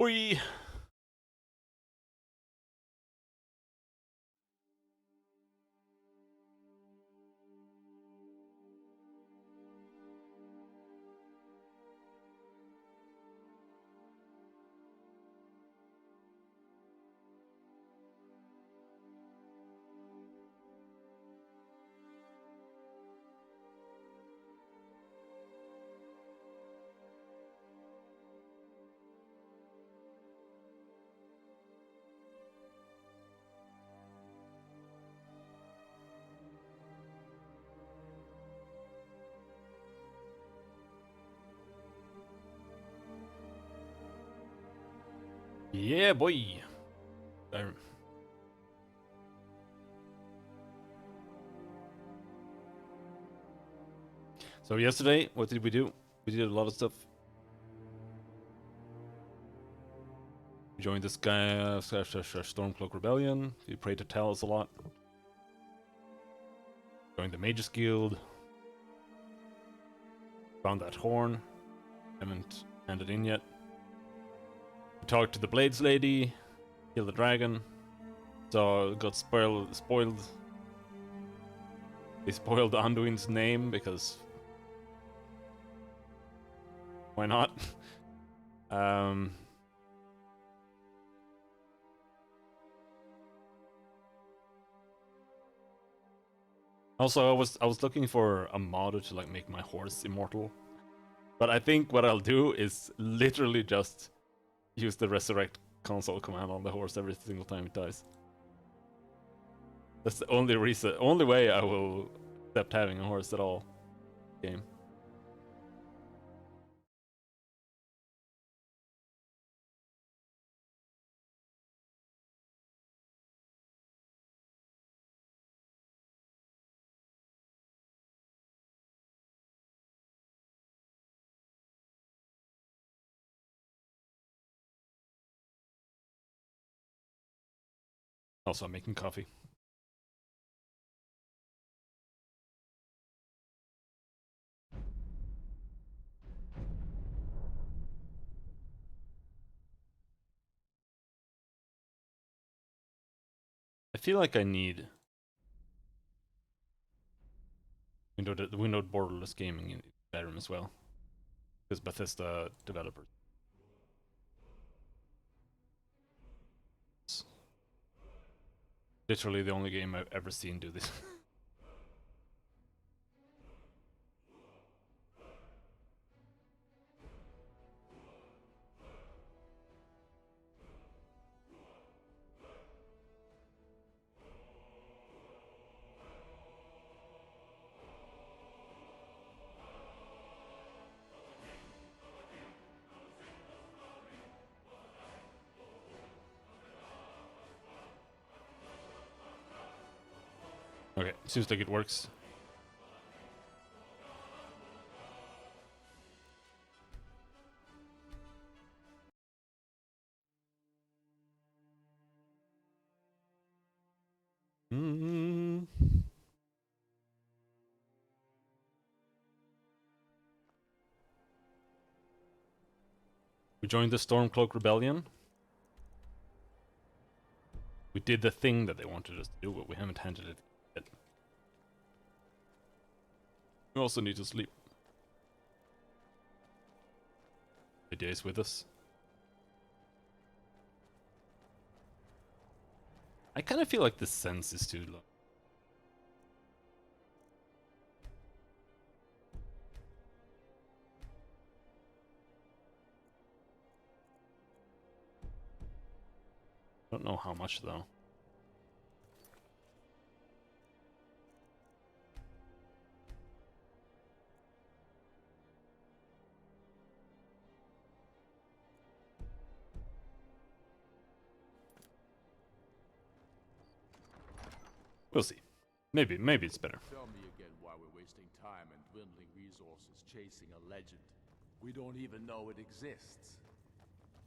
Oi! Yeah, boy! Skyrim. So yesterday, what did we do? We did a lot of stuff. We joined the Stormcloak Rebellion. We prayed to Talos a lot. Joined the Mages Guild. Found that horn. Haven't handed in yet. We talked to the Blades Lady. Killed the dragon. So got spoiled. They spoiled Anduin's name because why not? um, Also, I was looking for a mod to like make my horse immortal, but I think what I'll do is literally just use the resurrect console command on the horse every single time it dies. That's the only way I will accept having a horse at all. Game. Also, I'm making coffee. I feel like I need windowed borderless gaming in Skyrim as well, because Bethesda developers. It's literally the only game I've ever seen do this. Okay, seems like it works. Mm. We joined the Stormcloak Rebellion. We did the thing that they wanted us to do, but we haven't handed it yet. We also need to sleep. The day is with us. I kind of feel like the sense is too low. I don't know how much though. We'll see. Maybe it's better. Tell me again why we're wasting time and dwindling resources chasing a legend. We don't even know it exists.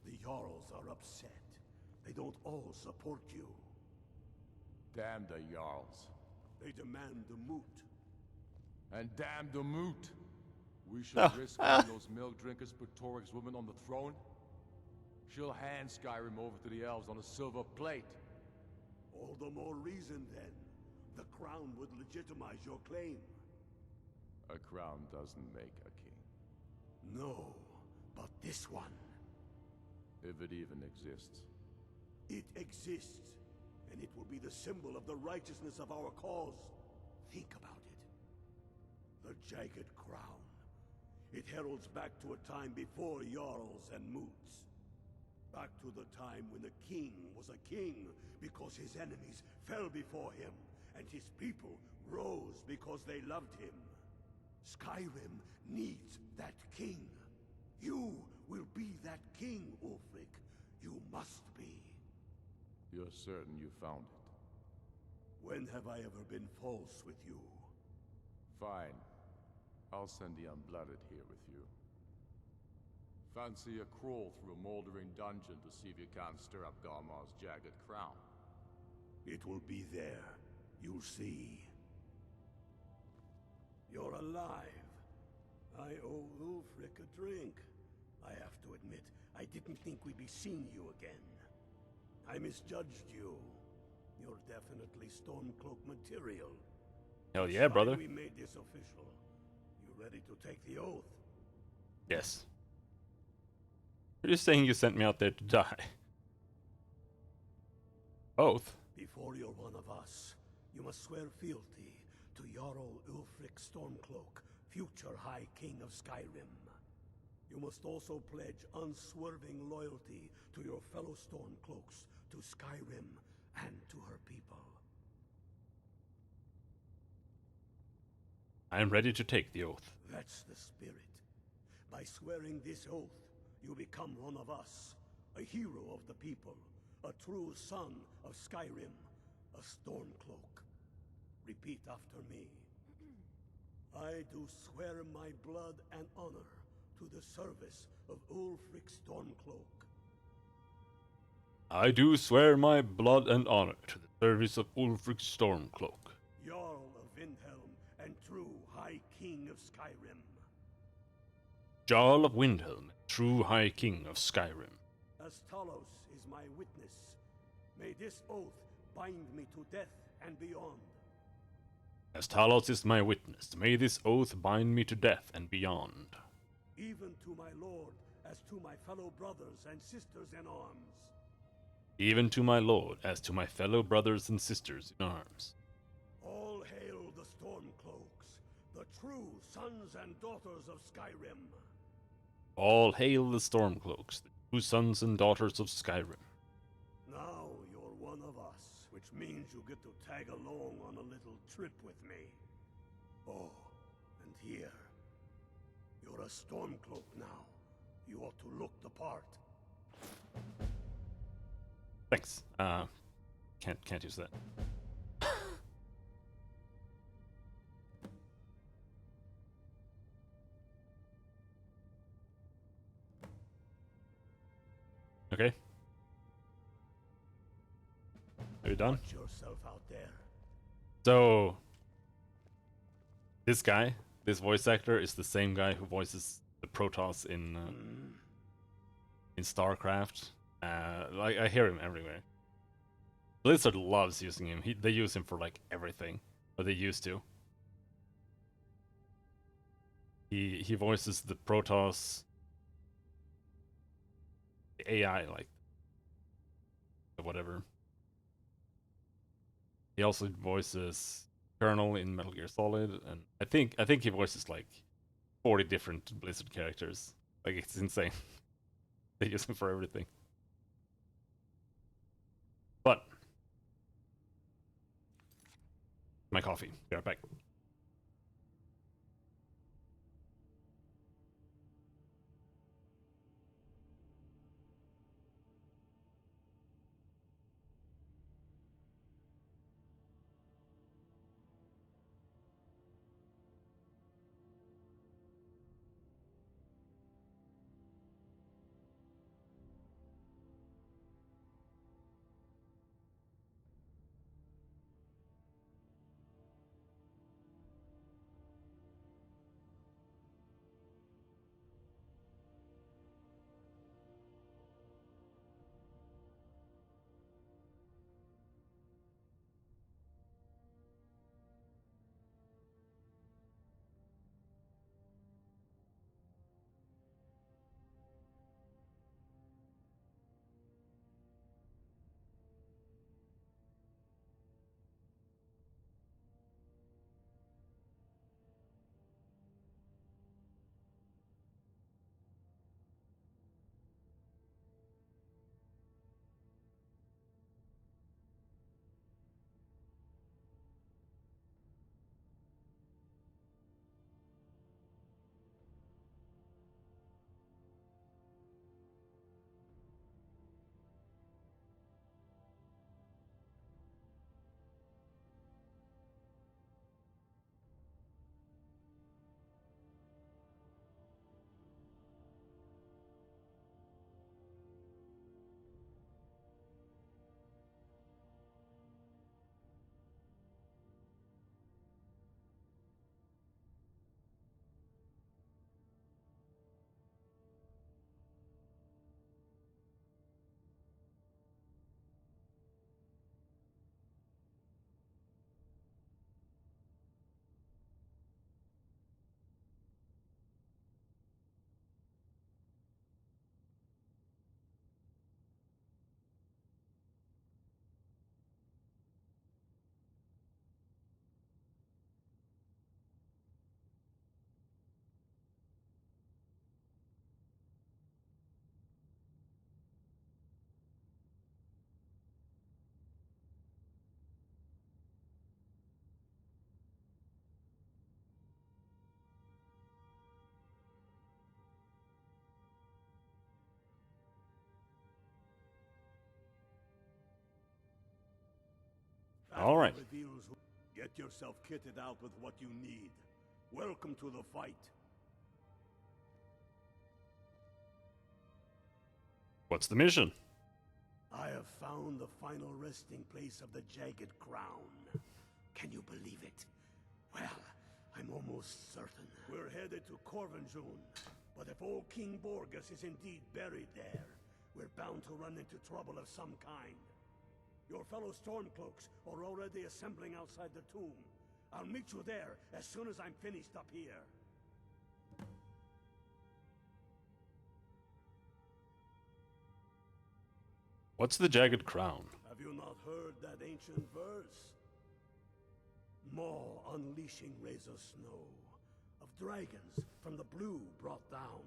The Jarls are upset. They don't all support you. Damn the Jarls. They demand the moot. And damn the moot. We should risk letting those milk drinkers put Torik's woman on the throne? She'll hand Skyrim over to the elves on a silver plate. All the more reason, then. The crown would legitimize your claim. A crown doesn't make a king. No, but this one. If it even exists. It exists, and it will be the symbol of the righteousness of our cause. Think about it. The jagged crown. It heralds back to a time before Jarls and Moots. Back to the time when the king was a king because his enemies fell before him, and his people rose because they loved him. Skyrim needs that king. You will be that king, Ulfric. You must be. You're certain you found it? When have I ever been false with you? Fine. I'll send the Unblooded here with you. Fancy a crawl through a moldering dungeon to see if you can't stir up Garmar's jagged crown. It will be there. You'll see. You're alive. I owe Ulfric a drink. I have to admit, I didn't think we'd be seeing you again. I misjudged you. You're definitely Stormcloak material. Hell yeah, brother. We made this official. You ready to take the oath? Yes. You're just saying you sent me out there to die. Oath? Before you're one of us, you must swear fealty to Jarl Ulfric Stormcloak, future High King of Skyrim. You must also pledge unswerving loyalty to your fellow Stormcloaks, to Skyrim, and to her people. I am ready to take the oath. That's the spirit. By swearing this oath, you become one of us, a hero of the people, a true son of Skyrim, a Stormcloak. Repeat after me. I do swear my blood and honor to the service of Ulfric Stormcloak. I do swear my blood and honor to the service of Ulfric Stormcloak, Jarl of Windhelm and true High King of Skyrim. Jarl of Windhelm, true High King of Skyrim. As Talos is my witness, may this oath bind me to death and beyond. As Talos is my witness, may this oath bind me to death and beyond. Even to my lord, as to my fellow brothers and sisters in arms. Even to my lord, as to my fellow brothers and sisters in arms. All hail the Stormcloaks, the true sons and daughters of Skyrim. All hail the Stormcloaks, the true sons and daughters of Skyrim. Now you're one of us, which means you get to tag along on a little trip with me. Oh, and here. You're a Stormcloak now. You ought to look the part. Thanks. Can't use that. Okay. Are you done? Watch yourself out there. So, this guy, this voice actor, is the same guy who voices the Protoss in StarCraft. Like I hear him everywhere. Blizzard loves using him. They use him for like everything, or they used to. He voices the Protoss, the AI, like whatever. He also voices Colonel in Metal Gear Solid, and I think he voices like 40 different Blizzard characters. Like, it's insane. They use him for everything. But my coffee. Be right back. All right. Reveals who... Get yourself kitted out with what you need. Welcome to the fight. What's the mission? I have found the final resting place of the Jagged Crown. Can you believe it? Well, I'm almost certain. We're headed to Corvinjun, but if old King Borgus is indeed buried there, we're bound to run into trouble of some kind. Your fellow Stormcloaks are already assembling outside the tomb. I'll meet you there as soon as I'm finished up here. What's the Jagged Crown? Have you not heard that ancient verse? Maw unleashing rays of snow, of dragons from the blue brought down,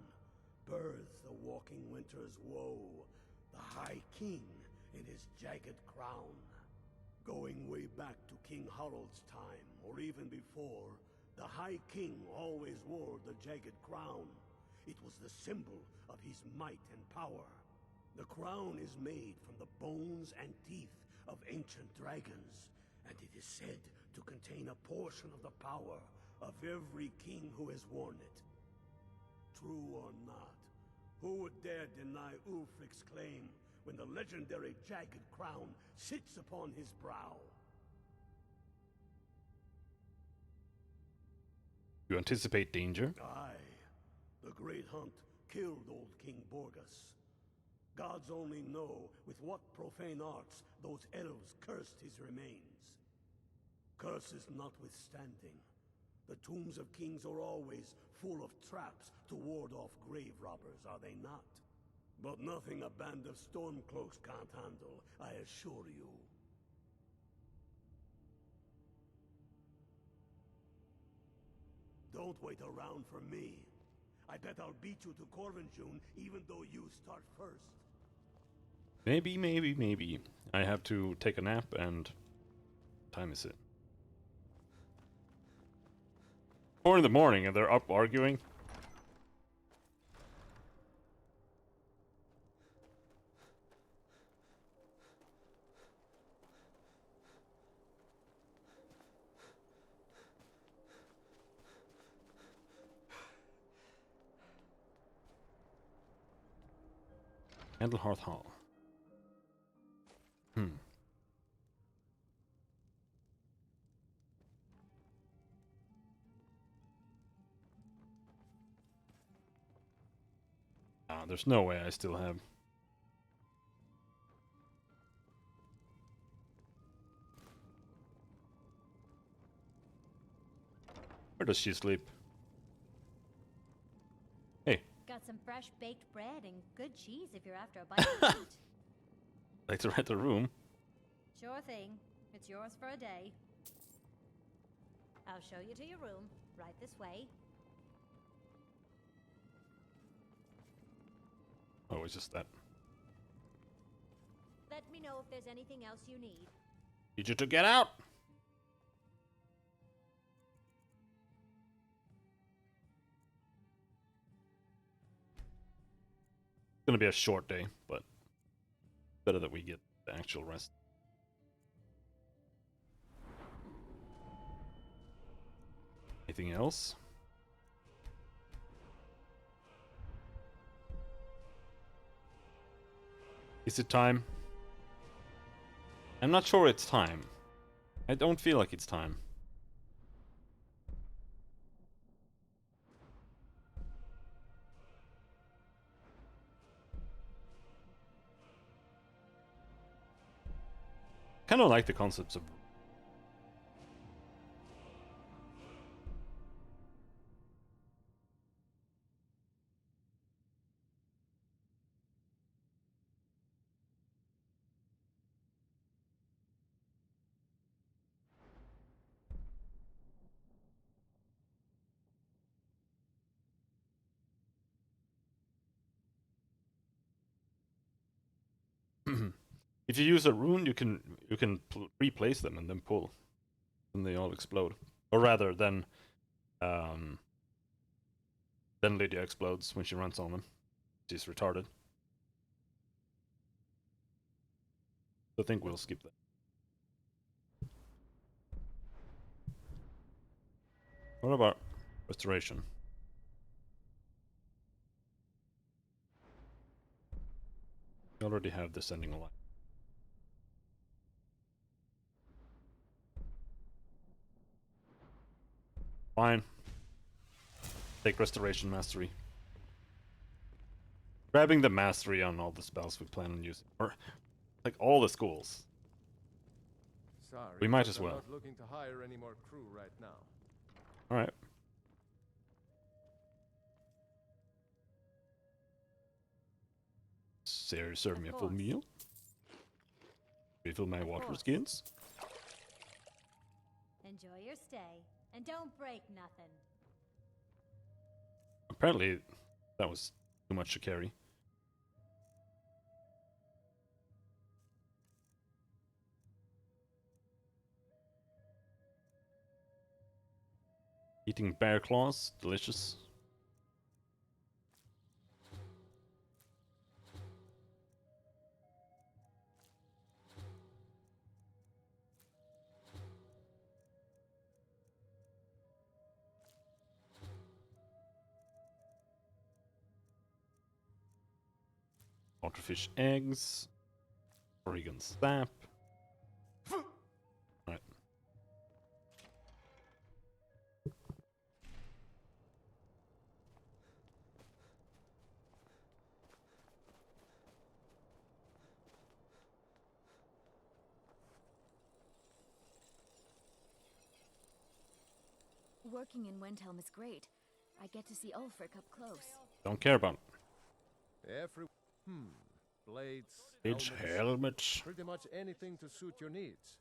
birth the walking winter's woe, the High King in his jagged crown. Going way back to King Harold's time, or even before, the High King always wore the jagged crown. It was the symbol of his might and power. The crown is made from the bones and teeth of ancient dragons, and it is said to contain a portion of the power of every king who has worn it. True or not, who would dare deny Ulfric's claim when the legendary Jagged Crown sits upon his brow? You anticipate danger? Aye. The Great Hunt killed old King Borgus. Gods only know with what profane arts those elves cursed his remains. Curses notwithstanding, the tombs of kings are always full of traps to ward off grave robbers, are they not? But nothing a band of Stormcloaks can't handle, I assure you. Don't wait around for me. I bet I'll beat you to Corvinjun even though you start first. Maybe. I have to take a nap and... what time is it? 4 in the morning and they're up arguing? Candlehearth Hall. There's no way I still have. Where does she sleep? Hey. Got some fresh baked bread and good cheese if you're after a bite to eat. Like to rent a room? Sure thing. It's yours for a day. I'll show you to your room. Right this way. Oh, it's just that. Let me know if there's anything else you need. Need you to get out! It's gonna be a short day, but better that we get the actual rest. Anything else? Is it time? I'm not sure it's time. I don't feel like it's time. Kind of like the concepts of if you use a rune, you can replace them and then pull, and they all explode. Or rather, then Lydia explodes when she runs on them. She's retarded. So I think we'll skip that. What about restoration? We already have descending light. Fine. Take restoration mastery. Grabbing the mastery on all the spells we plan on using, or like all the schools. Sorry, We might but as I'm well. not looking to hire any more crew right now. All right. Serve me a full course. meal. Refill my water course. skins. Enjoy your stay, and don't break nothing. Apparently, that was too much to carry. Eating bear claws, delicious. Waterfish eggs. Oregon sap. Right. Working in Windhelm is great. I get to see Ulfric up close. Don't care about Every blades, Edge helmets, helmets. pretty much anything to suit your needs.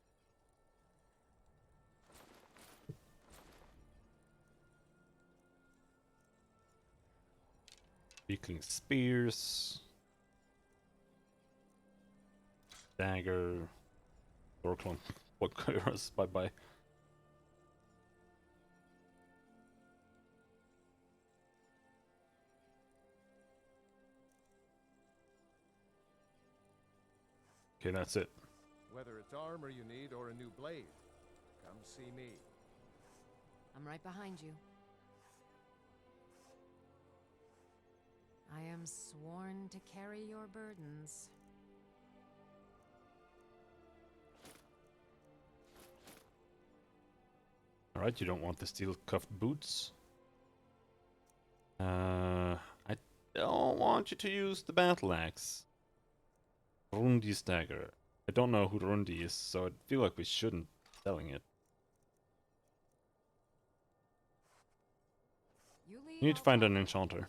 Weakling spears. Dagger. Thorclump. What colors? Bye bye. Okay, that's it. Whether it's armor you need or a new blade, come see me. I'm right behind you. I am sworn to carry your burdens. Alright, you don't want the steel cuffed boots. I don't want you to use the battle axe. Rundi's dagger. I don't know who Rundi is, so I feel like we shouldn't be selling it. You lead, You need to I'll find an follow. enchanter.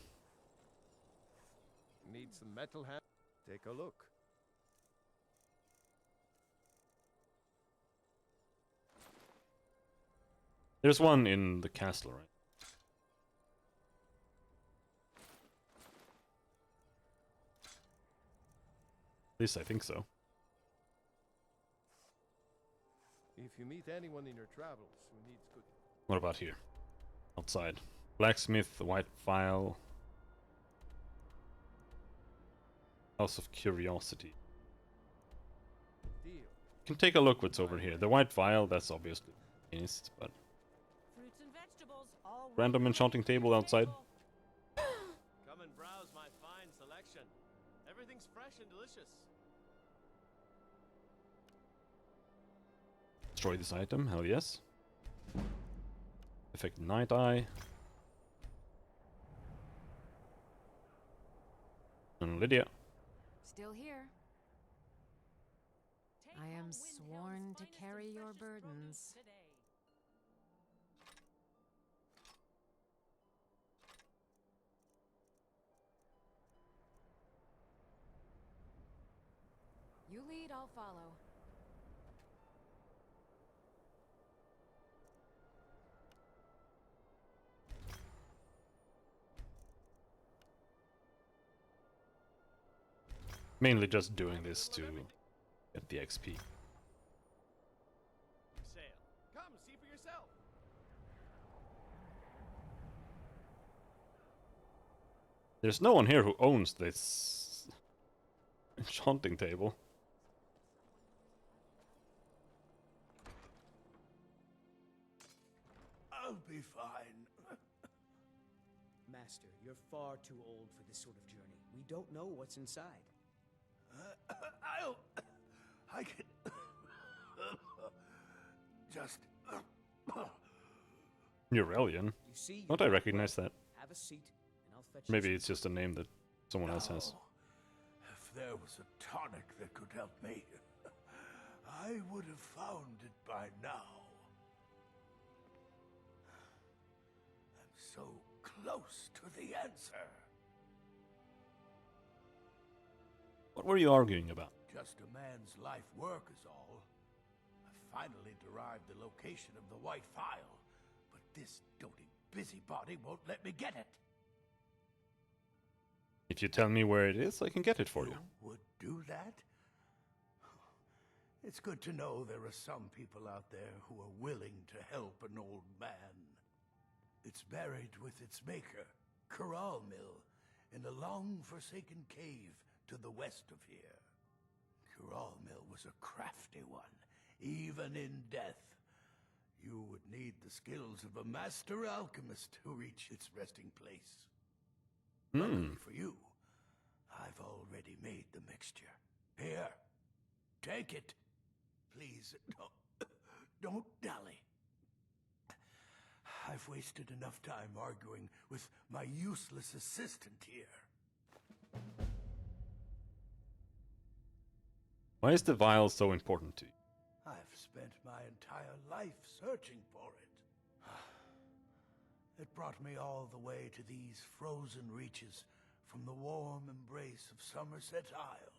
Need some metal hand? Take a look. There's one in the castle, right? At least I think so. If you meet anyone in your travels who needs good... What about here? Outside. Blacksmith, white file. House of Curiosity. Deal. You can take a look what's over here. The white file, that's obviously finished, but Fruits and vegetables, all random enchanting table outside. Come and browse my fine selection. Everything's fresh and delicious. Destroy this item, hell yes. Effect Night Eye. And Lydia. Still here. I am sworn to carry your burdens. You lead, I'll follow. Mainly just doing this to get the XP. Sale. Come, see for yourself. There's no one here who owns this enchanting table. I'll be fine. Master, you're far too old for this sort of journey. We don't know what's inside. I can just. Eurelian? You see, Don't I recognize that? have a seat, and I'll fetch Maybe you it's just a name that someone else has. Now, if there was a tonic that could help me, I would have found it by now. I'm so close to the answer. What were you arguing about? Just a man's life work is all. I finally derived the location of the White Phial, but this doting busybody won't let me get it. If you tell me where it is, I can get it for you. Would do that? It's good to know there are some people out there who are willing to help an old man. It's buried with its maker, Corral Mill, in a long-forsaken cave to the west of here. Corral Mill was a crafty one, even in death. You would need the skills of a master alchemist to reach its resting place. Luckily for you, I've already made the mixture. Here, take it. Please, don't dally. I've wasted enough time arguing with my useless assistant here. Why is the vial so important to you? I've spent my entire life searching for it. It brought me all the way to these frozen reaches from the warm embrace of Somerset Isle.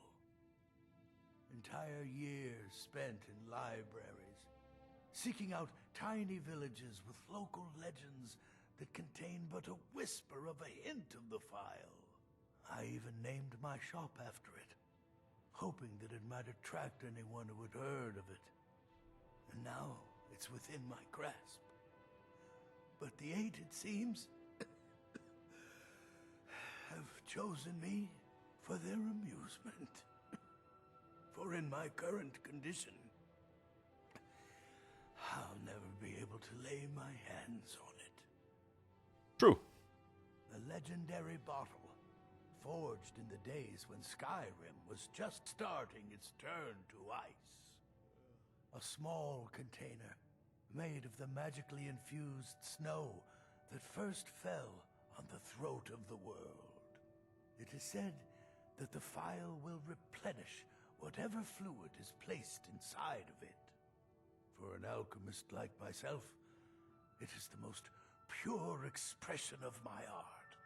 Entire years spent in libraries, seeking out tiny villages with local legends that contain but a whisper of a hint of the phial. I even named my shop after it, hoping that it might attract anyone who had heard of it. And now it's within my grasp. But the Eight, it seems, have chosen me for their amusement. For in my current condition, I'll never be able to lay my hands on it. True. The legendary bottle, forged in the days when Skyrim was just starting its turn to ice. A small container, made of the magically infused snow that first fell on the throat of the world. It is said that the phial will replenish whatever fluid is placed inside of it. For an alchemist like myself, it is the most pure expression of my art.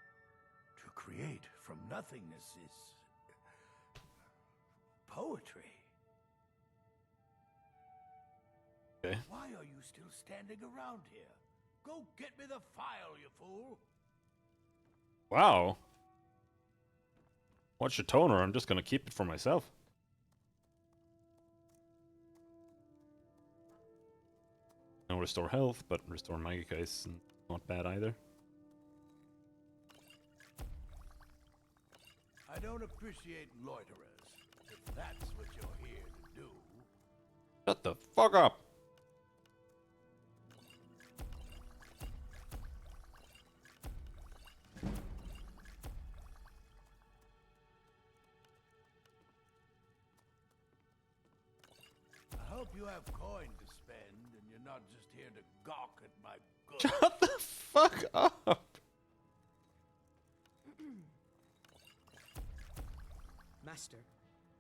To create from nothingness is poetry. Okay. Why are you still standing around here? Go get me the phial, you fool! Wow. Watch your tone or I'm just gonna keep it for myself. No restore health, but restore Magica is not bad either. I don't appreciate loiterers, if that's what you're here to do. Shut the fuck up! I hope you have coin to spend and you're not just here to gawk at my goods. Shut the fuck up! Master,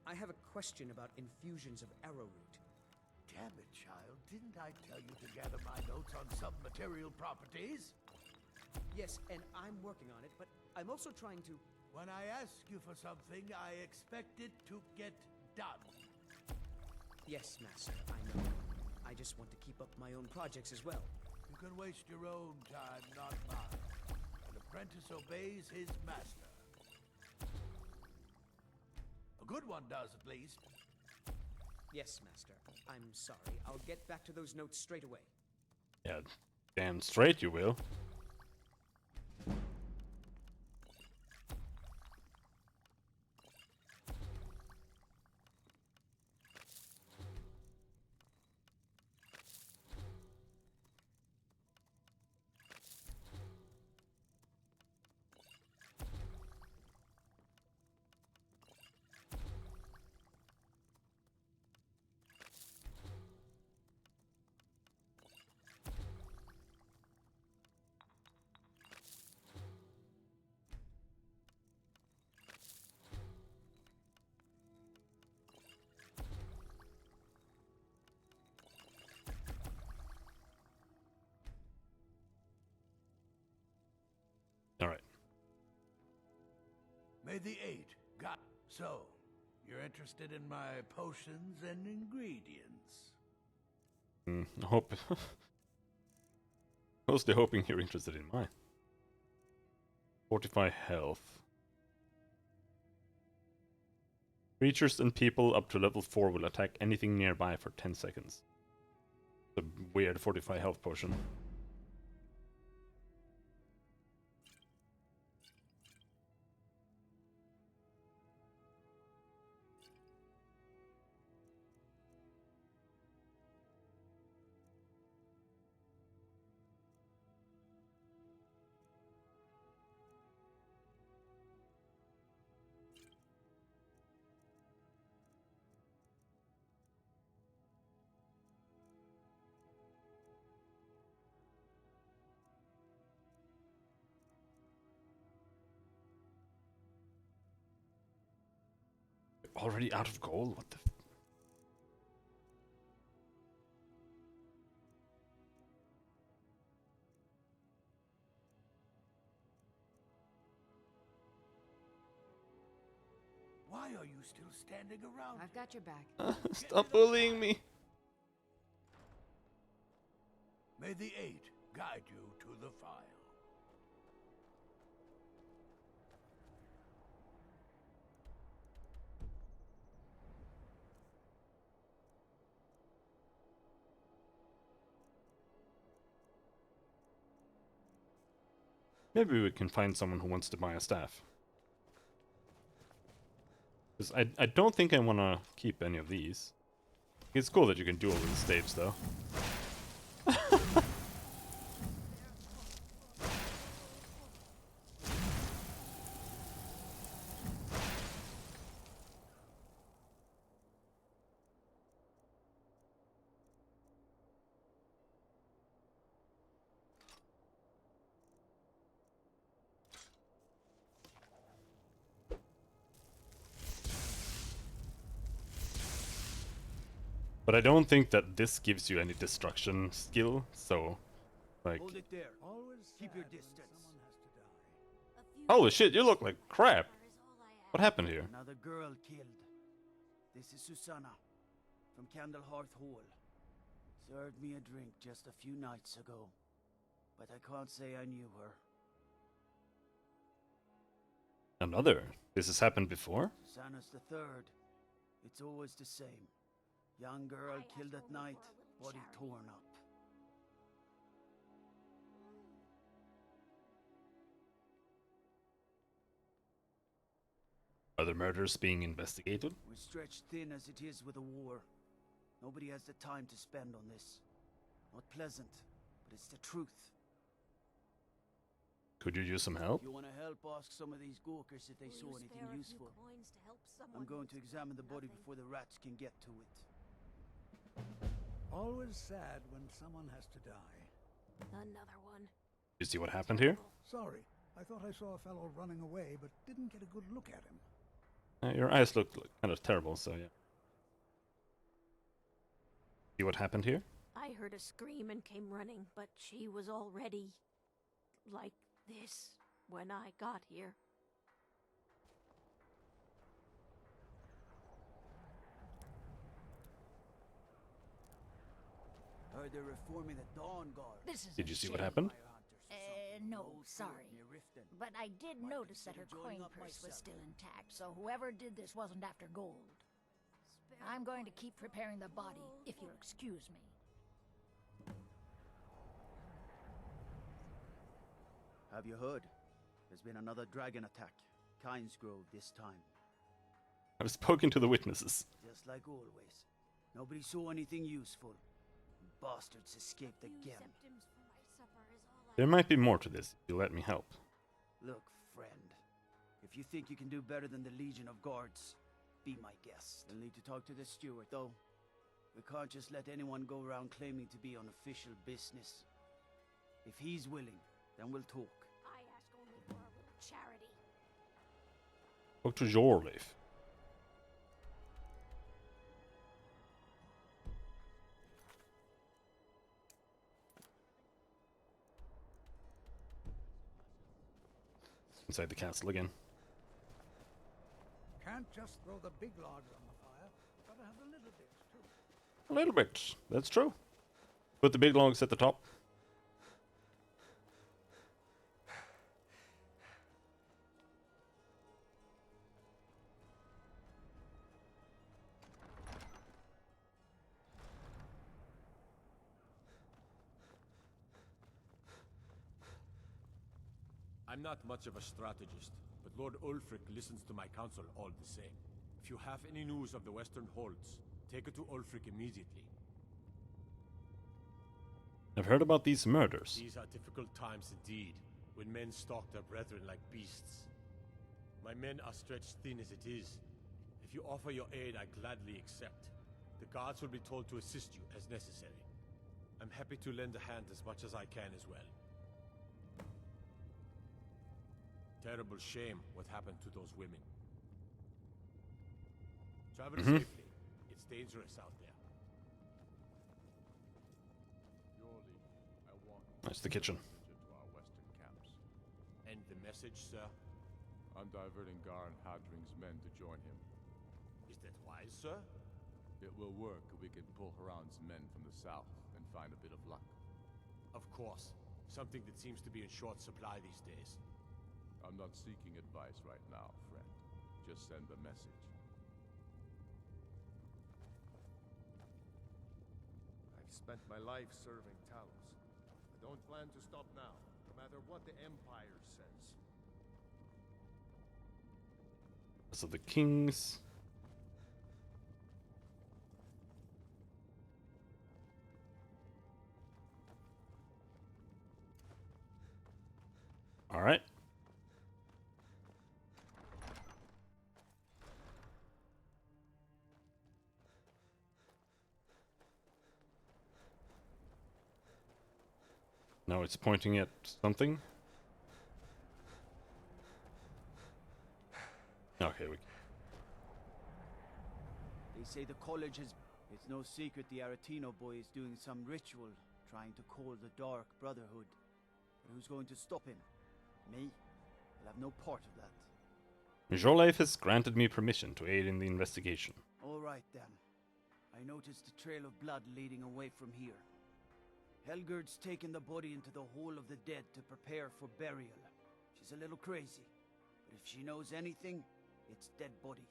I have a question about infusions of arrowroot. Damn it, child. Didn't I tell you to gather my notes on sub-material properties? Yes, and I'm working on it, but I'm also trying to... When I ask you for something, I expect it to get done. Yes, Master, I know. I just want to keep up my own projects as well. You can waste your own time, not mine. An apprentice obeys his master. A good one does, at least. Yes, Master. I'm sorry. I'll get back to those notes straight away. Yeah, damn straight you will. May the 8 got. So, you're interested in my potions and ingredients? I hope. Mostly hoping you're interested in mine. Fortify health. Creatures and people up to level 4 will attack anything nearby for 10 seconds. The weird fortify health potion. Already out of gold? What the Why are you still standing around? I've got your back. Stop bullying me! May the 8 guide you to the file. Maybe we can find someone who wants to buy a staff. Because I don't think I want to keep any of these. It's cool that you can duel with the staves, though. But I don't think that this gives you any destruction skill, so, like... Hold it there. Keep your distance. Holy shit, you look like crap! What happened here? Another girl killed. This is Susanna from Candlehearth Hall. Served me a drink just a few nights ago, but I can't say I knew her. Another? This has happened before? Susanna's the third. It's always the same. Young girl killed at night, body torn up. Are the murders being investigated? We're stretched thin as it is with a war. Nobody has the time to spend on this. Not pleasant, but it's the truth. Could you use some help? You want to help, ask some of these Gawkers if they saw anything useful. I'm going to examine the body before the rats can get to it. Always sad when someone has to die. Another one. You see what happened here? Sorry, I thought I saw a fellow running away, but didn't get a good look at him. Your eyes look kind of terrible, so yeah. See what happened here? I heard a scream and came running, but she was already like this when I got here. Heard they're reforming the Dawn Guard. This is Did you see what happened? No, sorry. But I did notice that her coin purse was still intact, so whoever did this wasn't after gold. I'm going to keep preparing the body, if you'll excuse me. Have you heard? There's been another dragon attack. Kynesgrove this time. I've spoken to the witnesses. Just like always. Nobody saw anything useful. Bastards escaped again. There might be more to this, if you let me help. Look, friend. If you think you can do better than the Legion of Guards, be my guest. You'll need to talk to the steward, though. We can't just let anyone go around claiming to be on official business. If he's willing, then we'll talk. I ask only for a little charity. Talk to Jorleif. Inside the castle again. just throw the big logs on the fire. Gotta have the little bits, too. A little bit. That's true. Put the big logs at the top. I'm not much of a strategist, but Lord Ulfric listens to my counsel all the same. If you have any news of the Western Holds, take it to Ulfric immediately. I've heard about these murders. These are difficult times indeed, when men stalk their brethren like beasts. My men are stretched thin as it is. If you offer your aid, I gladly accept. The guards will be told to assist you as necessary. I'm happy to lend a hand as much as I can as well. Terrible shame what happened to those women. Travel safely. It's dangerous out there. Surely, I want That's the kitchen. to our western camps. And the message, sir? I'm diverting Garn Hadring's men to join him. Is that wise, sir? It will work if we can pull Haran's men from the south and find a bit of luck. Of course. Something that seems to be in short supply these days. I'm not seeking advice right now, friend. Just send the message. I've spent my life serving Talos. I don't plan to stop now, no matter what the Empire says. So the kings. All right. Now it's pointing at something. Okay, we. They say the college has... It's no secret the Aretino boy is doing some ritual, trying to call the Dark Brotherhood. But who's going to stop him? Me? I'll have no part of that. Jorleif has granted me permission to aid in the investigation. All right, then. I noticed a trail of blood leading away from here. Helgerd's taken the body into the Hall of the Dead to prepare for burial. She's a little crazy, but if she knows anything, it's dead bodies.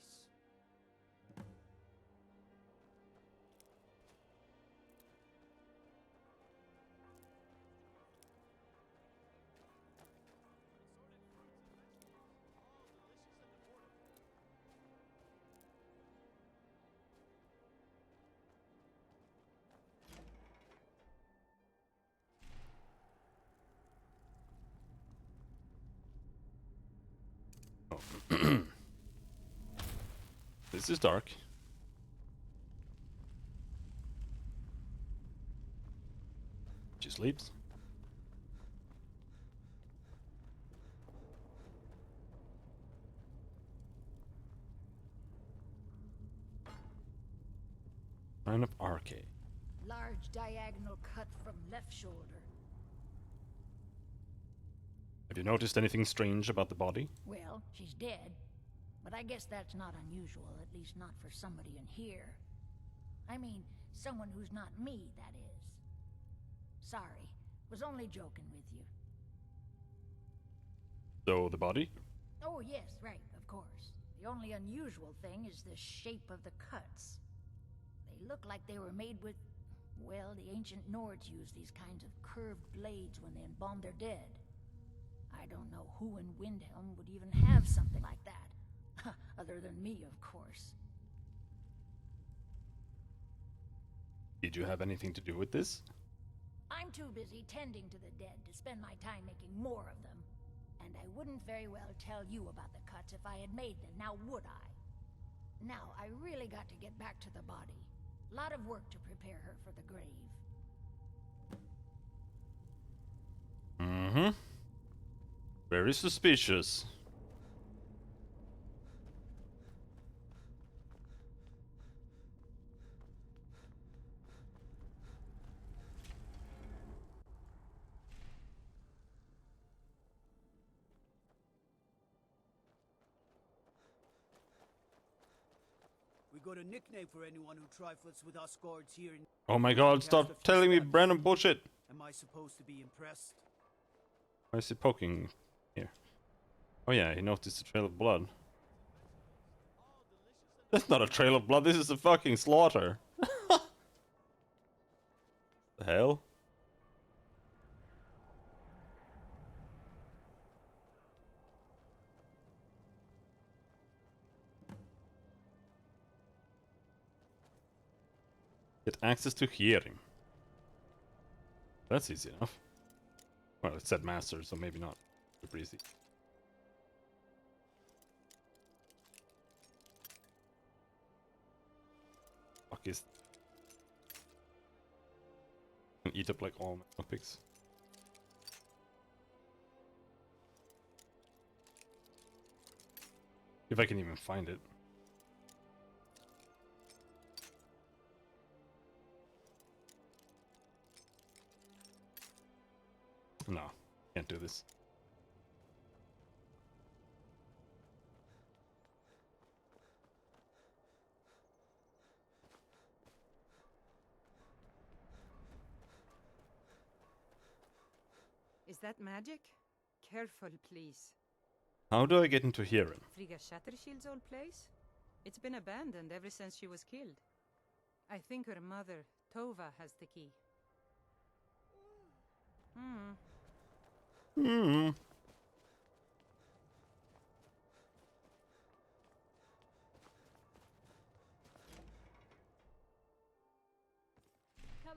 This is dark. She sleeps. Sign of Arche. Large diagonal cut from left shoulder. Have you noticed anything strange about the body? Well, she's dead. But I guess that's not unusual, at least not for somebody in here. I mean, someone who's not me, that is. Sorry, was only joking with you. So, the body? Oh yes, right, of course. The only unusual thing is the shape of the cuts. They look like they were made with... Well, the ancient Nords used these kinds of curved blades when they embalmed their dead. I don't know who in Windhelm would even have something like that. Other than me, of course. Did you have anything to do with this? I'm too busy tending to the dead to spend my time making more of them. And I wouldn't very well tell you about the cuts if I had made them, now would I? Now, I really got to get back to the body. Lot of work to prepare her for the grave. Mm-hmm. Very suspicious. got a nickname for anyone who trifles with us guards here in... Oh my god, stop telling me random bullshit! Am I supposed to be impressed? Why is he poking here? Oh yeah, he noticed a trail of blood. That's not a trail of blood, this is a fucking slaughter! The hell? Get access to hearing. That's easy enough. Well, it said master, so maybe not super easy. Fuck is... Eat up like all my picks. If I can even find it. No, can't do this. Is that magic? Careful, please. How do I get into hearing? Frigga Shattershield's old place? It's been abandoned ever since she was killed. I think her mother, Tova, has the key. Come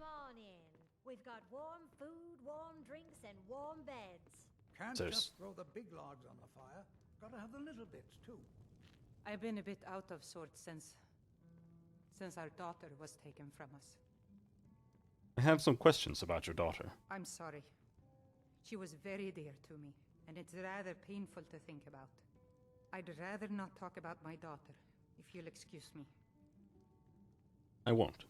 on in. We've got warm food, warm drinks, and warm beds. Can't There's- just throw the big logs on the fire. Gotta have the little bits, too. I've been a bit out of sorts since our daughter was taken from us. I have some questions about your daughter. I'm sorry. She was very dear to me, and it's rather painful to think about. I'd rather not talk about my daughter, if you'll excuse me. I won't.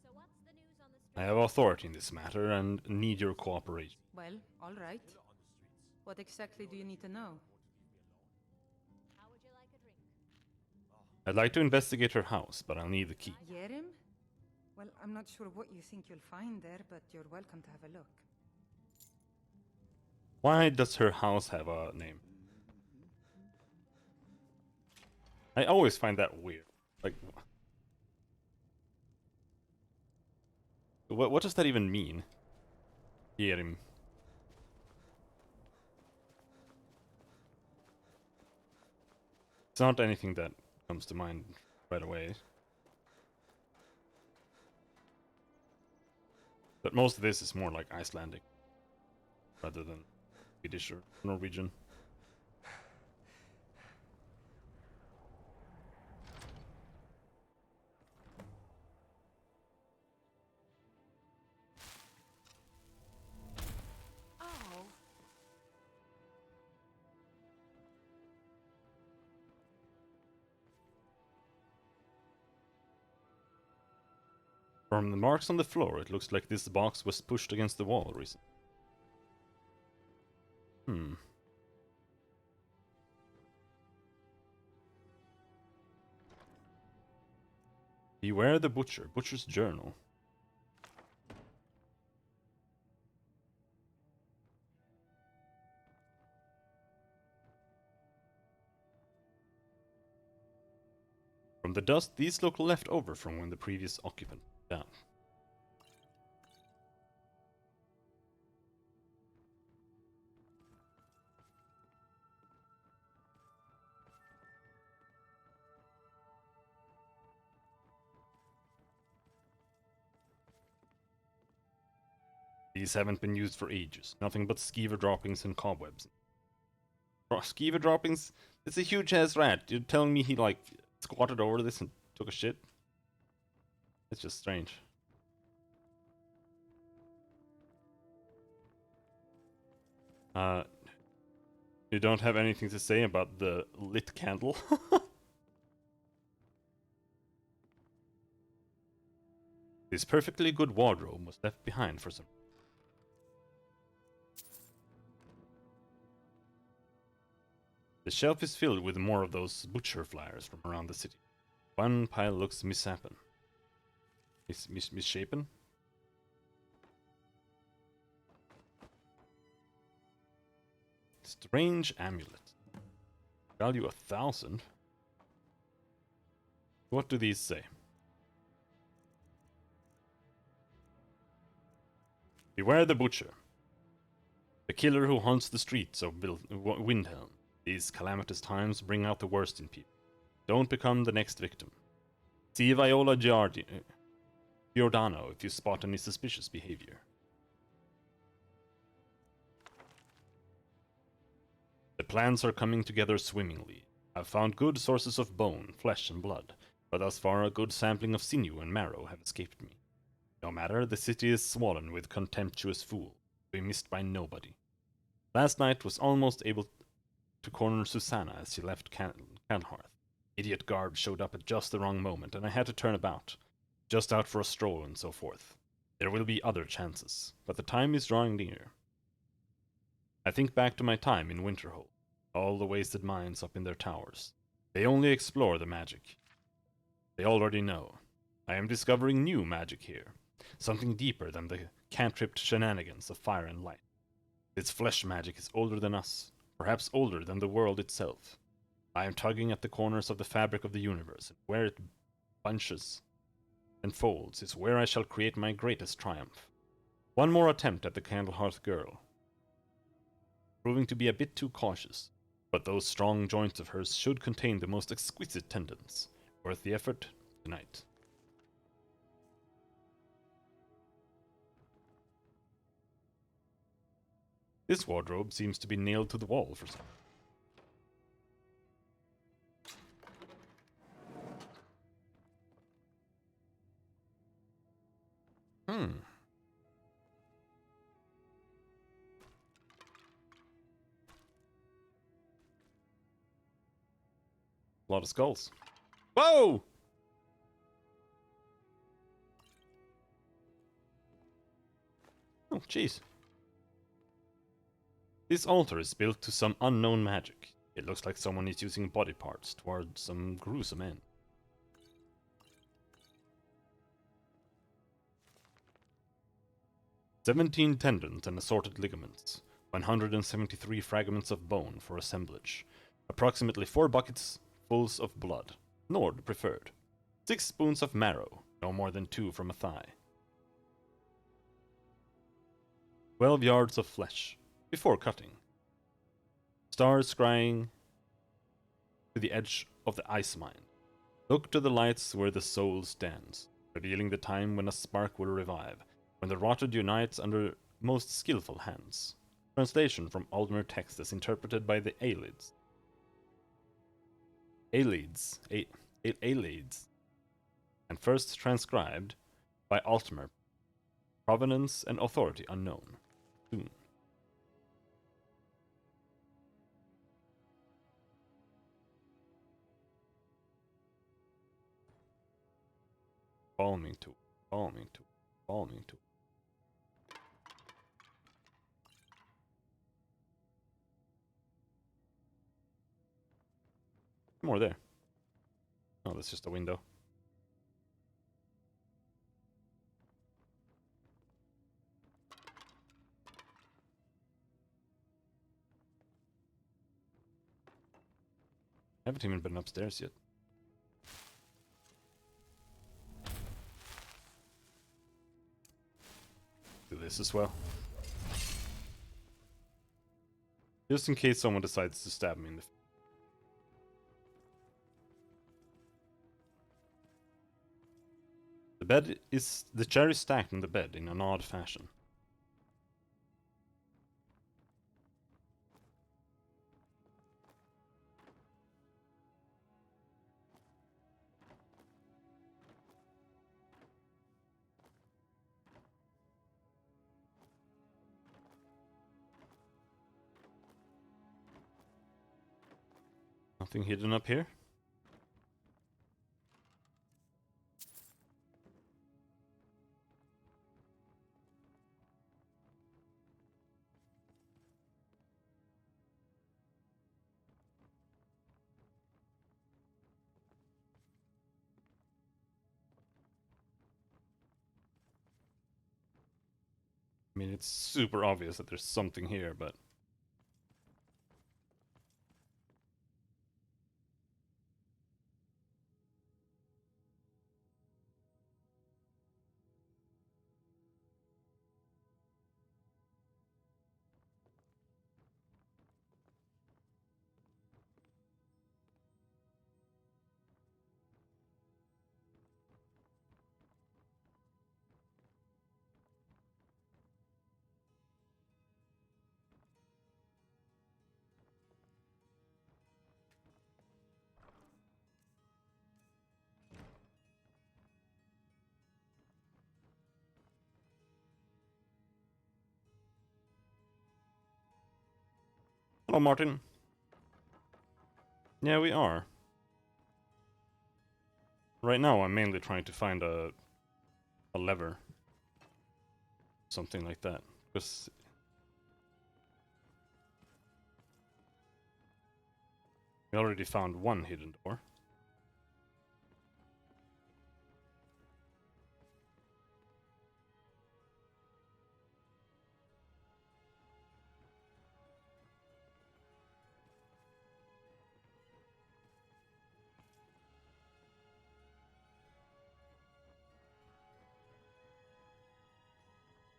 So what's the news on the street? I have authority in this matter and need your cooperation. Well, all right. What exactly do you need to know? How would you like a drink? I'd like to investigate her house, but I'll need the key. Yerim? Well, I'm not sure what you think you'll find there, but you're welcome to have a look. Why does her house have a name? I always find that weird. Like, what does that even mean? Yerim. It's not anything that comes to mind right away. But most of this is more like Icelandic rather than Swedish or Norwegian. Oh. From the marks on the floor, it looks like this box was pushed against the wall recently. Beware the butcher. Butcher's journal. From the dust, these look left over from when the previous occupant died. These haven't been used for ages. Nothing but skeever droppings and cobwebs. Skeever droppings? It's a huge ass rat. You're telling me he like squatted over this and took a shit? It's just strange. You don't have anything to say about the lit candle? This perfectly good wardrobe was left behind for some. The shelf is filled with more of those butcher flyers from around the city. One pile looks misshapen. Misshapen? Strange amulet. Value 1,000. What do these say? Beware the butcher. The killer who haunts the streets of Windhelm. These calamitous times bring out the worst in people. Don't become the next victim. See Viola Giordano if you spot any suspicious behavior. The plans are coming together swimmingly. I've found good sources of bone, flesh, and blood, but thus far a good sampling of sinew and marrow have escaped me. No matter, the city is swollen with contemptuous fools, to be missed by nobody. Last night was almost able to corner Susanna as she left Canharth. Idiot Garb showed up at just the wrong moment, and I had to turn about, just out for a stroll and so forth. There will be other chances, but the time is drawing near. I think back to my time in Winterhold, all the wasted minds up in their towers. They only explore the magic. They already know. I am discovering new magic here, something deeper than the cantripped shenanigans of fire and light. Its flesh magic is older than us, perhaps older than the world itself. I am tugging at the corners of the fabric of the universe, and where it bunches and folds is where I shall create my greatest triumph. One more attempt at the Candlehearth girl, proving to be a bit too cautious, but those strong joints of hers should contain the most exquisite tendons. Worth the effort tonight. This wardrobe seems to be nailed to the wall for some. A lot of skulls. Whoa! Oh, jeez. This altar is built to some unknown magic. It looks like someone is using body parts toward some gruesome end. "17 tendons and assorted ligaments, 173 fragments of bone for assemblage, approximately 4 buckets fulls of blood, Nord preferred, 6 spoons of marrow, no more than 2 from a thigh, 12 yards of flesh, before cutting. Stars scrying to the edge of the ice mine. Look to the lights where the soul stands, revealing the time when a spark will revive, when the rotted unites under most skillful hands." Translation from Aldmer text as interpreted by the Aelids. Aelids. And first transcribed by Altmer. Provenance and authority unknown. Soon. Balming tool. More there. Oh, that's just a window. I haven't even been upstairs yet. Do this as well. Just in case someone decides to stab me in the face. The chair is stacked on the bed in an odd fashion. Nothing hidden up here? I mean, it's super obvious that there's something here, but... Hello, Martin. Yeah, we are. Right now, I'm mainly trying to find a lever. Something like that. Because... we already found one hidden door.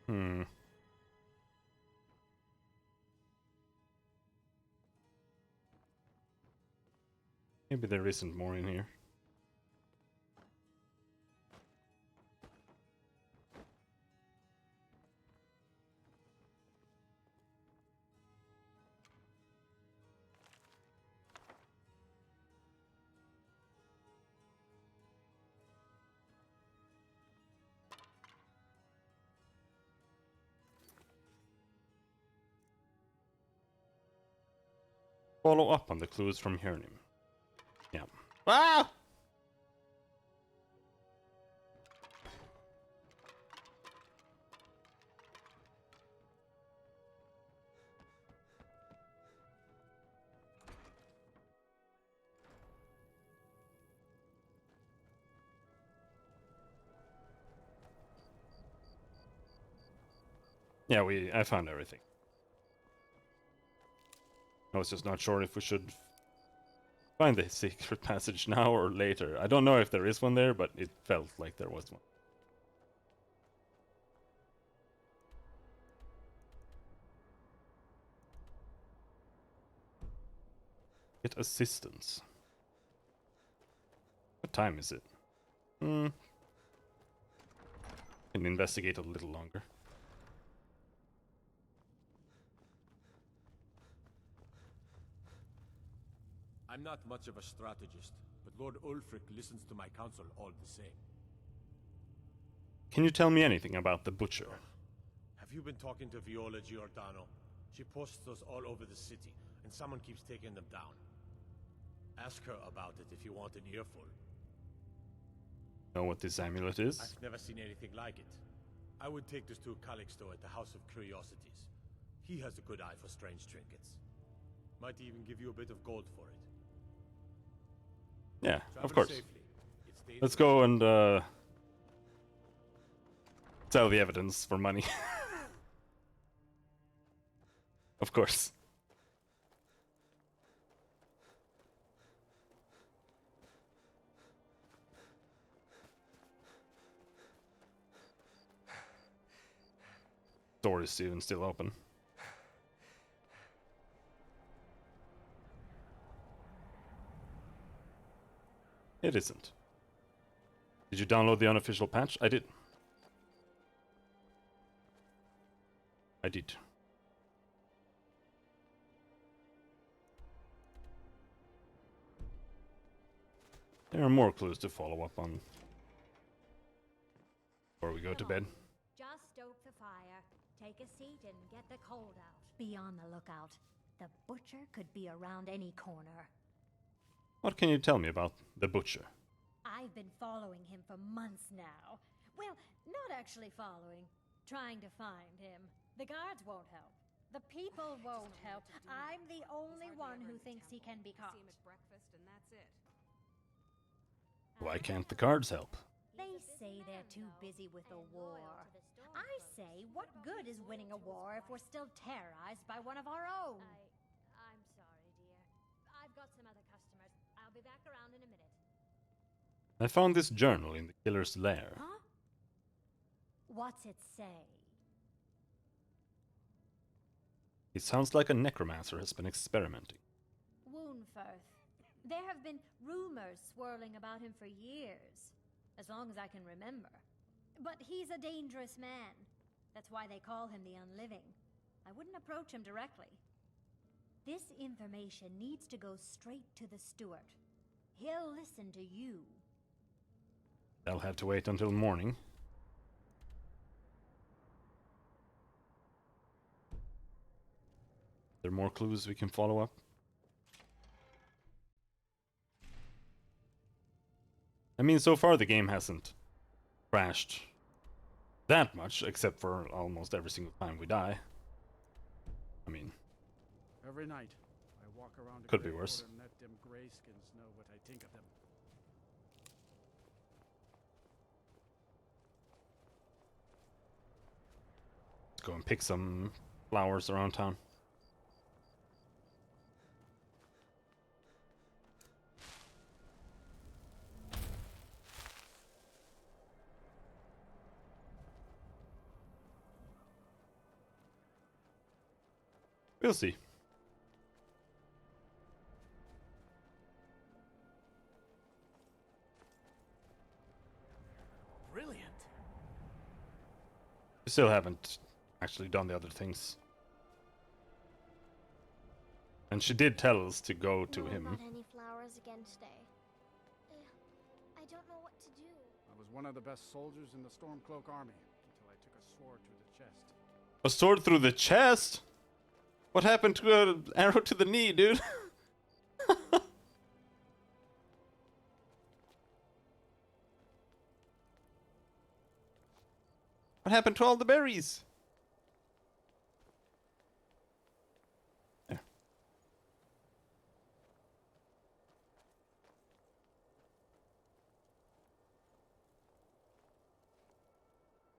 Hmm. Maybe there isn't more in here. Follow up on the clues from Hiernym. Yeah. Ah! Yeah, I found everything. I was just not sure if we should find the secret passage now or later. I don't know if there is one there, but it felt like there was one. Get assistance. What time is it? Can investigate a little longer. I'm not much of a strategist, but Lord Ulfric listens to my counsel all the same. Can you tell me anything about the butcher? Have you been talking to Viola Giordano? She posts those all over the city, and someone keeps taking them down. Ask her about it if you want an earful. Know what this amulet is? I've never seen anything like it. I would take this to Calixto at the House of Curiosities. He has a good eye for strange trinkets. Might even give you a bit of gold for it. Yeah, Travel of course. safely. Let's go and sell the evidence for money. Of course. Door is even still open. It isn't. Did you download the unofficial patch? I did. I did. There are more clues to follow up on before we go to bed. Just stoke the fire, take a seat, and get the cold out. Be on the lookout. The butcher could be around any corner. What can you tell me about the butcher? I've been following him for months now. Well, not actually following. Trying to find him. The guards won't help. The people won't help. I'm the only one who thinks he can be caught. See him at breakfast and that's it. Why can't the guards help? They say they're too busy with the war. I say, what good is winning a war if we're still terrorized by one of our own? I'm sorry, dear. I've got some other customers. I'll be back around in a minute. I found this journal in the killer's lair. Huh? What's it say? It sounds like a necromancer has been experimenting. Woundfirth. There have been rumors swirling about him for years, as long as I can remember. But he's a dangerous man. That's why they call him the Unliving. I wouldn't approach him directly. This information needs to go straight to the steward. He'll listen to you. I'll have to wait until morning. There more clues we can follow up? I mean, so far the game hasn't crashed that much, except for almost every single time we die. I mean, every night I walk around could be worse. And let them grayskins know what I think of them. Let's go and pick some flowers around town. We'll see. Brilliant. We still haven't actually done the other things. And she did tell us to go to him. Bought any flowers again today? I don't know what to do. I was one of the best soldiers in the Stormcloak army until I took a sword to the chest. A sword through the chest? What happened to an arrow to the knee, dude? What happened to all the berries? There.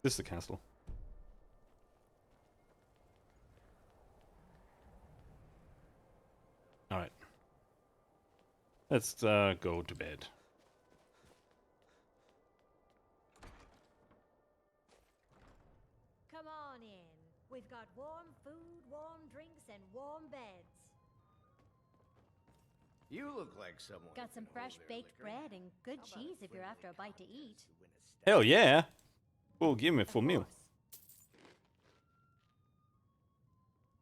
This is the castle. Alright. Let's go to bed. Come on in. We've got warm food, warm drinks, and warm beds. You look like someone. Got some fresh baked bread and good cheese if you're after a bite to eat. Hell yeah! Cool, give me a full meal.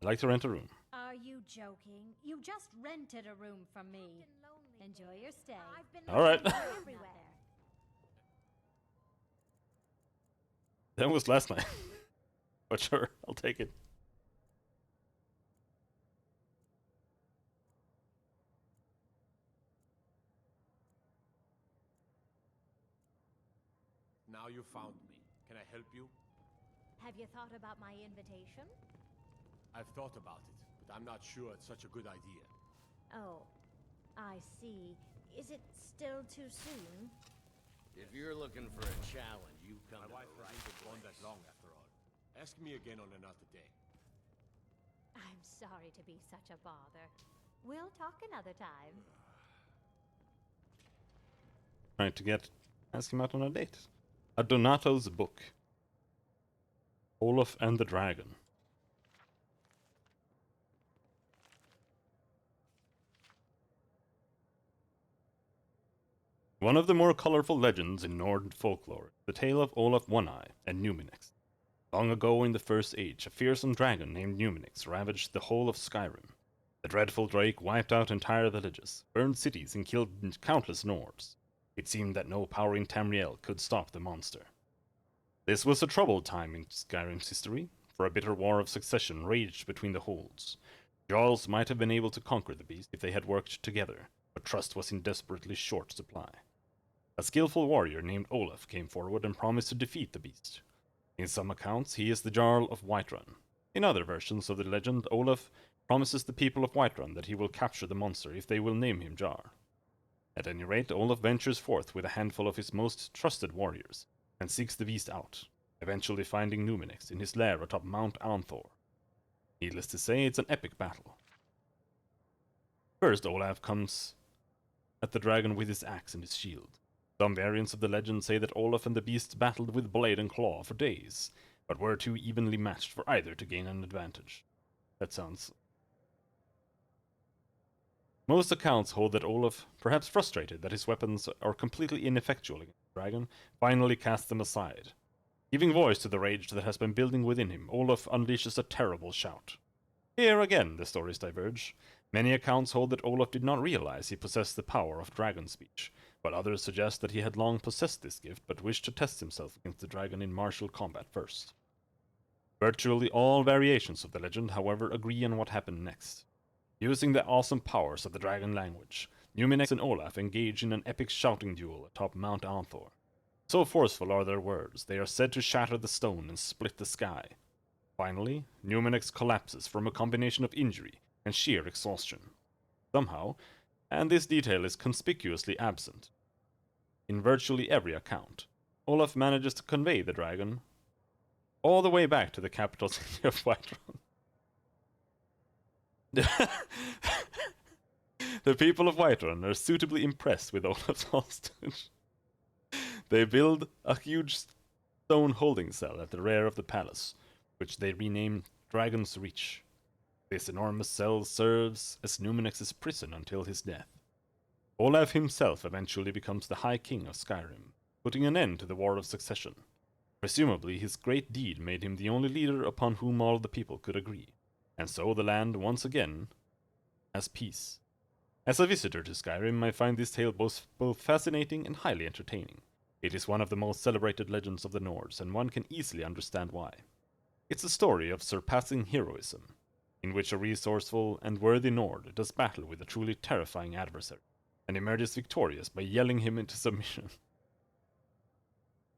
I'd like to rent a room. Are you joking? You just rented a room from me. Enjoy your stay. I've been All right. everywhere. That was last night. But sure, I'll take it. Now you found me. Can I help you? Have you thought about my invitation? I've thought about it, but I'm not sure it's such a good idea. Oh, I see. Is it still too soon? If you're looking for a challenge, you come My to wife the right hasn't been gone that place. long after all. Ask me again on another day. I'm sorry to be such a bother. We'll talk another time. Trying to ask him out on a date. A Donato's book. Olaf and the Dragon. One of the more colorful legends in Nord folklore, the tale of Olaf One-Eye and Numenix. Long ago in the First Age, a fearsome dragon named Numenix ravaged the whole of Skyrim. The dreadful drake wiped out entire villages, burned cities, and killed countless Nords. It seemed that no power in Tamriel could stop the monster. This was a troubled time in Skyrim's history, for a bitter war of succession raged between the holds. Jarls might have been able to conquer the beast if they had worked together, but trust was in desperately short supply. A skillful warrior named Olaf came forward and promised to defeat the beast. In some accounts, he is the Jarl of Whiterun. In other versions of the legend, Olaf promises the people of Whiterun that he will capture the monster if they will name him Jar. At any rate, Olaf ventures forth with a handful of his most trusted warriors, and seeks the beast out, eventually finding Numenix in his lair atop Mount Anthor. Needless to say, it's an epic battle. First, Olaf comes at the dragon with his axe and his shield. Some variants of the legend say that Olaf and the beast battled with blade and claw for days, but were too evenly matched for either to gain an advantage. That sounds... Most accounts hold that Olaf, perhaps frustrated that his weapons are completely ineffectual against the dragon, finally casts them aside. Giving voice to the rage that has been building within him, Olaf unleashes a terrible shout. Here again the stories diverge. Many accounts hold that Olaf did not realize he possessed the power of dragon speech, but others suggest that he had long possessed this gift but wished to test himself against the dragon in martial combat first. Virtually all variations of the legend, however, agree on what happened next. Using the awesome powers of the dragon language, Numenix and Olaf engage in an epic shouting duel atop Mount Anthor. So forceful are their words, they are said to shatter the stone and split the sky. Finally, Numenix collapses from a combination of injury and sheer exhaustion. Somehow, and this detail is conspicuously absent in virtually every account, Olaf manages to convey the dragon all the way back to the capital city of Whiterun. The people of Whiterun are suitably impressed with Olaf's hostage. They build a huge stone holding cell at the rear of the palace, which they rename Dragon's Reach. This enormous cell serves as Numenix's prison until his death. Olaf himself eventually becomes the High King of Skyrim, putting an end to the War of Succession. Presumably, his great deed made him the only leader upon whom all the people could agree, and so the land once again has peace. As a visitor to Skyrim, I find this tale both fascinating and highly entertaining. It is one of the most celebrated legends of the Nords, and one can easily understand why. It's a story of surpassing heroism, in which a resourceful and worthy Nord does battle with a truly terrifying adversary, and emerges victorious by yelling him into submission.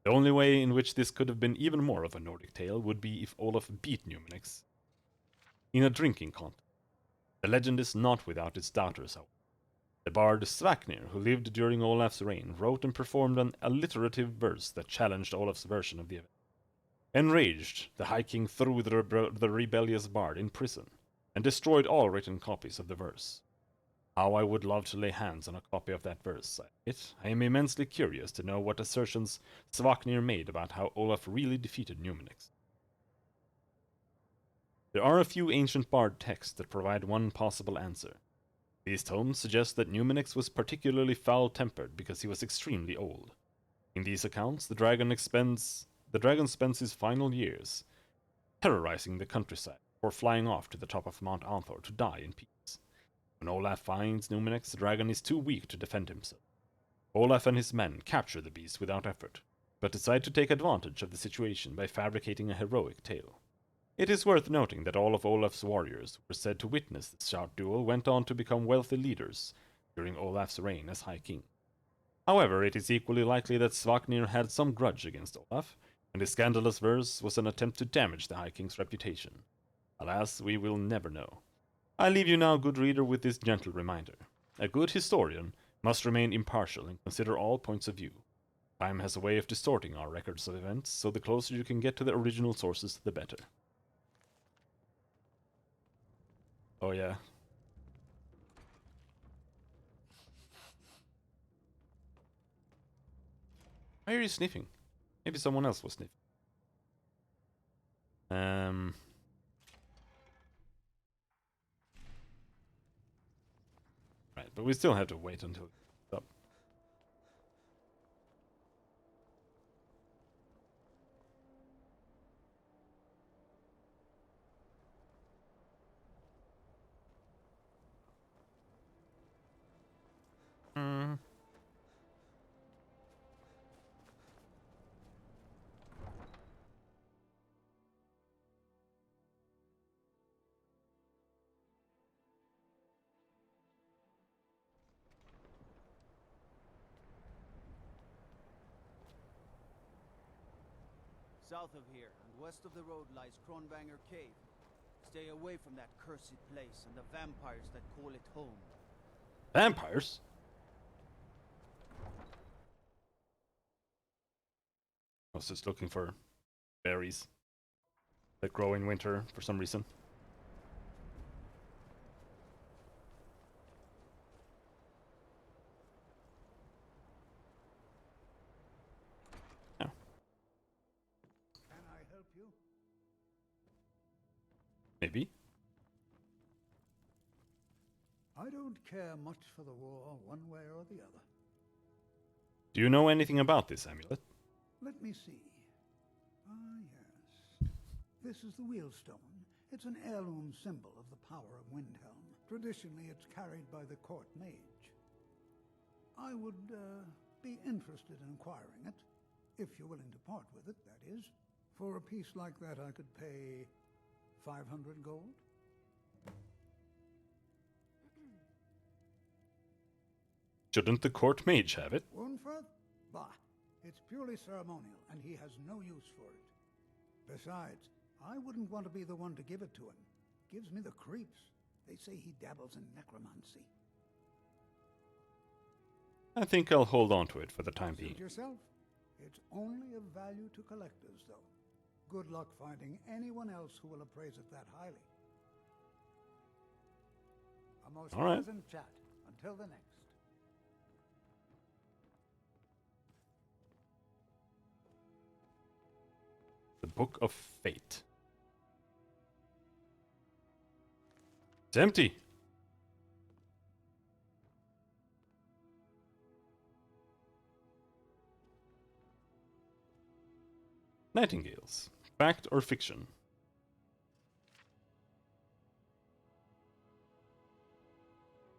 The only way in which this could have been even more of a Nordic tale would be if Olaf beat Numenix in a drinking contest. The legend is not without its doubters, however. The bard Svaknir, who lived during Olaf's reign, wrote and performed an alliterative verse that challenged Olaf's version of the event. Enraged, the High King threw the rebellious bard in prison, and destroyed all written copies of the verse. How I would love to lay hands on a copy of that verse. I am immensely curious to know what assertions Svaknir made about how Olaf really defeated Numenix. There are a few ancient bard texts that provide one possible answer. These tomes suggest that Numenix was particularly foul-tempered because he was extremely old. In these accounts, the dragon spends his final years terrorizing the countryside before flying off to the top of Mount Anthor to die in peace. When Olaf finds Numenix, the dragon is too weak to defend himself. Olaf and his men capture the beast without effort, but decide to take advantage of the situation by fabricating a heroic tale. It is worth noting that all of Olaf's warriors who were said to witness this shout duel went on to become wealthy leaders during Olaf's reign as High King. However, it is equally likely that Svaknir had some grudge against Olaf, and his scandalous verse was an attempt to damage the High King's reputation. Alas, we will never know. I leave you now, good reader, with this gentle reminder. A good historian must remain impartial and consider all points of view. Time has a way of distorting our records of events, so the closer you can get to the original sources, the better. Oh yeah. Why are you sniffing? Maybe someone else was sniffing. Right, but we still have to wait until it's up. South of here, and west of the road, lies Kronvanger Cave. Stay away from that cursed place and the vampires that call it home. Vampires? I was just looking for berries that grow in winter for some reason. Can I help you? Maybe. I don't care much for the war one way or the other. Do you know anything about this amulet? Let me see. Ah, yes. This is the Wheelstone. It's an heirloom symbol of the power of Windhelm. Traditionally, it's carried by the court mage. I would be interested in acquiring it, if you're willing to part with it, that is. For a piece like that, I could pay 500 gold. Shouldn't the court mage have it? Wunferth? Bah, it's purely ceremonial, and he has no use for it. Besides, I wouldn't want to be the one to give it to him. Gives me the creeps. They say he dabbles in necromancy. I think I'll hold on to it for the time being. Suit yourself. It's only of value to collectors, though. Good luck finding anyone else who will appraise it that highly. A most All right. pleasant chat. Until the next. The Book of Fate. It's empty. Nightingales. Fact or fiction?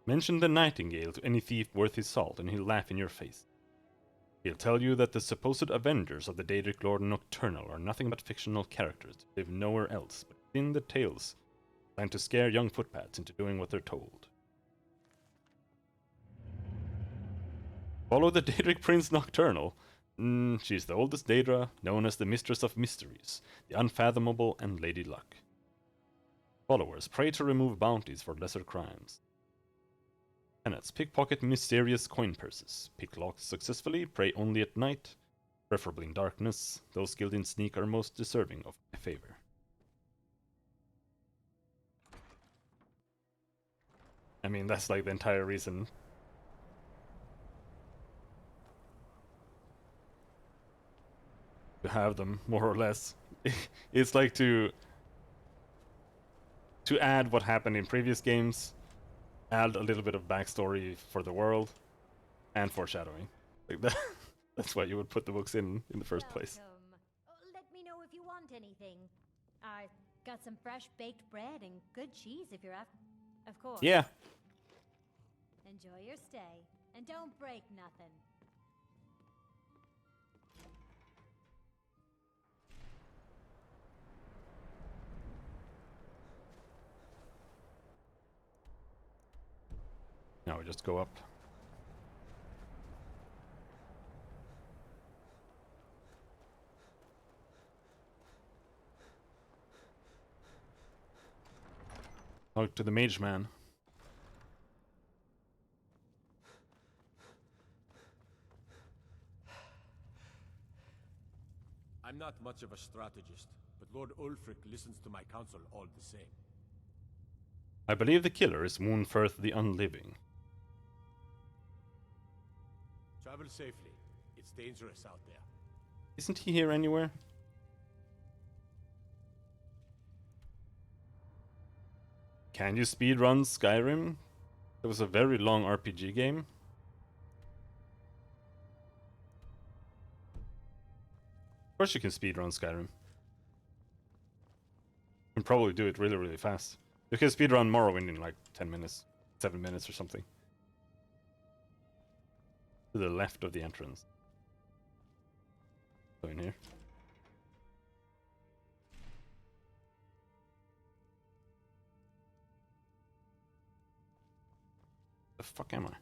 Mention the nightingale to any thief worth his salt and he'll laugh in your face. He'll tell you that the supposed avengers of the Daedric Lord Nocturnal are nothing but fictional characters who live nowhere else but in the tales, designed to scare young footpads into doing what they're told. Follow the Daedric Prince Nocturnal. She's the oldest Daedra, known as the Mistress of Mysteries, the Unfathomable, and Lady Luck. Followers pray to remove bounties for lesser crimes. Tenants pickpocket mysterious coin purses. Pick locks successfully, pray only at night, preferably in darkness. Those skilled in sneak are most deserving of my favor. I mean, that's like the entire reason. To have them, more or less. It's like to add what happened in previous games, add a little bit of backstory for the world, and foreshadowing. Like that, that's why you would put the books in the first place. Let me know if you want anything. I got some fresh baked bread and good cheese if you're after. Of course. Yeah. Enjoy your stay, and don't break nothing. Now we just go up. Talk to the mage man. I'm not much of a strategist, but Lord Ulfric listens to my counsel all the same. I believe the killer is Moonfirth the Unliving. Travel safely. It's dangerous out there. Isn't he here anywhere? Can you speedrun Skyrim? It was a very long RPG game. Of course you can speedrun Skyrim. You can probably do it really, really fast. You can speedrun Morrowind in like 10 minutes, 7 minutes or something. To the left of the entrance. Go in here. The fuck am I?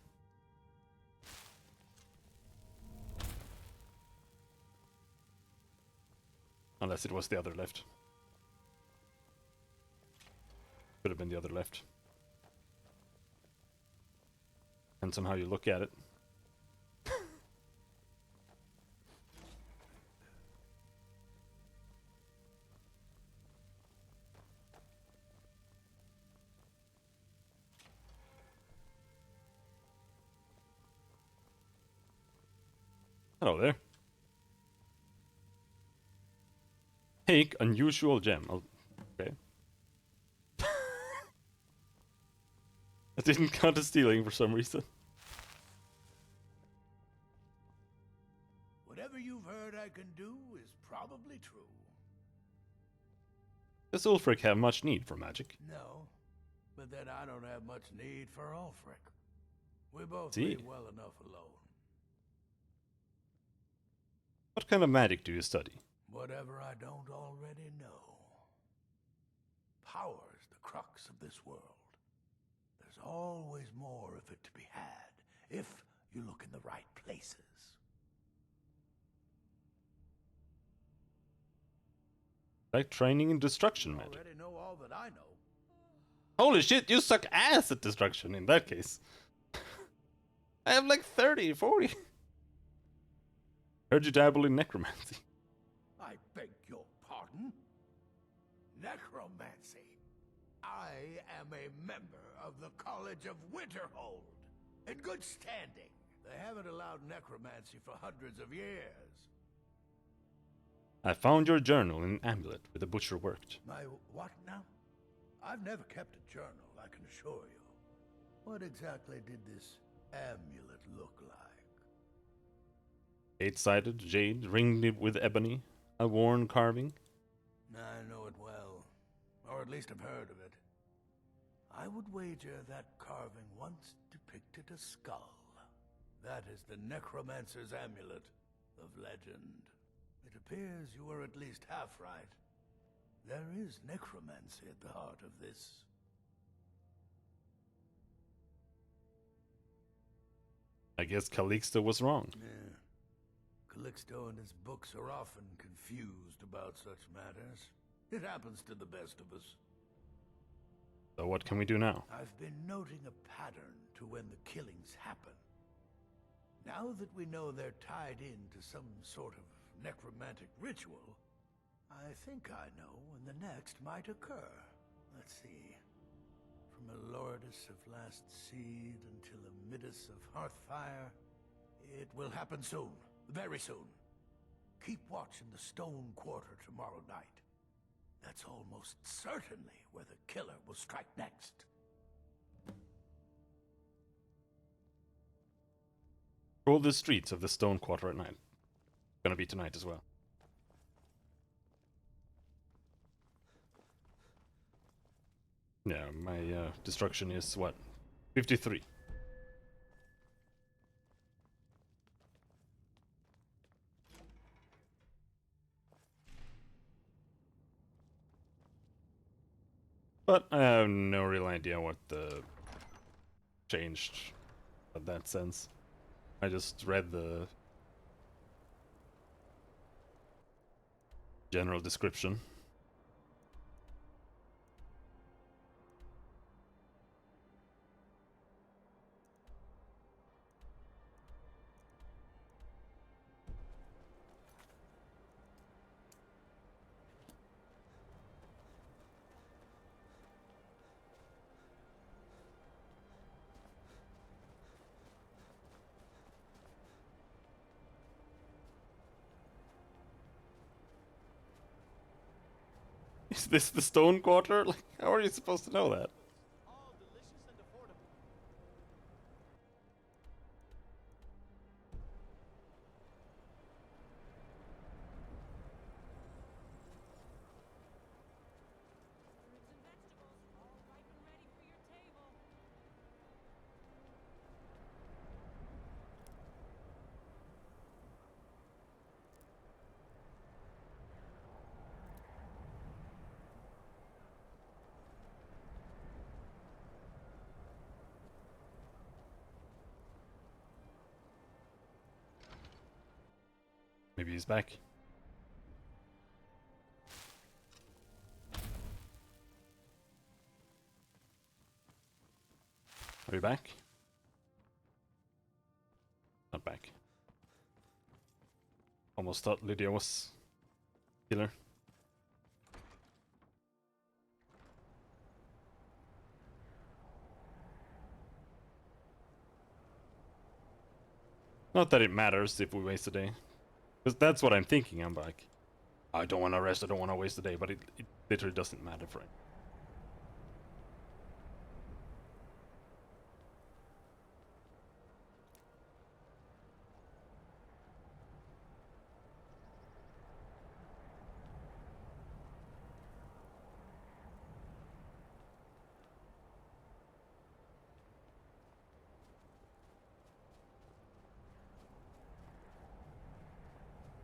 Unless it was the other left. Could have been the other left. Depends on how you look at it. Hello there. Take unusual gem. Okay. I didn't count as stealing for some reason. Whatever you've heard I can do is probably true. Does Ulfric have much need for magic? No, but then I don't have much need for Ulfric. We both See. leave well enough alone. What kind of magic do you study? Whatever I don't already know. Power's the crux of this world. There's always more of it to be had, if you look in the right places. Like training in destruction magic. Already know all that I know. Holy shit, you suck ass at destruction in that case. I have like 30, 40. Heard you dabble in necromancy. I beg your pardon? Necromancy. I am a member of the College of Winterhold. In good standing. They haven't allowed necromancy for hundreds of years. I found your journal in an amulet where the butcher worked. My what now? I've never kept a journal, I can assure you. What exactly did this amulet look like? 8-sided jade ringed with ebony, a worn carving. I know it well, or at least I've heard of it. I would wager that carving once depicted a skull. That is the necromancer's amulet of legend. It appears you were at least half right. There is necromancy at the heart of this. I guess Calixto was wrong. Yeah. Calixto and his books are often confused about such matters. It happens to the best of us. So what can we do now? I've been noting a pattern to when the killings happen. Now that we know they're tied into some sort of necromantic ritual, I think I know when the next might occur. Let's see. From a Lordus of Last Seed until a Midas of Hearthfire, it will happen soon. Very soon. Keep watch in the Stone Quarter tomorrow night. That's almost certainly where the killer will strike next. Roll the streets of the Stone Quarter at night. Gonna be tonight as well. Yeah, my destruction is what? 53. But I have no real idea what changed in that sense. I just read the general description. Is this the Stone Quarter? Like, how are you supposed to know that? Maybe he's back. Are you back? Not back. Almost thought Lydia was killer. Not that it matters if we waste a day. Because that's what I'm thinking. I'm like, I don't want to rest, I don't want to waste a day, but it literally doesn't matter for him.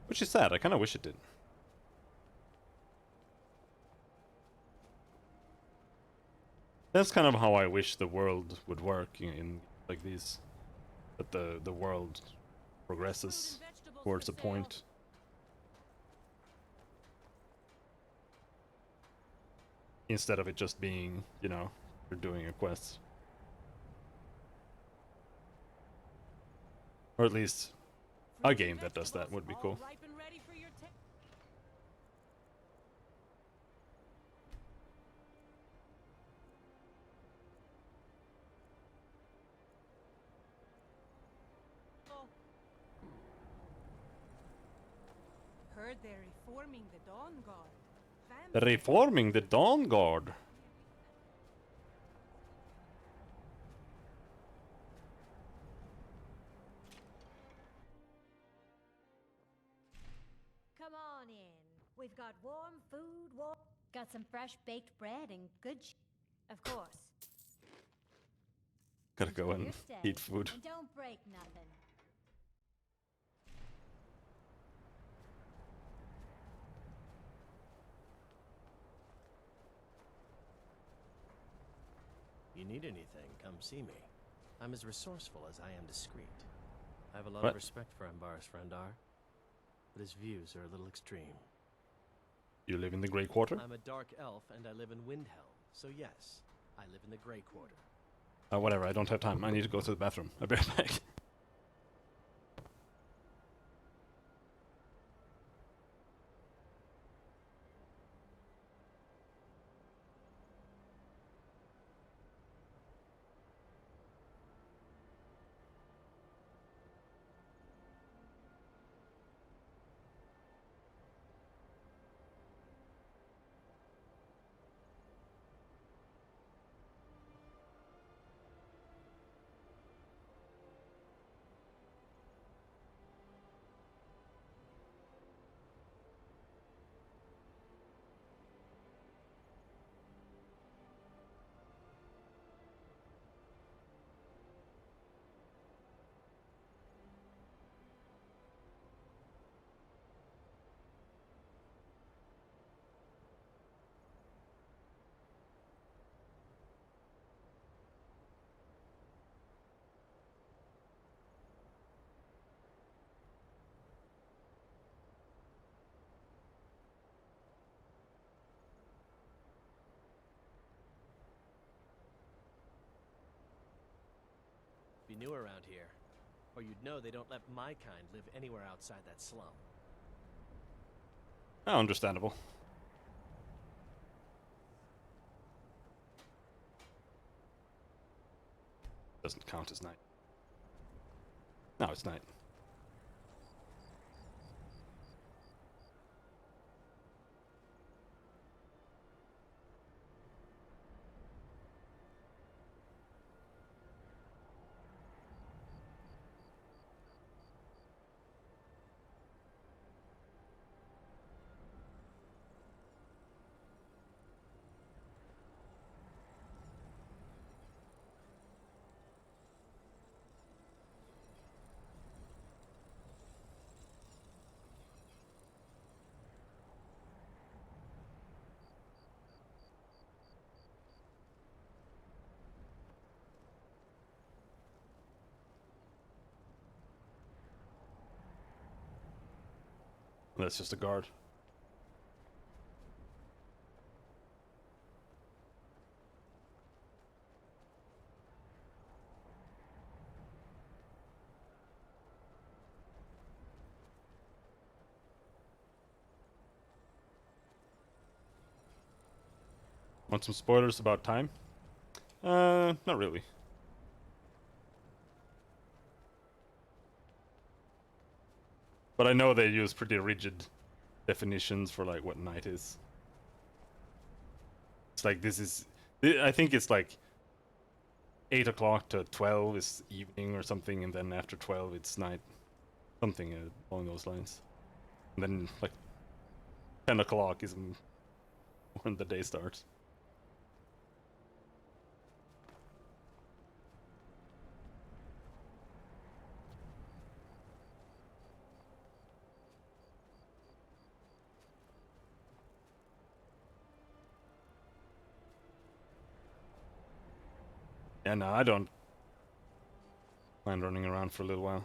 Which is sad, I kind of wish it did. That's kind of how I wish the world would work in like these. That the world progresses towards a point. Instead of it just being, you know, you're doing a quest. Or at least a game that does that would be cool. Heard they're reforming the Dawn Guard. They're reforming the Dawn Guard. Come on in. We've got warm food, got some fresh baked bread and good of course. Gotta go Enjoy and your stay, eat food. And don't break nothing. You need anything, come see me. I'm as resourceful as I am discreet. I have a lot What? of respect for Ambar's Frandar, but his views are a little extreme. You live in the Grey Quarter? I'm a dark elf and I live in Windhelm, so yes, I live in the Grey Quarter. Whatever, I don't have time. I need to go to the bathroom. I'll be right back. If you knew around here, or you'd know they don't let my kind live anywhere outside that slum. Oh, understandable. Doesn't count as night. No, it's night. That's just a guard. Want some spoilers about time? Not really. But I know they use pretty rigid definitions for like what night is. It's like this is, I think it's like 8 o'clock to 12 is evening or something, and then after 12 it's night, something along those lines. And then like 10 o'clock is when the day starts. Yeah, no, I don't mind running around for a little while.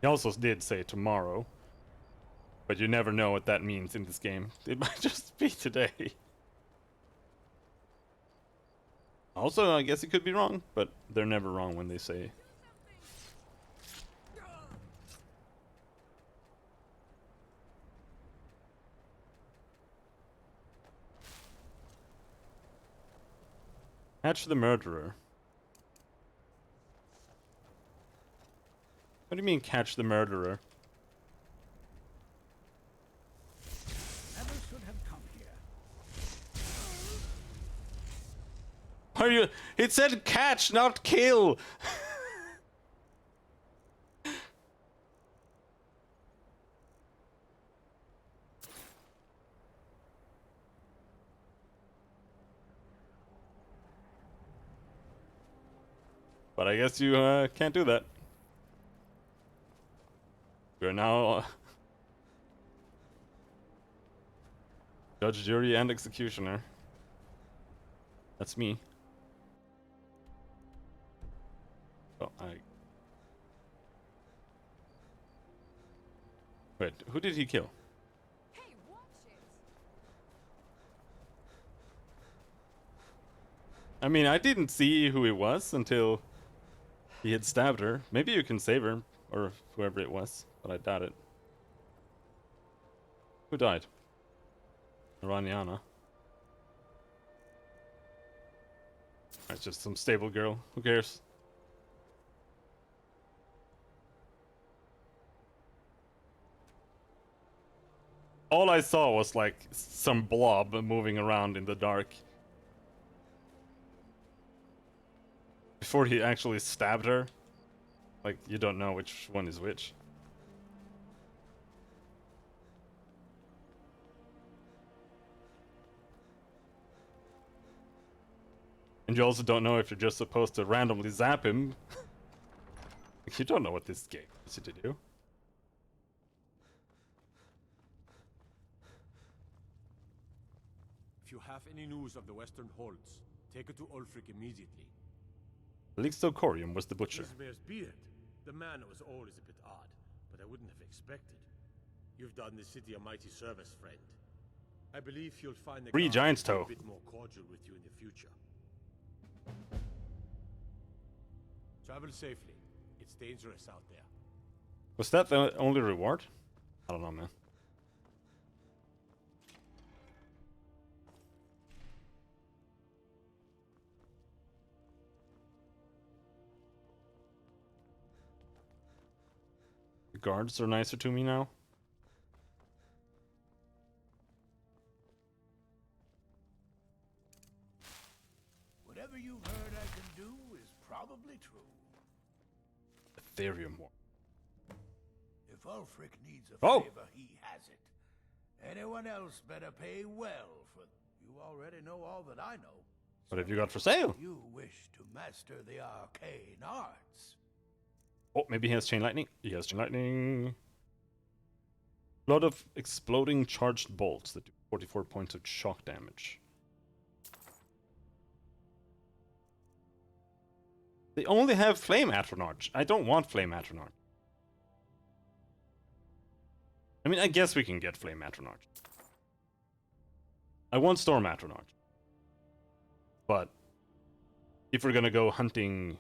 He also did say tomorrow, but you never know what that means in this game. It might just be today. Also, I guess it could be wrong, but they're never wrong when they say. Catch the murderer. What do you mean, catch the murderer? Never should have come here. Are you? It said catch, not kill. But I guess you can't do that. We're now judge, jury, and executioner. That's me. Oh, Wait, who did he kill? I mean, I didn't see who it was until he had stabbed her. Maybe you can save her, or whoever it was, but I doubt it. Who died? Raniana. It's just some stable girl. Who cares? All I saw was like some blob moving around in the dark. Before he actually stabbed her. Like, you don't know which one is which. And you also don't know if you're just supposed to randomly zap him. You don't know what this game wants you to do. If you have any news of the Western Holds, take it to Ulfric immediately. Lixo Corium was the butcher. Ismir's beard. The man was always a bit odd, but I wouldn't have expected. You've done the city a mighty service, friend. I believe you'll find the Three guards giant's will be toe. a bit more cordial with you in the future. Travel safely. It's dangerous out there. Was that the only reward? I don't know, man. The guards are nicer to me now. Whatever you've heard I can do is probably true. Ethereum War. If Ulfric needs a Oh! favor, he has it. Anyone else better pay well for... You already know all that I know. What have you got for sale? You wish to master the arcane arts. Oh, maybe he has chain lightning. He has chain lightning. A lot of exploding charged bolts that do 44 points of shock damage. They only have Flame Atronach. I don't want Flame Atronach. I mean, I guess we can get Flame Atronach. I want Storm Atronach. But if we're gonna go hunting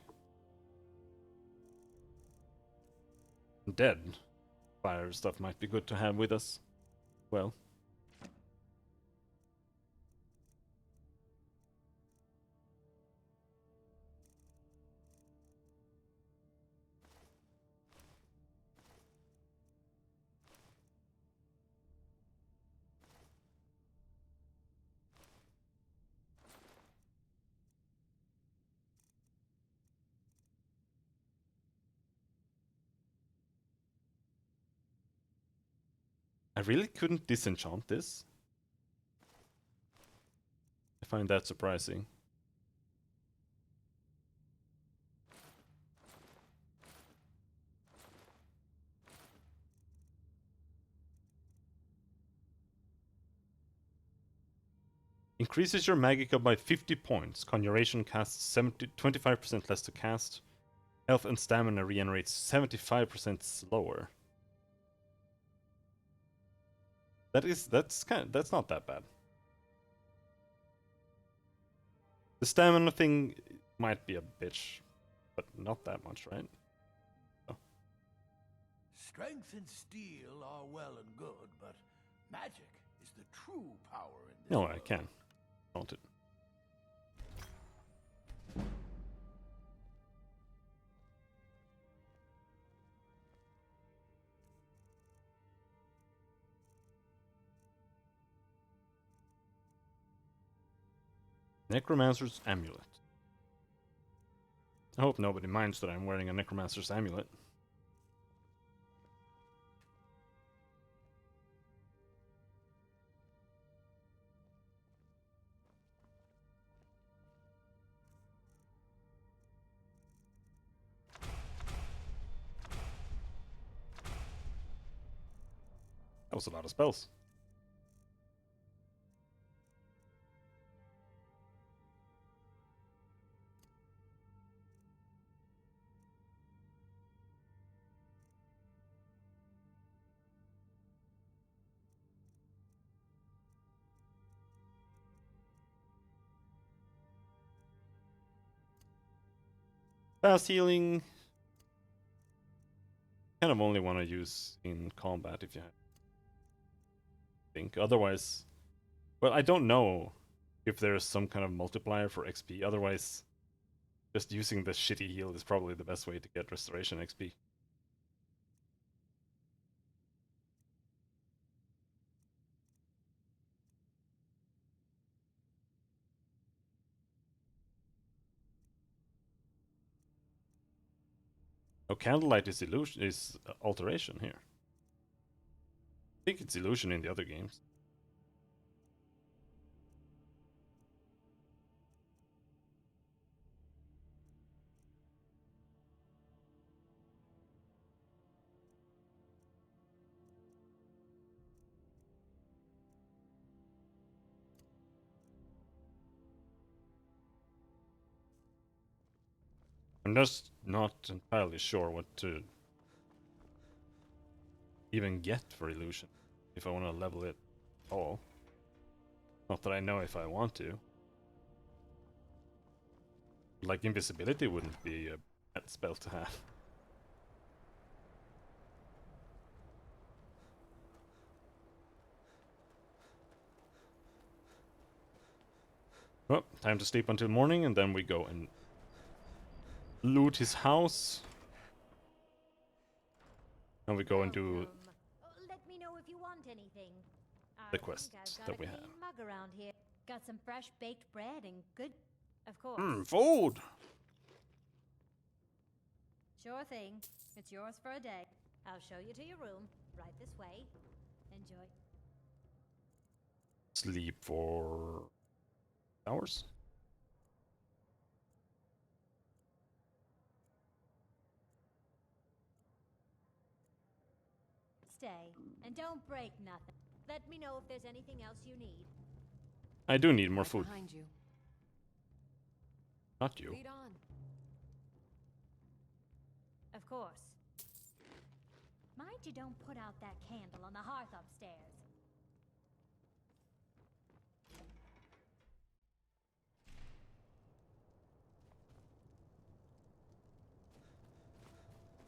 dead, fire stuff might be good to have with us. Well. I really couldn't disenchant this. I find that surprising. Increases your magic by 50 points. Conjuration casts 25% less to cast. Health and stamina regenerates 75% slower. That's not that bad. The stamina thing might be a bitch, but not that much, right? Oh. Strength and steel are well and good, but magic is the true power in this No, world. I can. Want it. Necromancer's Amulet. I hope nobody minds that I'm wearing a Necromancer's Amulet. That was a lot of spells. Fast healing. Kind of only want to use in combat if you have. Think. Otherwise, well, I don't know if there's some kind of multiplier for XP. Otherwise, just using the shitty heal is probably the best way to get restoration XP. Oh, Candlelight is illusion, is alteration here. I think it's illusion in the other games. I'm just not entirely sure what to even get for illusion if I want to level it at all. Not that I know if I want to. Like invisibility wouldn't be a bad spell to have. Well, time to sleep until morning, and then we go and loot his house. And we go and do Let me know if you want anything. the quests that we have. Mug around here. Got some fresh baked bread and good, of course. Food! Sure thing. It's yours for a day. I'll show you to your room. Right this way. Enjoy. Sleep for hours? Stay. And don't break nothing. Let me know if there's anything else you need. I do need more Right food. behind you. Not you. Lead on. Of course. Mind you don't put out that candle on the hearth upstairs.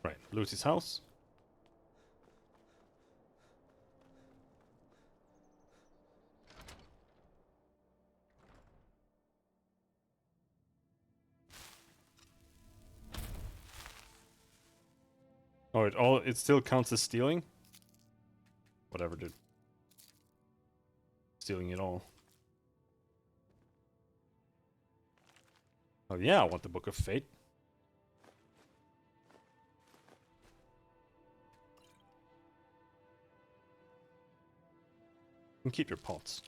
Right, loot his house. Oh, it still counts as stealing? Whatever, dude. Stealing it all. Oh yeah, I want the Book of Fate. And keep your pots.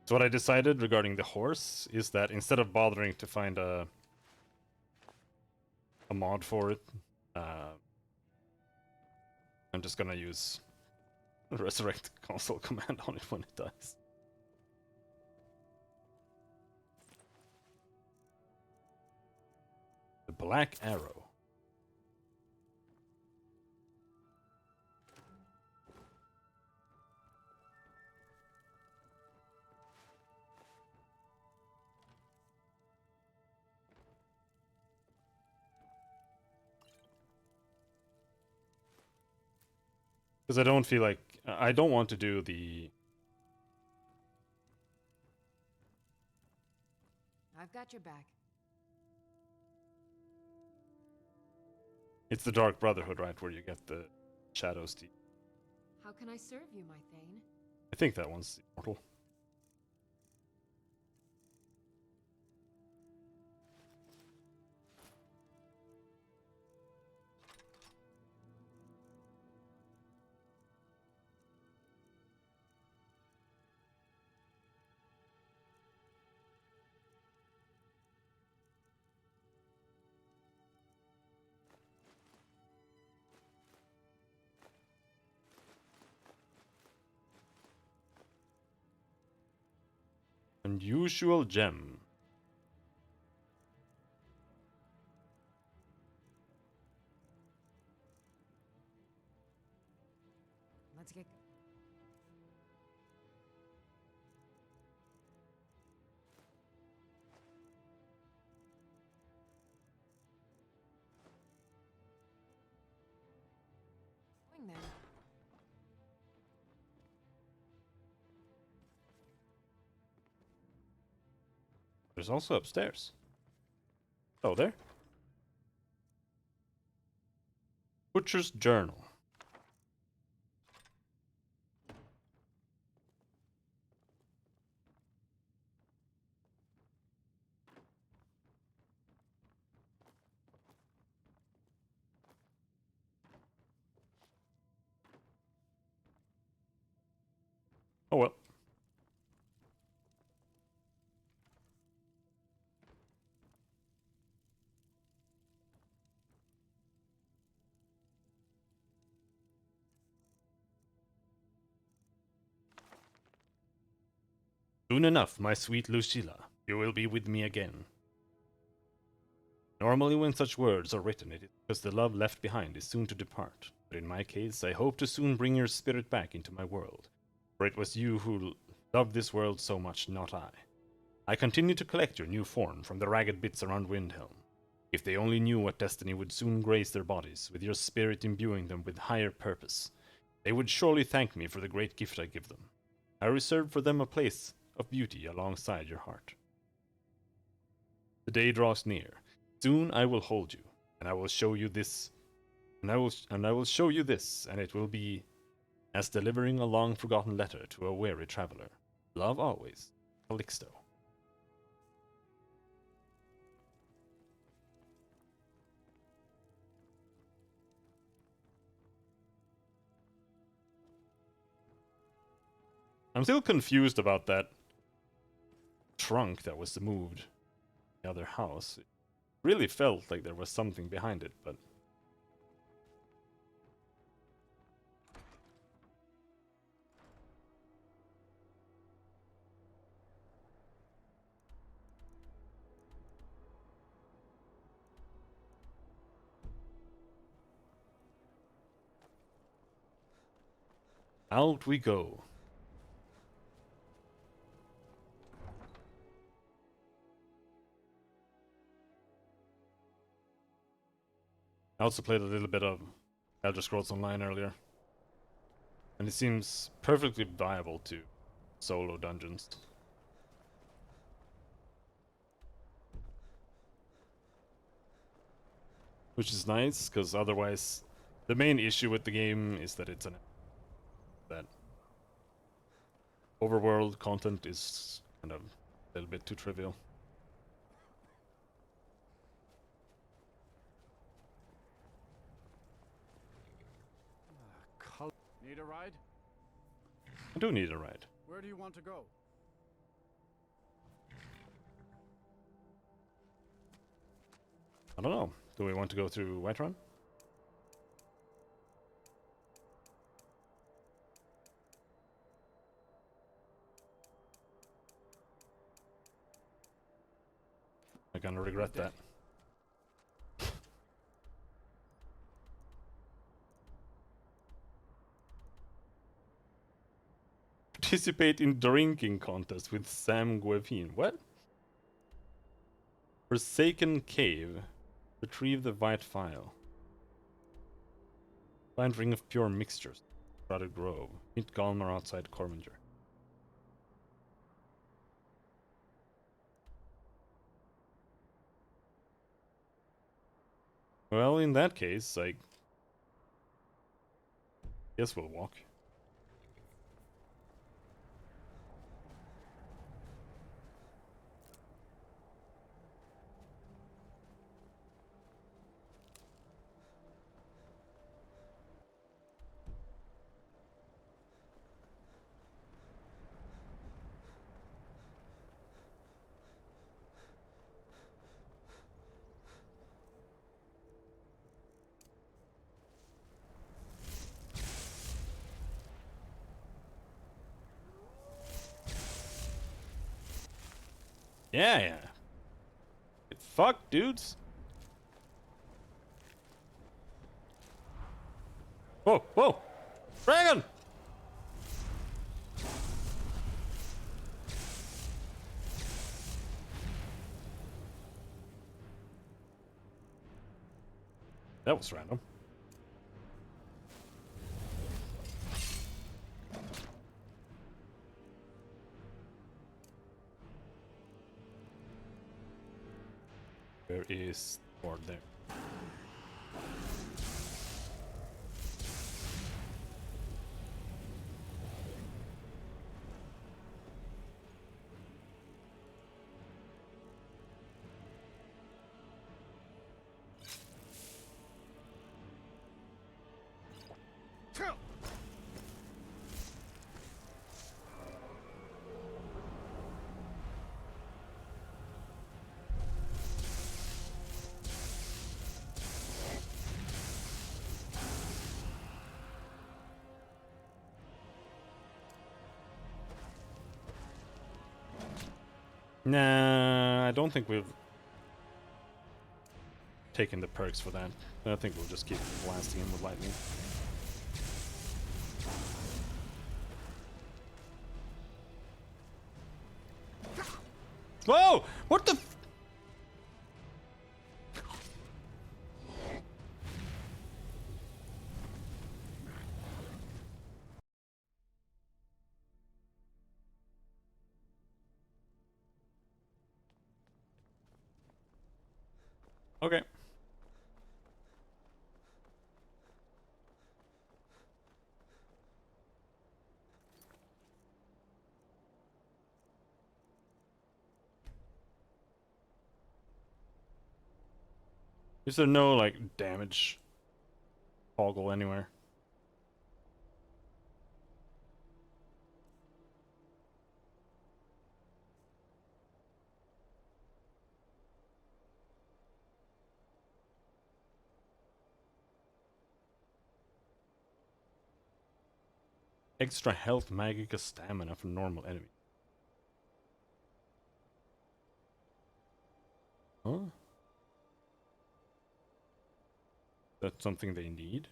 So what I decided regarding the horse is that instead of bothering to find a mod for it, I'm just gonna use resurrect console command on it when it dies. The Black Arrow. Because I don't feel like I don't want to do the. I've got your back. It's the Dark Brotherhood, right, where you get the Shadows Deep. How can I serve you, my Thane? I think that one's immortal. Unusual gem. Let's get. Going then. There's also upstairs. Oh, there? Butcher's Journal. Oh well. Soon enough, my sweet Lucilla, you will be with me again. Normally when such words are written, it is because the love left behind is soon to depart. But in my case, I hope to soon bring your spirit back into my world. For it was you who loved this world so much, not I. I continue to collect your new form from the ragged bits around Windhelm. If they only knew what destiny would soon grace their bodies, with your spirit imbuing them with higher purpose, they would surely thank me for the great gift I give them. I reserve for them a place of beauty alongside your heart. The day draws near. Soon I will hold you, and I will show you this, and I will show you this, and it will be as delivering a long-forgotten letter to a weary traveler. Love always, Calixto. I'm still confused about that trunk that was moved in the other house. It really felt like there was something behind it, but... Out we go. I also played a little bit of Elder Scrolls Online earlier. And it seems perfectly viable to solo dungeons. Which is nice, because otherwise the main issue with the game is that it's that overworld content is kind of a little bit too trivial. Need a ride? I do need a ride. Where do you want to go? I don't know. Do we want to go through Whiterun? I'm gonna regret that. Participate in drinking contest with Sam Guevin. What? Forsaken Cave. Retrieve the white file. Find ring of pure mixtures. Brother Grove. Meet Galmar outside Corminger. Well, in that case, I guess we'll walk. Yeah. Get fucked, dudes. Whoa! Dragon! That was random. Where is Thor there? Nah, I don't think we've taken the perks for that. I think we'll just keep blasting him with lightning. Whoa! What the f— Okay. Is there no, like, damage toggle anywhere? Extra health, magic, stamina for normal enemy. Huh? That's something they need?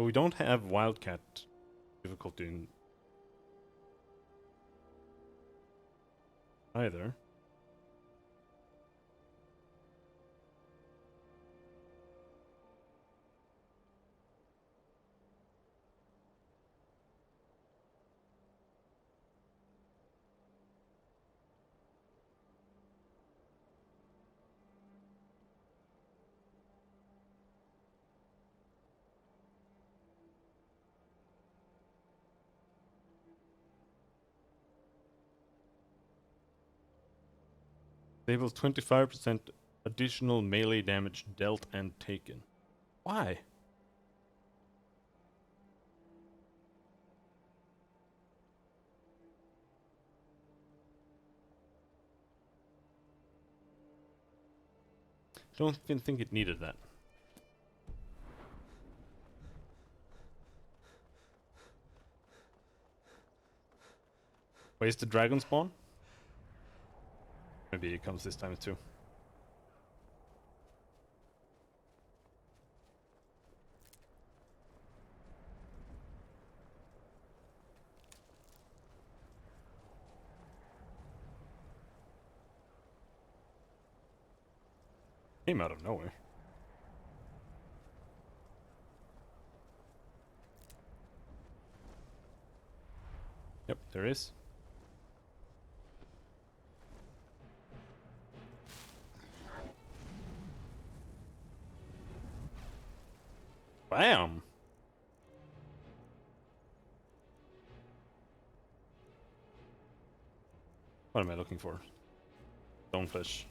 But we don't have Wildcat difficulty in either. Enables 25% additional melee damage dealt and taken. Why? Don't even think it needed that. Where's the dragon spawn? Maybe it comes this time too. Came out of nowhere. Yep, there is. Bam! What am I looking for? Stonefish.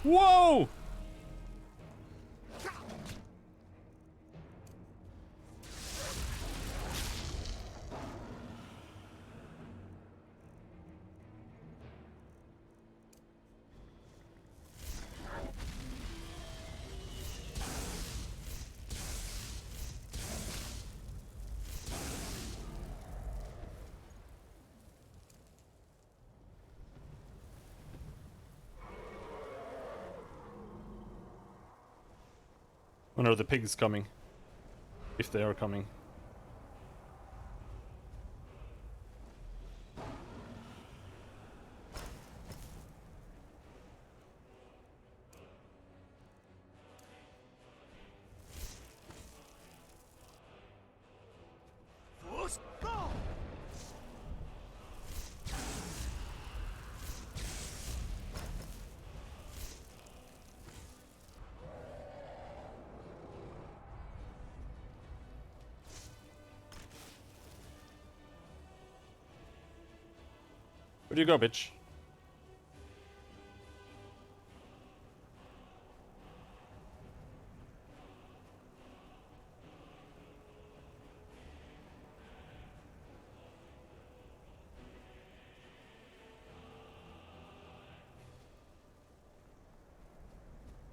Whoa! When are the pigs coming? If they are coming. Where'd you go, bitch?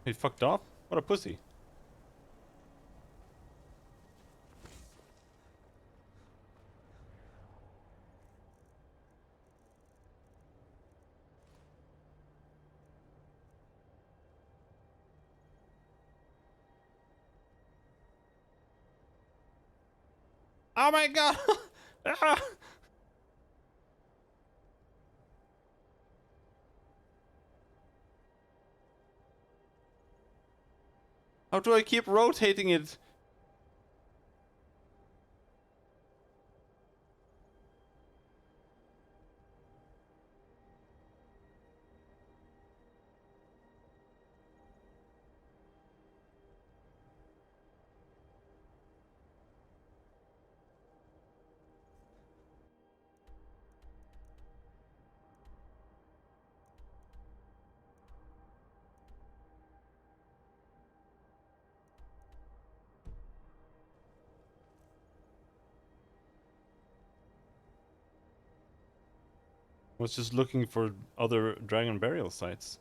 He fucked off? What a pussy. Oh my god! Ah! How do I keep rotating it? Was just looking for other dragon burial sites.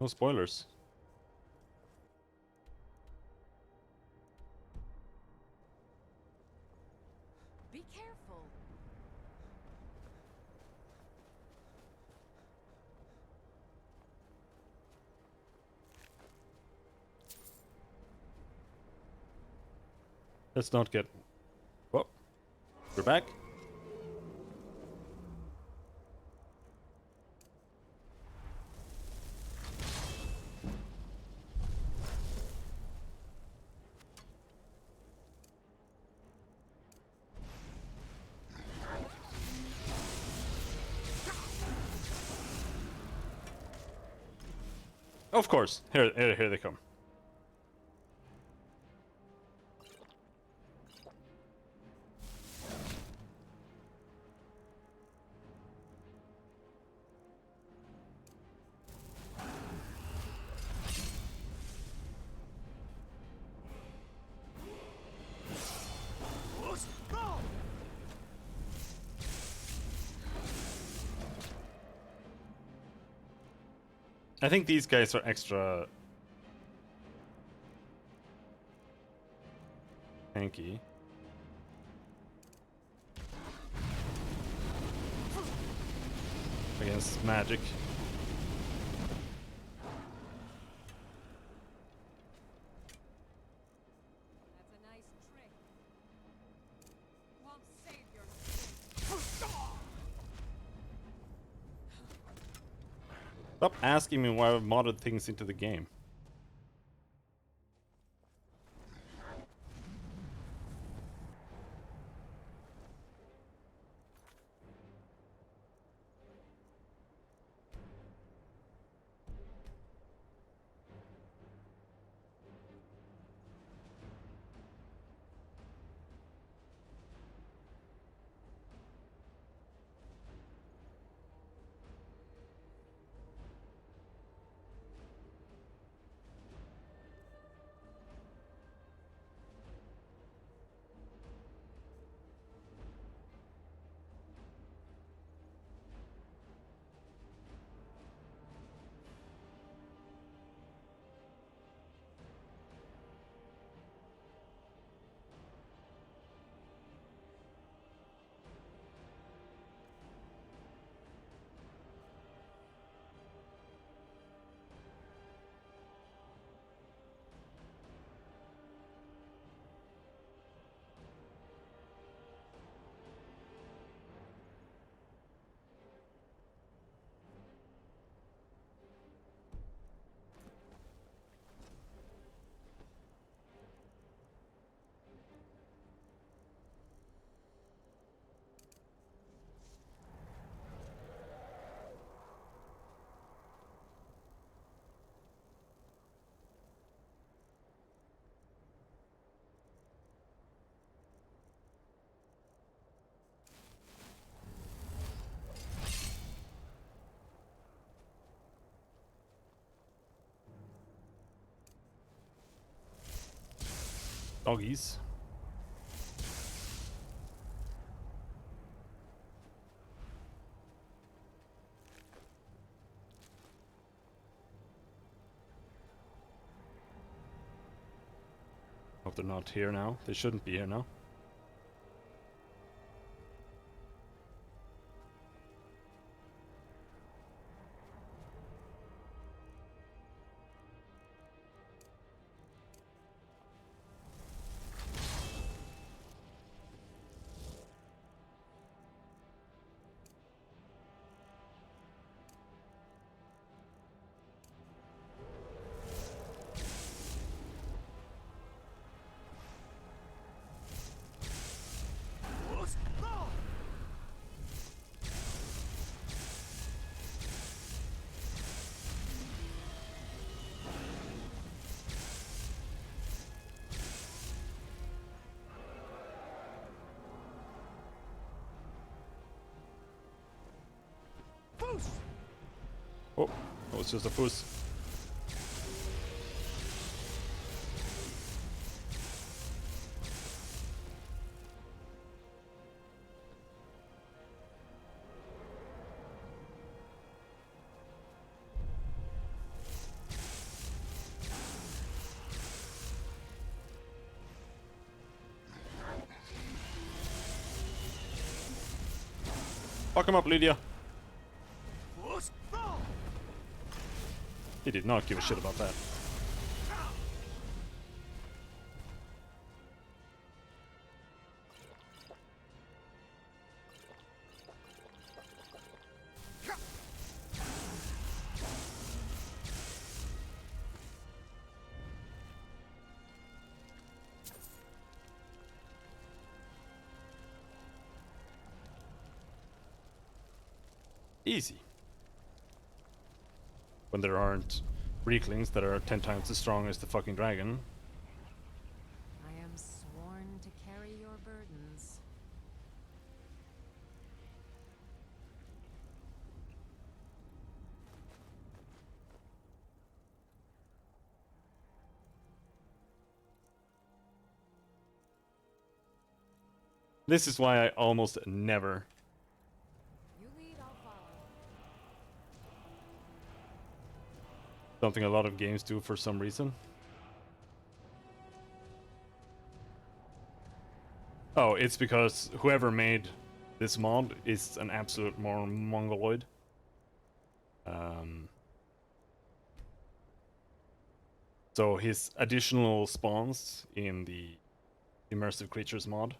No spoilers. Let's not get... Oh, we're back. Of course. Here they come. I think these guys are extra tanky. Against magic. That's a nice trick. Won't save your Stop asking me why I've modded things into the game. Doggies. Hope they're not here now. They shouldn't be here now. Oh, that was just a puss. Fuck him up, Lydia. He did not give a shit about that. easy. When there aren't Reeklings that are 10 times as strong as the fucking dragon. I am sworn to carry your burdens. This is why I almost never You lead, I'll follow. something a lot of games do for some reason. Oh, it's because whoever made this mod is an absolute mongoloid. So his additional spawns in the immersive creatures mod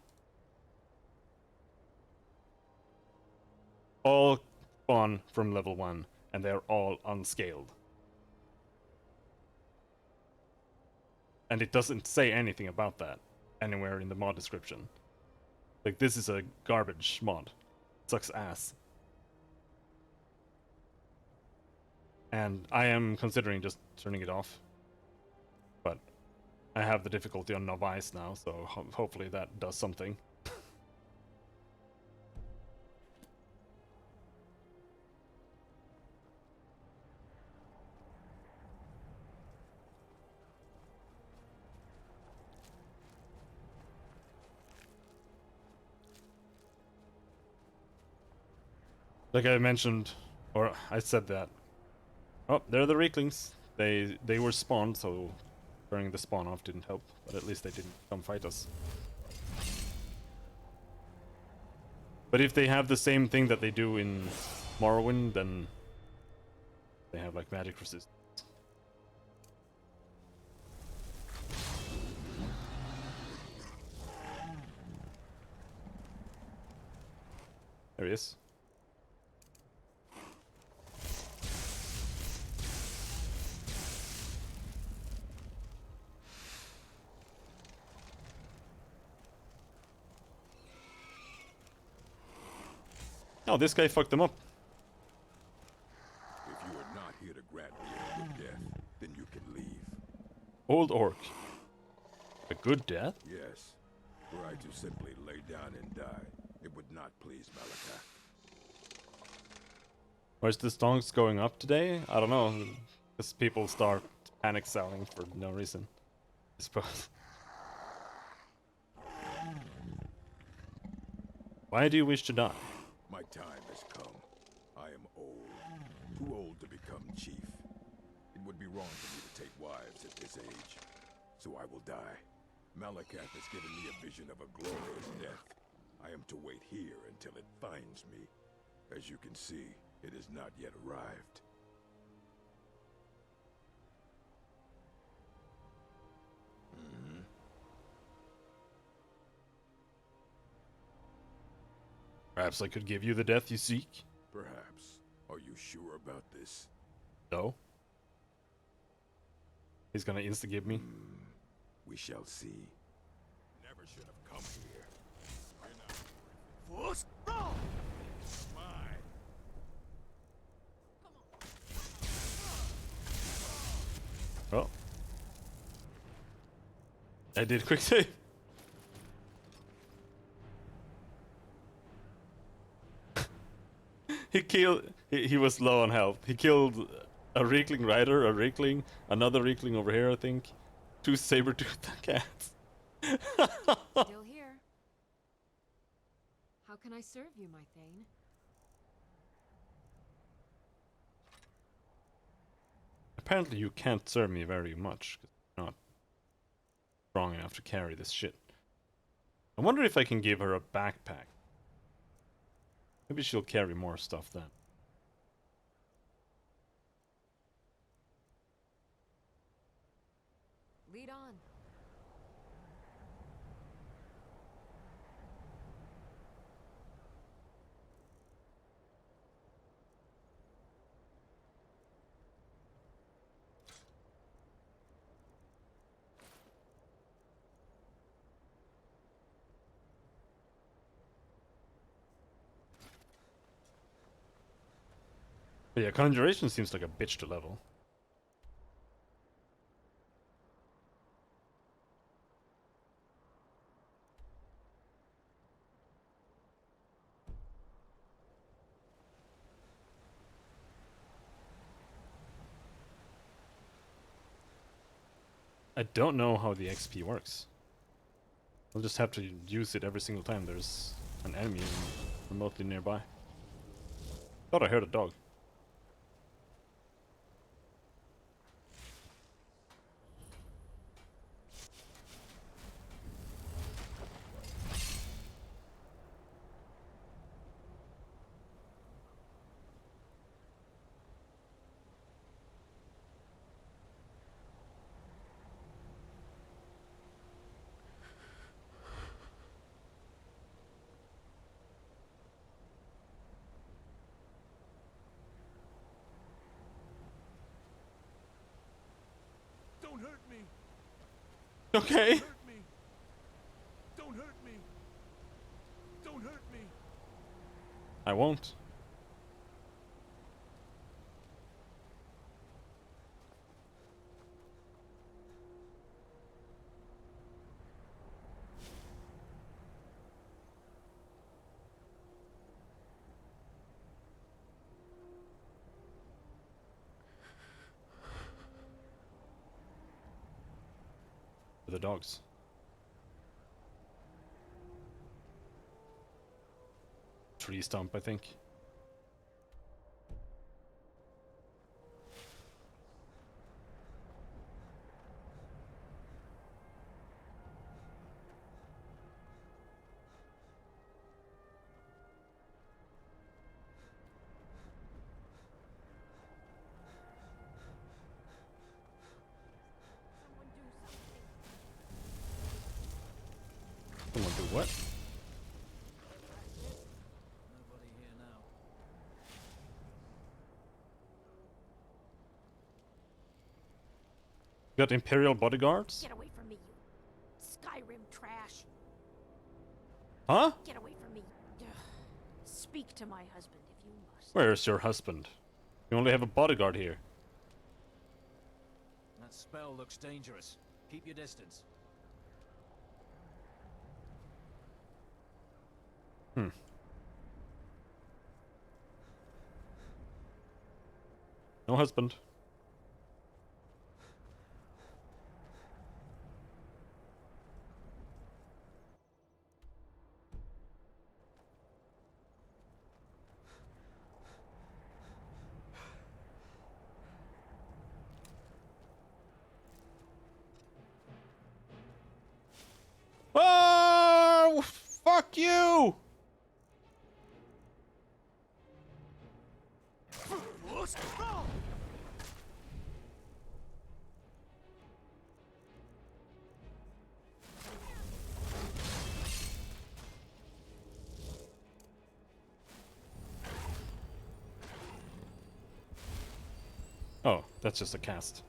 all spawn from level 1 and they're all unscaled. And it doesn't say anything about that anywhere in the mod description. Like, this is a garbage mod. Sucks ass. And I am considering just turning it off. But I have the difficulty on Novice now, so hopefully that does something. Like I mentioned, or I said that. Oh, they're the Reeklings. They were spawned, so turning the spawn off didn't help. But at least they didn't come fight us. But if they have the same thing that they do in Morrowind, then they have like magic resistance. There he is. Oh, this guy fucked them up. If you are not here to grant me a good death, then you can leave. Old orc. A good death? Yes. Were I to simply lay down and die, it would not please Malika. Why is the stonks going up today? I don't know. Because people start panic selling for no reason, I suppose. Why do you wish to die? My time has come. I am old. Too old to become chief. It would be wrong for me to take wives at this age. So I will die. Malakath has given me a vision of a glorious death. I am to wait here until it finds me. As you can see, it has not yet arrived. Perhaps I could give you the death you seek? Perhaps. Are you sure about this? No. He's gonna insta-give me. We shall see. Never should have come here. Oh. I did quick save. He was low on health. He killed a Reekling rider, a Reekling, another Reekling over here, I think. 2 saber-toothed cats. Still here. How can I serve you, my Thane? Apparently you can't serve me very much, because you're not strong enough to carry this shit. I wonder if I can give her a backpack. Maybe she'll carry more stuff then. Lead on. But yeah, conjuration seems like a bitch to level. I don't know how the XP works. I'll just have to use it every single time there's an enemy remotely nearby. Thought I heard a dog. Don't hurt me. Okay. Don't hurt me. Don't hurt me. Don't hurt me. I won't. The dogs. Tree stump, I think. Someone do what? Nobody here now. Got Imperial bodyguards? Get away from me, you Skyrim trash. Huh? Get away from me. Ugh. Speak to my husband if you must. Where's your husband? You only have a bodyguard here. That spell looks dangerous. Keep your distance. No husband. Oh, fuck you! Oh, that's just a cast.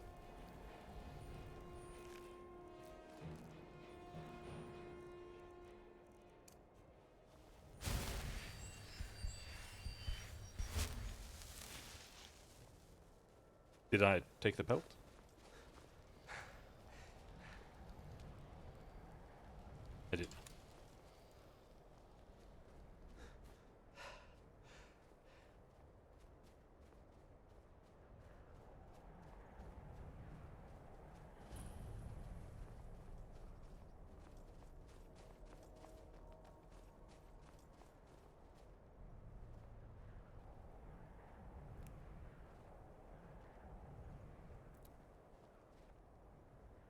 Did I take the pelt? I did.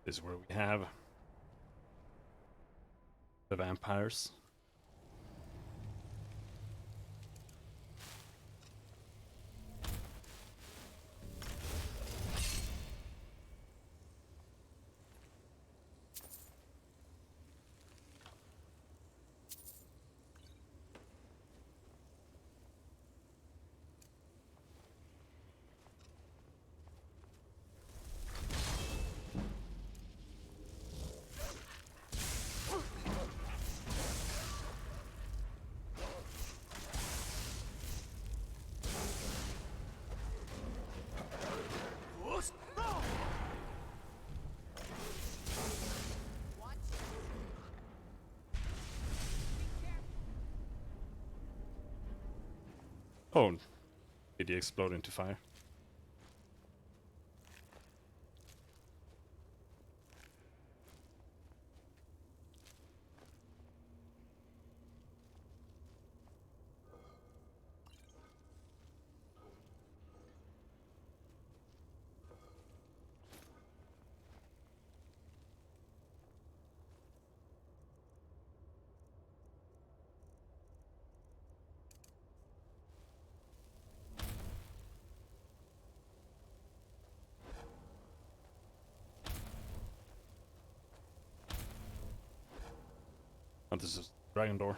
This is where we have the vampires. Oh, did he explode into fire? Oh, this is dragon door.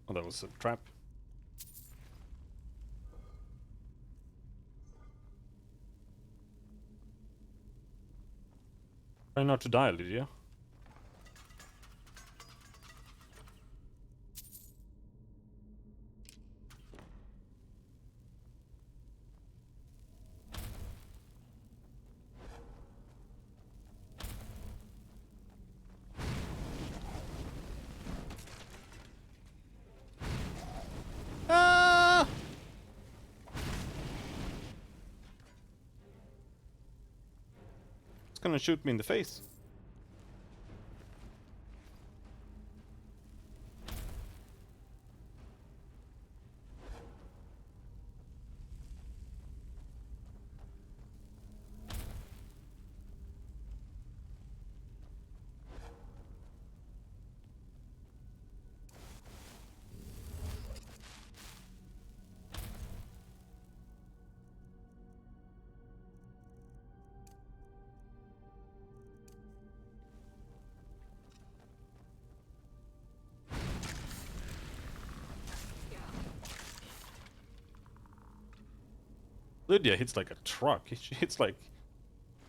Oh, that was a trap. Try not to die, Lydia. Ah! It's gonna shoot me in the face. Lydia hits like a truck. She hits like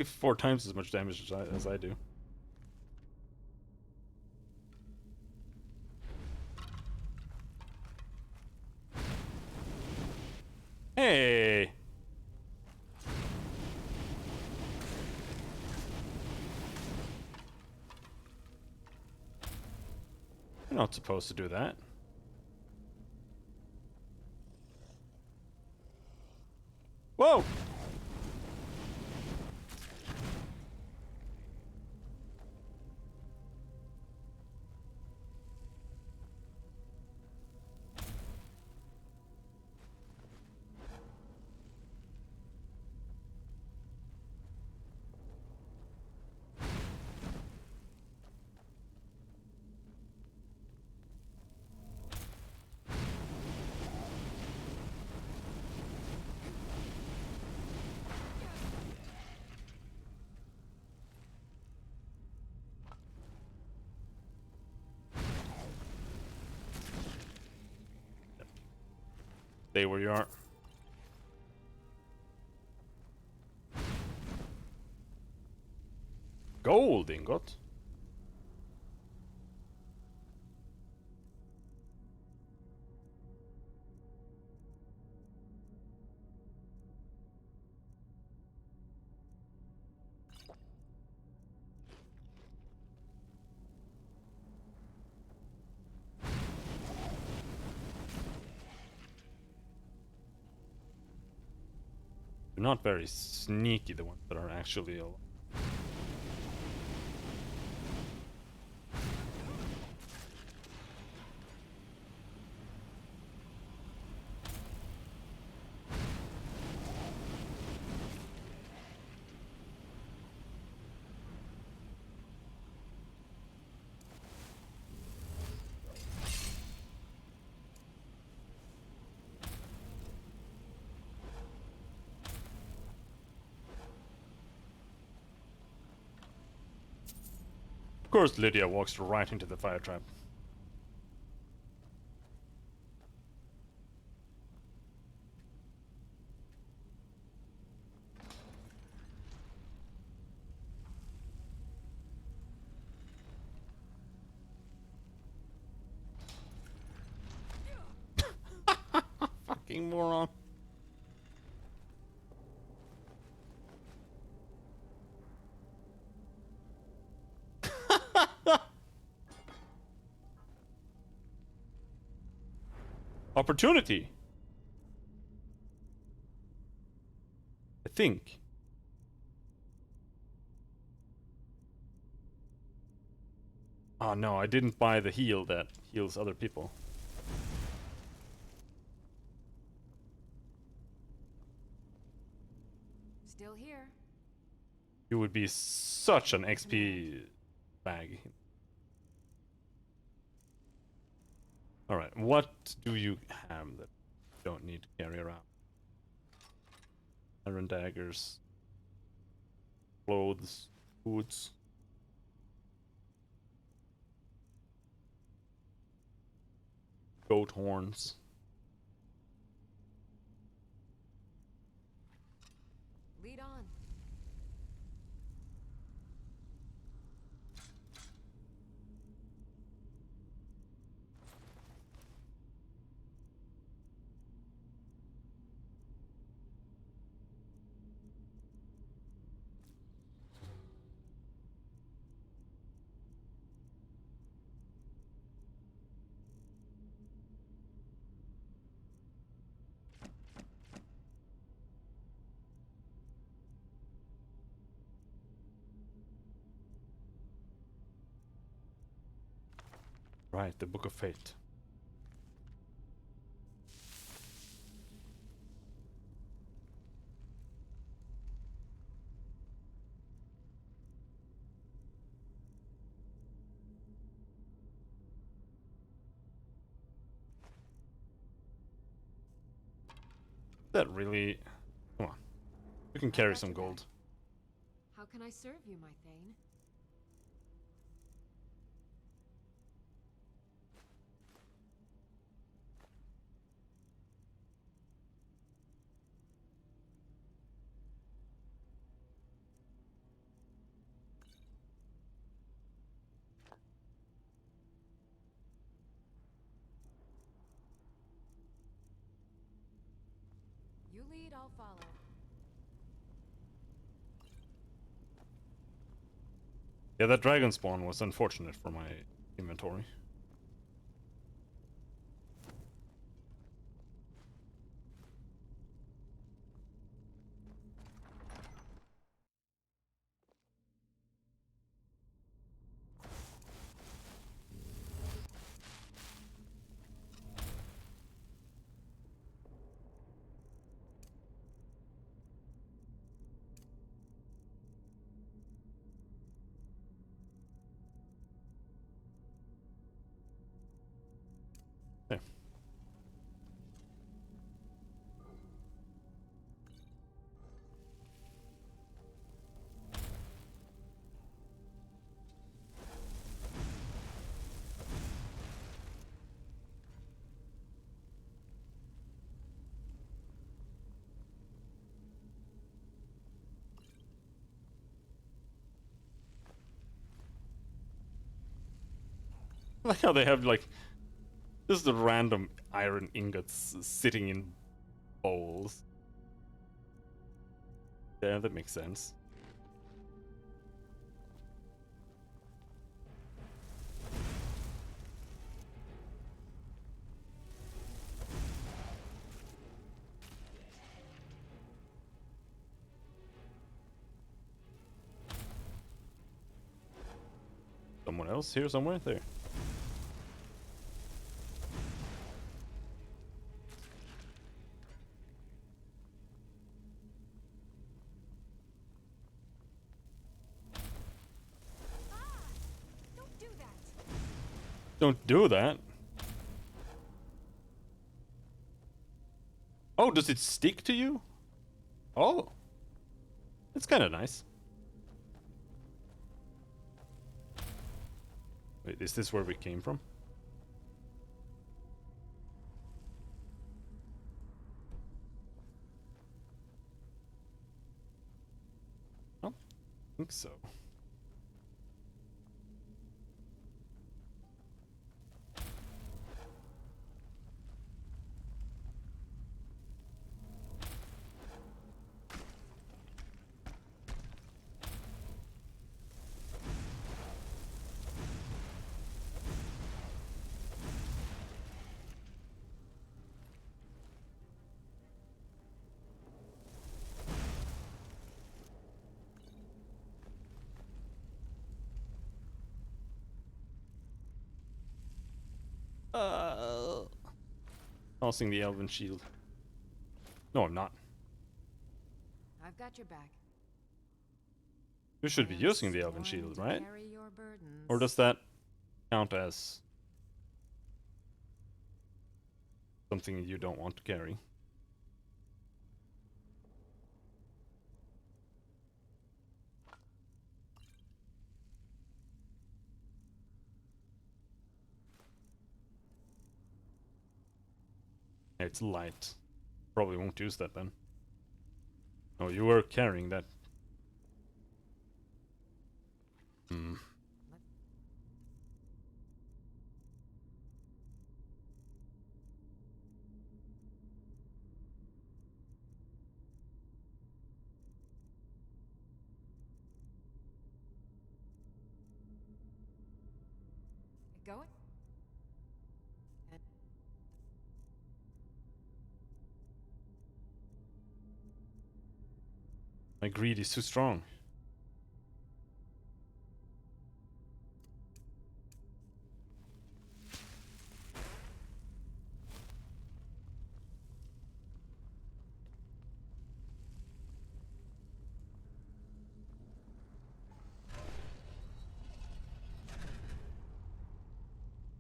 4 times as much damage as I do. Hey! You're not supposed to do that. Whoa! Stay where you are. Gold ingot? They're not very sneaky, the ones that are actually alive. course, Lydia walks right into the fire trap. Fucking moron. Opportunity. I think. Oh no, I didn't buy the heal that heals other people. Still here. You would be such an XP bag. Alright, what do you have that you don't need to carry around? Iron daggers, clothes, boots. Goat horns. Lead on. Right, the Book of Fate. That really... Come on. You can carry some gold. How can I serve you, my Thane? You lead, I'll follow. Yeah, that dragon spawn was unfortunate for my inventory. There. I like how they have like just the random iron ingots sitting in bowls. Yeah, that makes sense. Someone else here somewhere? There. Don't do that. Don't do that. Oh, does it stick to you? Oh. That's kind of nice. Wait, is this where we came from? I don't think so. Tossing the elven shield. No, I'm not. I've got your back. You should be I am using the elven sworn shield, to right? carry your burdens. Or does that count as something you don't want to carry? It's light. Probably won't use that then. Oh, you were carrying that. Hmm. Going? And My greed is too strong.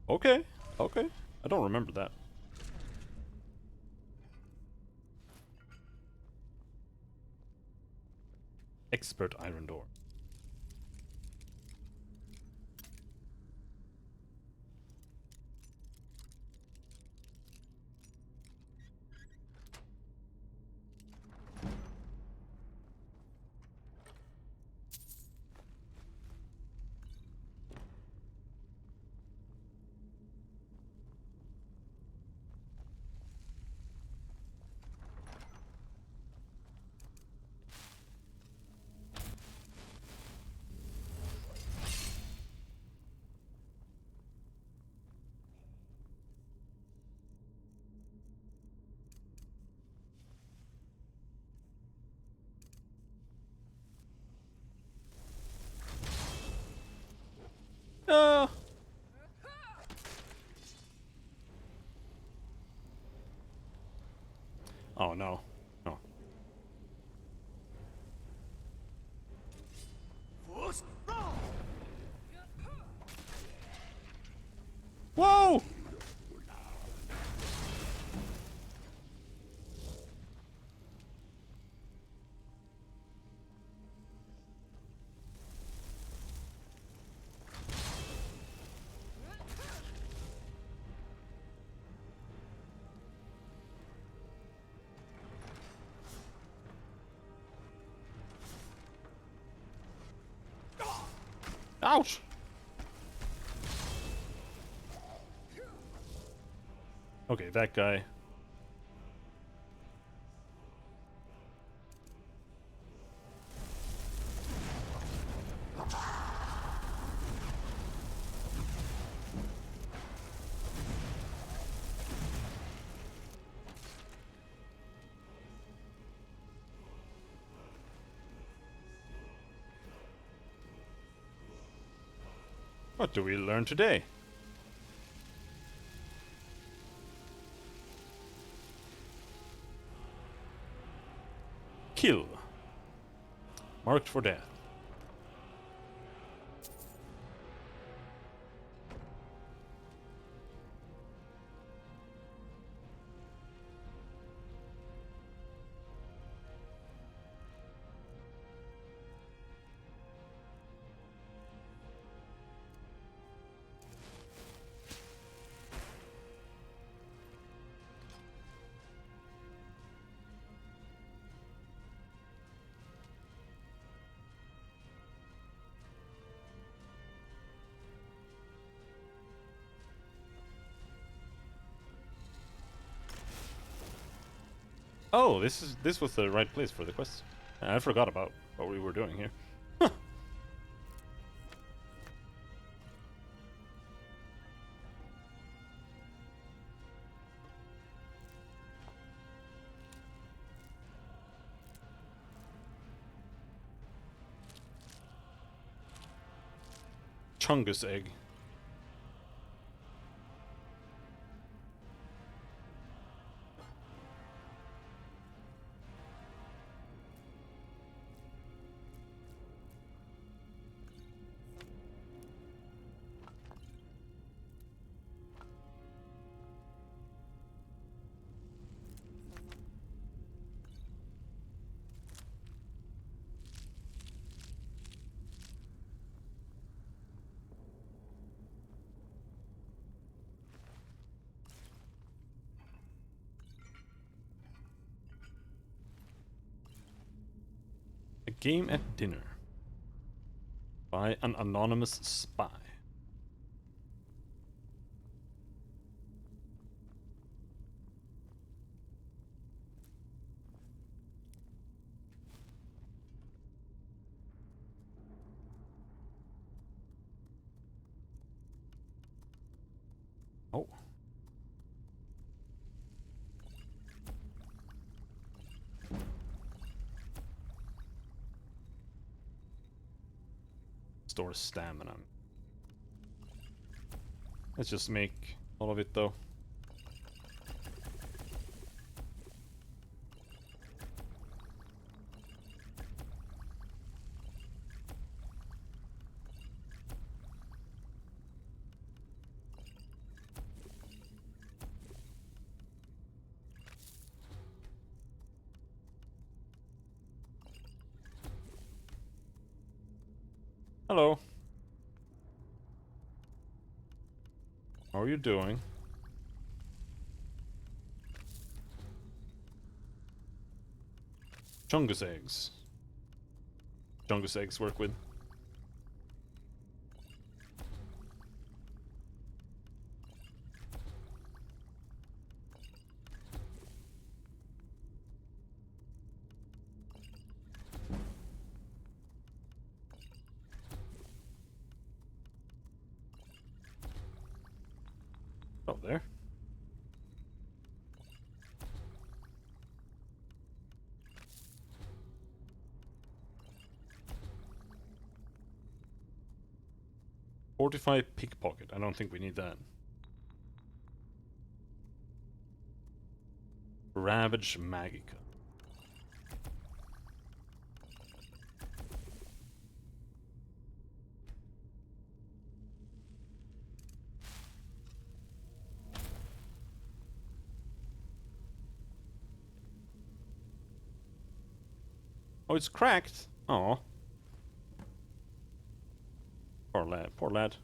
Okay, okay. I don't remember that. Expert iron door. Uh. Oh no. No. Whoa! Ouch! Okay, that guy. What do we learn today? Kill. Marked for death. Oh, this was the right place for the quest. I forgot about what we were doing here. Chungus egg. A game at dinner by an anonymous spy. Oh. Store stamina. Let's just make all of it though. Hello. How are you doing? Chungus eggs. Chungus eggs work with. Oh, there. Fortify pickpocket. I don't think we need that. Ravage Magica. Oh, it's cracked. Oh. Poor lad. Poor lad.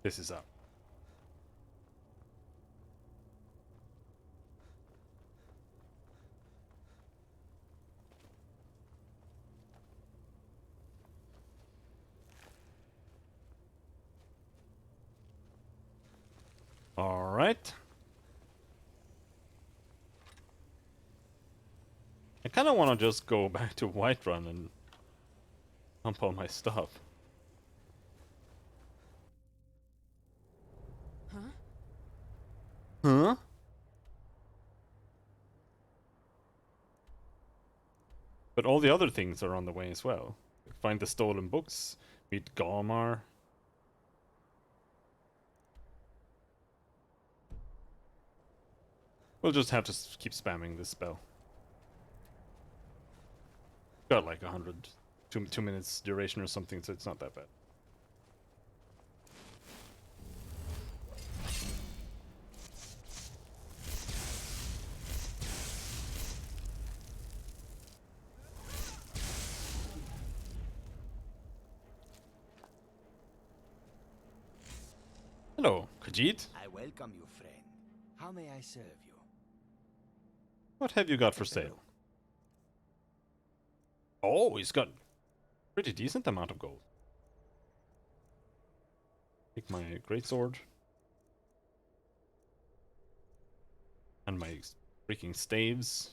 This is up. All right. I kind of want to just go back to Whiterun and dump all my stuff. Huh? Huh? But all the other things are on the way as well. Find the stolen books, meet Galmar. We'll just have to keep spamming this spell. Got like 2 minutes duration or something, so it's not that bad. Hello, Khajiit. I welcome you, friend. How may I serve you? What have you got for sale? Oh, he's got pretty decent amount of gold. Take my greatsword. And my freaking staves.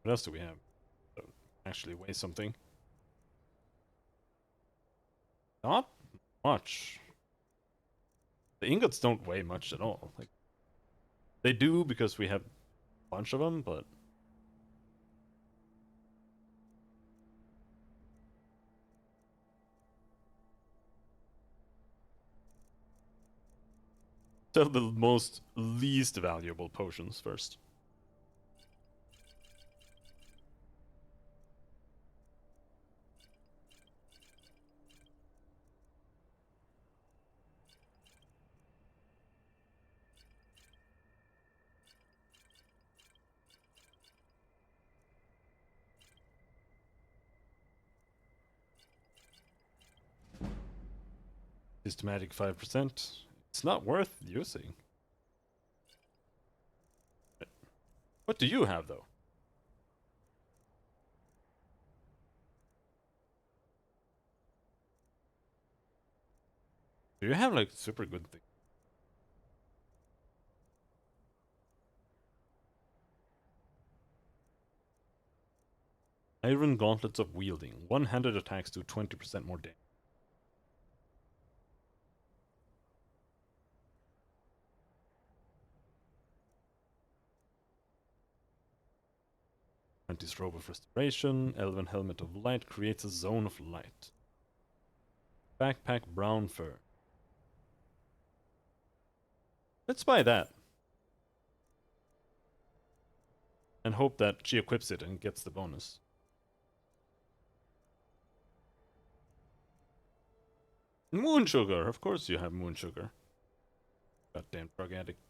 What else do we have? Actually weigh something. Not much. The ingots don't weigh much at all. Like, they do because we have a bunch of them, but sell the most least valuable potions first. Systematic 5%. It's not worth using. What do you have, though? Do you have, like, super good things? Iron Gauntlets of Wielding. One-handed attacks do 20% more damage. Apprentice Robe of Restoration. Elven Helmet of Light creates a zone of light. Backpack Brown Fur. Let's buy that. And hope that she equips it and gets the bonus. Moon Sugar! Of course you have Moon Sugar. Goddamn drug addict.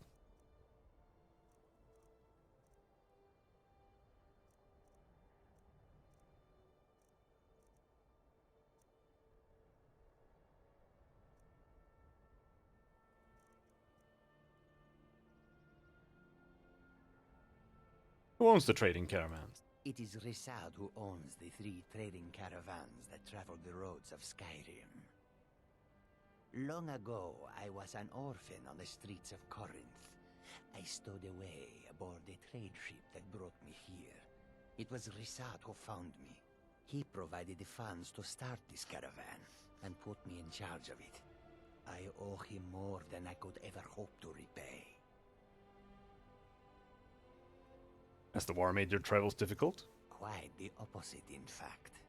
Who owns the trading caravans? It is Risad who owns the 3 trading caravans that travel the roads of Skyrim. Long ago, I was an orphan on the streets of Corinth. I stowed away aboard a trade ship that brought me here. It was Risad who found me. He provided the funds to start this caravan and put me in charge of it. I owe him more than I could ever hope to repay. Has the war made your travels difficult? Quite the opposite, in fact.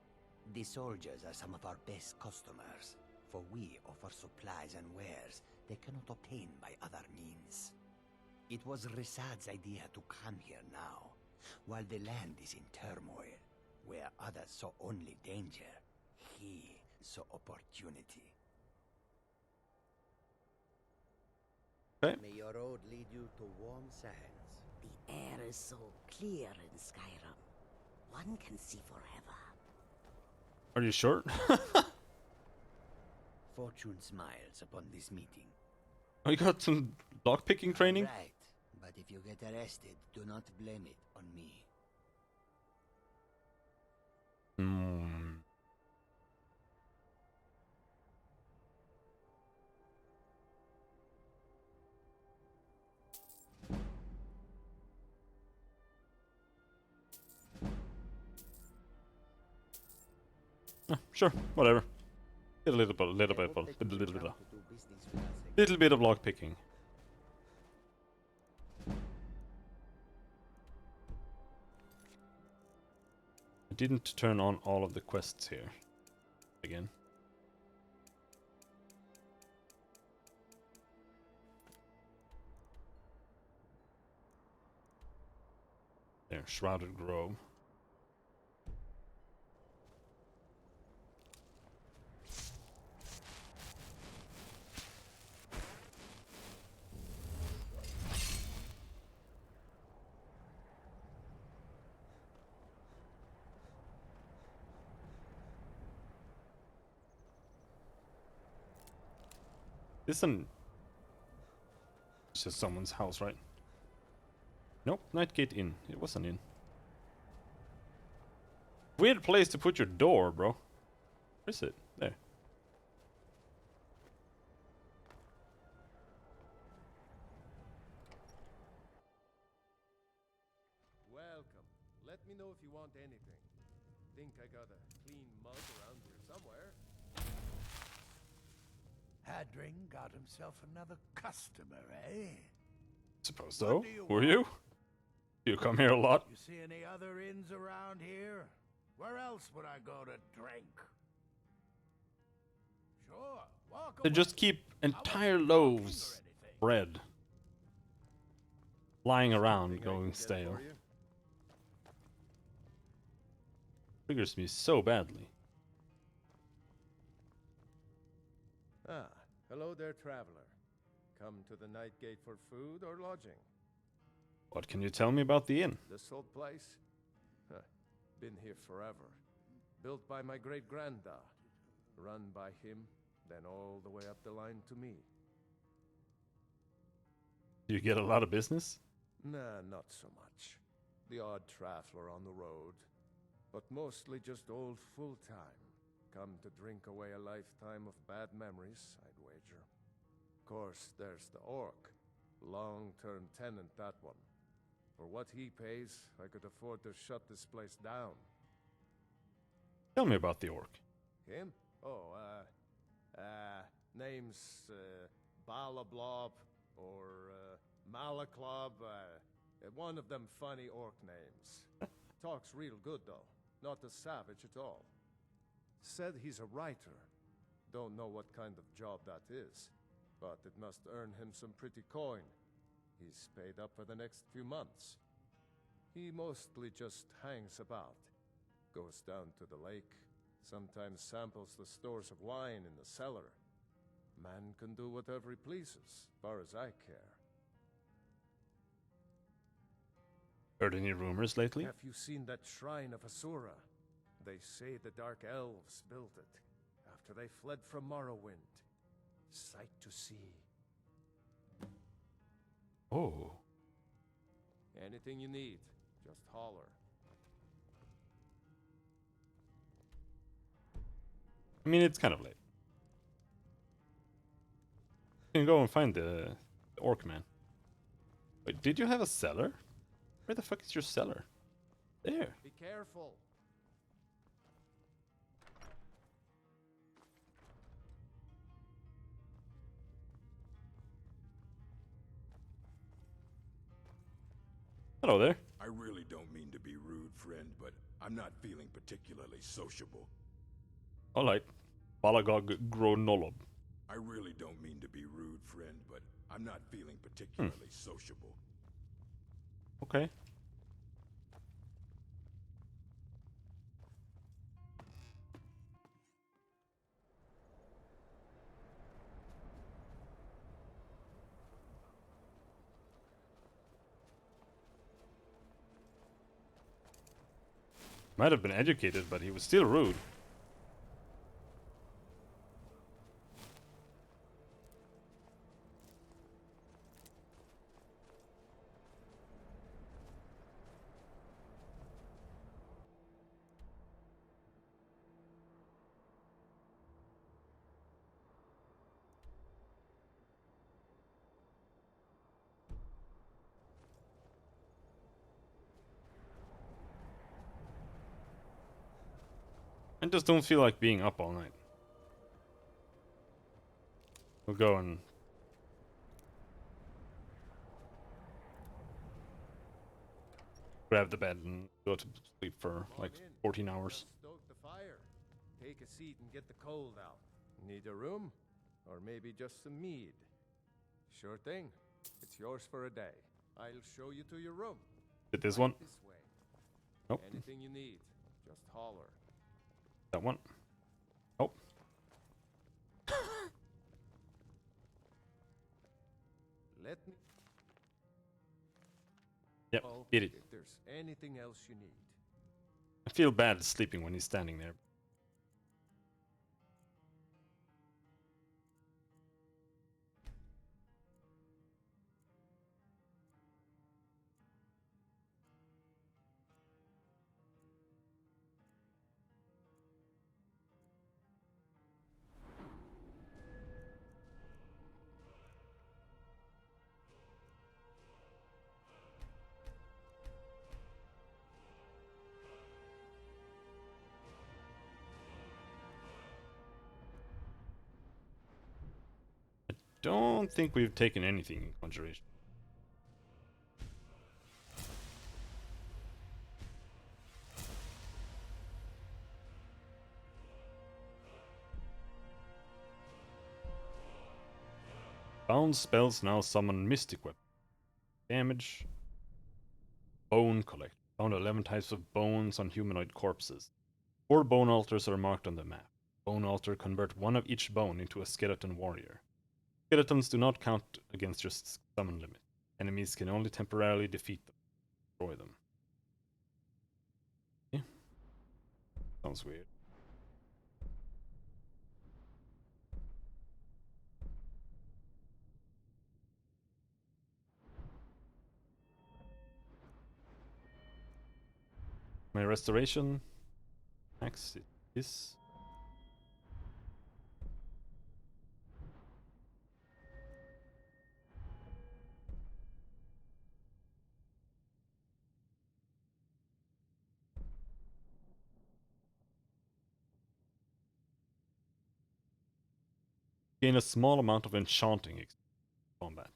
The soldiers are some of our best customers, for we offer supplies and wares they cannot obtain by other means. It was Risad's idea to come here now, while the land is in turmoil, where others saw only danger. He saw opportunity. Okay. May your road lead you to warm sands. The air is so clear in Skyrim. One can see forever. Are you sure? Fortune smiles upon this meeting. I got some lockpicking training? Right, but if you get arrested, do not blame it on me. Sure, whatever. Get a little bit of lockpicking. didn't turn on all of the quests here. Again. There, Shrouded Grove. This is just someone's house, right? Nope, Nightgate Inn. It was an inn. Weird place to put your door, bro. Where is it? There. Welcome. Let me know if you want anything. Think I got a clean mug around here somewhere. Hadring got himself another customer, eh? Suppose so. Were you? You come here a lot? You see any other inns around here? Where else would I go to drink? Sure, walk They away. just keep entire loaves of bread lying around going stale. Triggers me so badly. Ah, hello there, traveler. Come to the Night Gate for food or lodging? What can you tell me about the inn? This old place? Huh. Been here forever. Built by my great-granda. Run by him, then all the way up the line to me. Do you get a lot of business? Nah, not so much. The odd traveler on the road. But mostly just old full-time. Come to drink away a lifetime of bad memories, I'd wager. Of course, there's the orc. Long-term tenant, that one. For what he pays, I could afford to shut this place down. Tell me about the orc. Him? Oh, name's, Balablob, or, Malaclob, one of them funny orc names. Talks real good, though. Not a savage at all. Said he's a writer. Don't know what kind of job that is, but it must earn him some pretty coin. He's paid up for the next few months. He mostly just hangs about. Goes down to the lake, sometimes samples the stores of wine in the cellar. Man can do whatever he pleases, far as I care. Heard any rumors lately? Have you seen that shrine of Asura? They say the Dark Elves built it, after they fled from Morrowind. Sight to see. Oh. Anything you need, just holler. I mean, it's kind of late. You can go and find the orc man. Wait, did you have a cellar? Where the fuck is your cellar? There. Be careful. Hello there. I really don't mean to be rude, friend, but I'm not feeling particularly sociable. Alright. Balagog Gronolob. I really don't mean to be rude, friend, but I'm not feeling particularly sociable. Okay. Might have been educated, but he was still rude. I just don't feel like being up all night. We'll go and grab the bed and go to sleep for like 14 hours. Stoke the fire. Take a seat and get the cold out. Need a room? Or maybe just some mead? Sure thing. It's yours for a day. I'll show you to your room. Did this one? This way. Nope. Anything you need, just holler. That one. Oh. Let me. Yep, know beat it. If there's anything else you need. I feel bad sleeping when he's standing there. Don't think we've taken anything in conjuration. Bound spells now summon mystic weapon. Damage. Bone collect. Found 11 types of bones on humanoid corpses. 4 bone altars are marked on the map. Bone altar convert 1 of each bone into a skeleton warrior. Skeletons do not count against your summon limit. Enemies can only temporarily defeat them. Destroy them. Yeah. Sounds weird. My restoration max is gain a small amount of enchanting combat.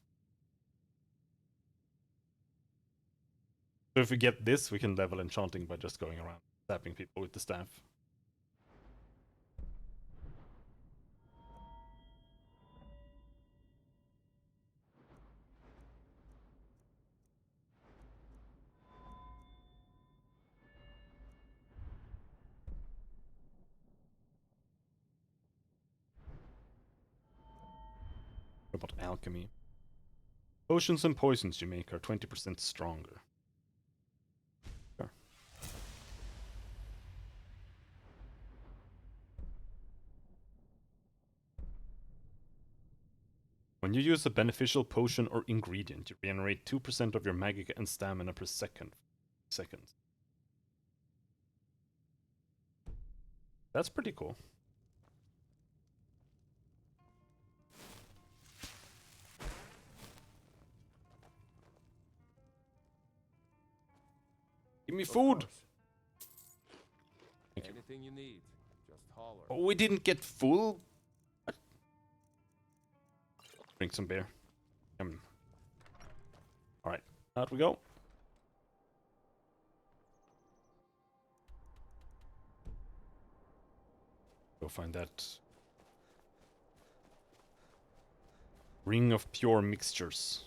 So if we get this, we can level enchanting by just going around stabbing people with the staff. What about alchemy? Potions and poisons you make are 20% stronger. Sure. When you use a beneficial potion or ingredient, you regenerate 2% of your magic and stamina per second. That's pretty cool. Give me food! Thank you. Anything you need, just holler. Oh, we didn't get full? What? Drink some beer. Alright, out we go. Go find that ring of pure mixtures.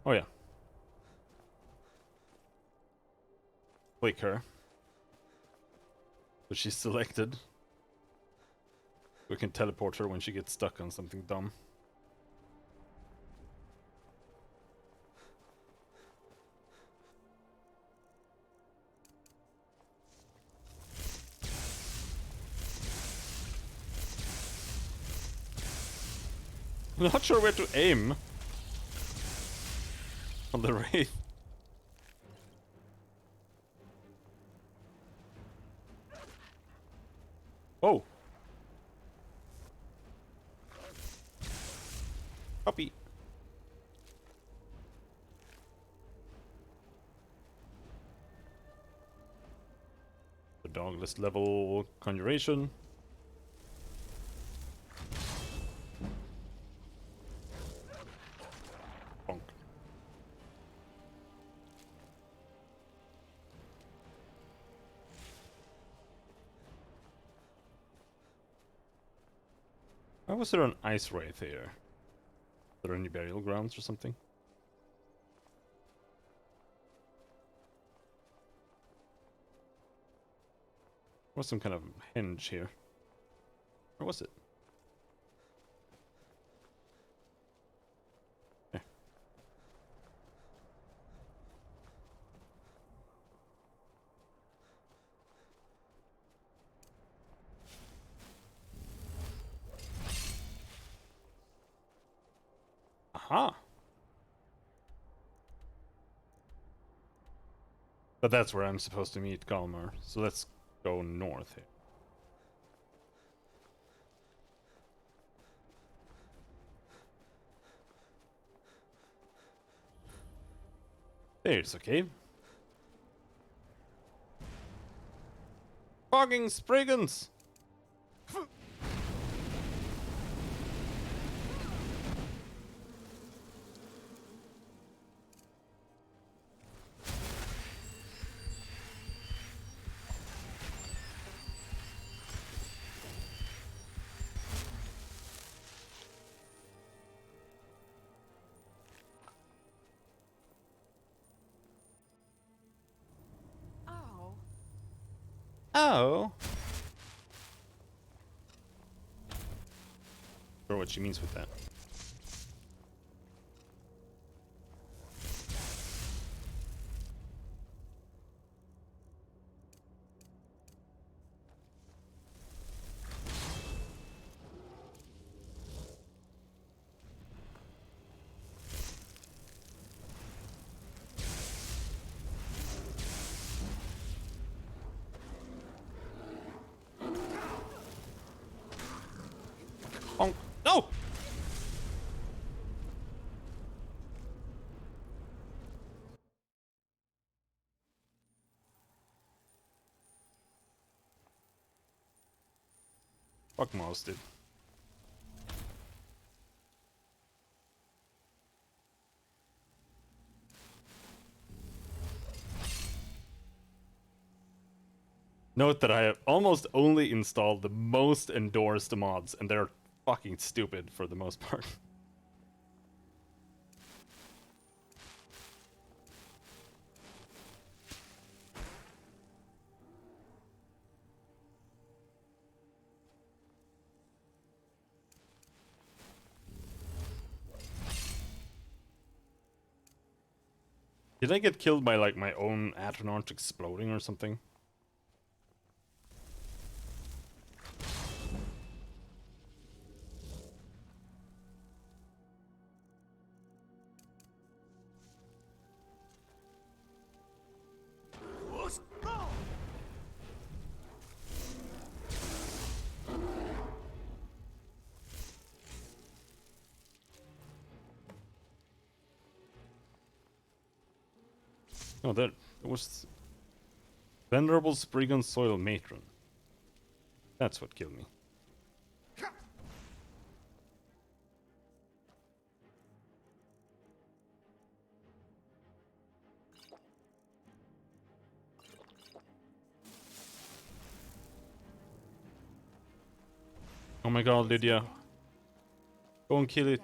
Oh yeah. Click her. So she's selected. We can teleport her when she gets stuck on something dumb. I'm not sure where to aim on the wraith. Oh. Puppy. The dog lowest level conjuration. Bonk. Why was there an ice wraith here? Are there any burial grounds or something? There was some kind of henge here. Where was it? There. Aha! But that's where I'm supposed to meet Galmar, so let's go north here. There's a cave. Fogging Spriggans! Oh. Sure what she means with that. Oh, no! Fuck mouse, dude. Note that I have almost only installed the most endorsed mods, and they're fucking stupid for the most part. Did I get killed by like my own Atronach exploding or something? Oh, there was Venerable Spriggan Soil Matron. That's what killed me. Oh my god, Lydia. Go and kill it.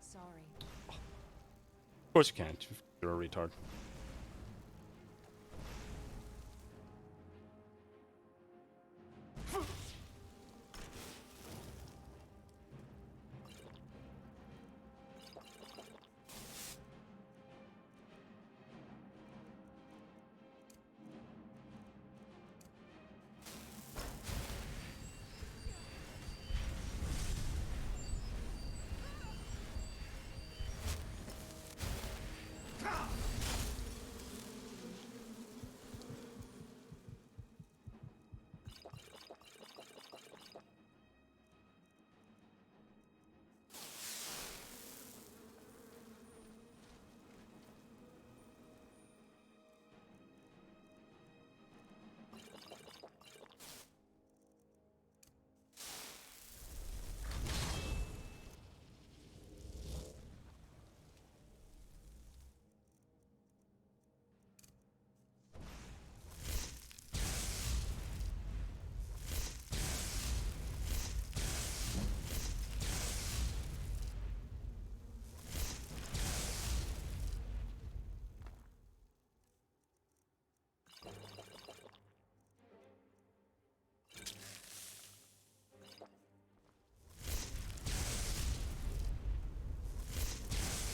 Sorry. Of course you can't. You're a retard.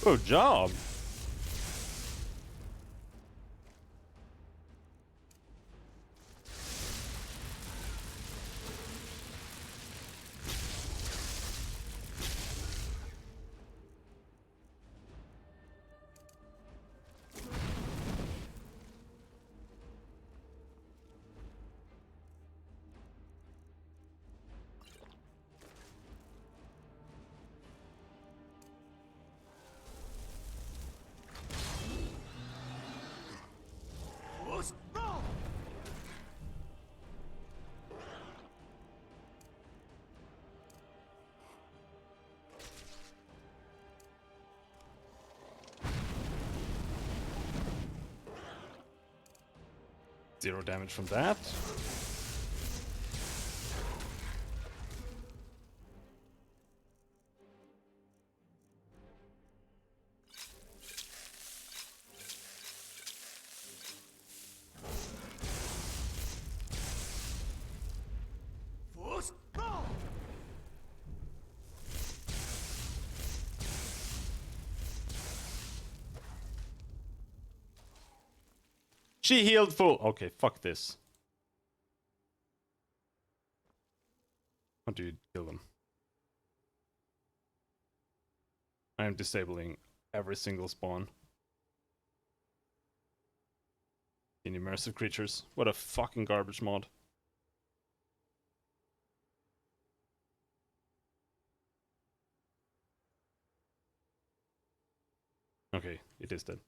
Good job. Zero damage from that. She healed full. Okay, fuck this. How do you kill them? I am disabling every single spawn. In immersive creatures. What a fucking garbage mod. Okay, it is dead.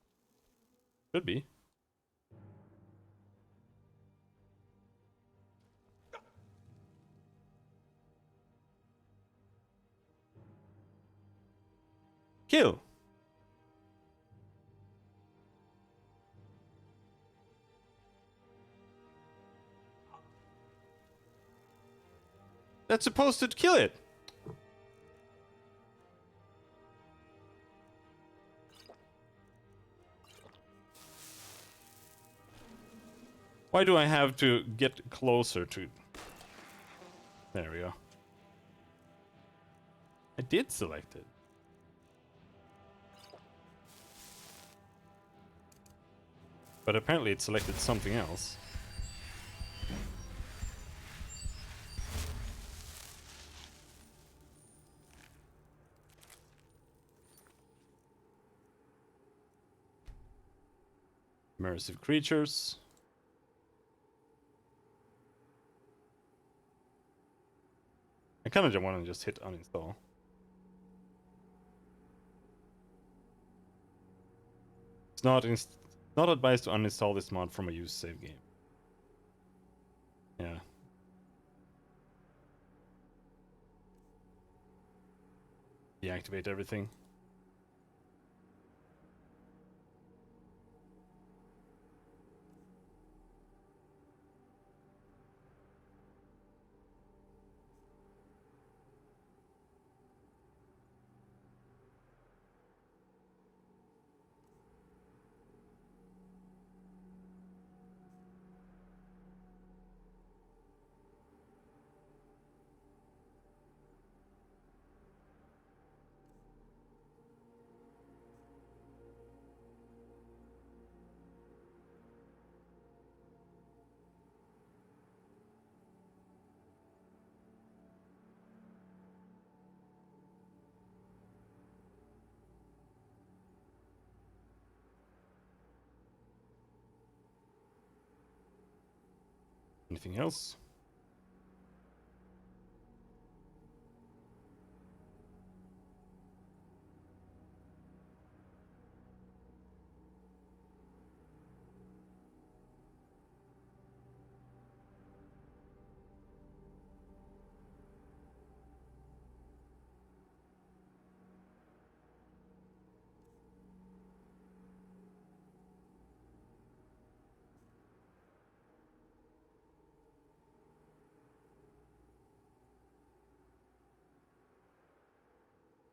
Could be. Kill! That's supposed to kill it! Why do I have to get closer to... There we go. I did select it. But apparently it selected something else. Immersive creatures. I kind of want to just hit uninstall. It's not advised to uninstall this mod from a used save game. Yeah. Deactivate everything. Anything else?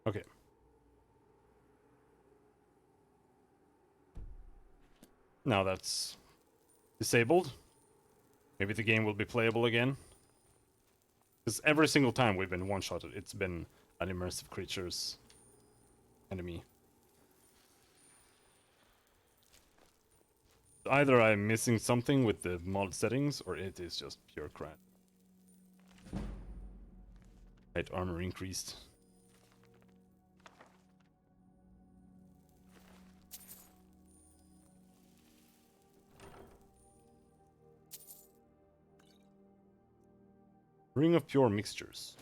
Okay. Now that's disabled. Maybe the game will be playable again. Because every single time we've been one-shotted, it's been an immersive creatures enemy. Either I'm missing something with the mod settings, or it is just pure crap. Right, armor increased. Ring of pure mixtures.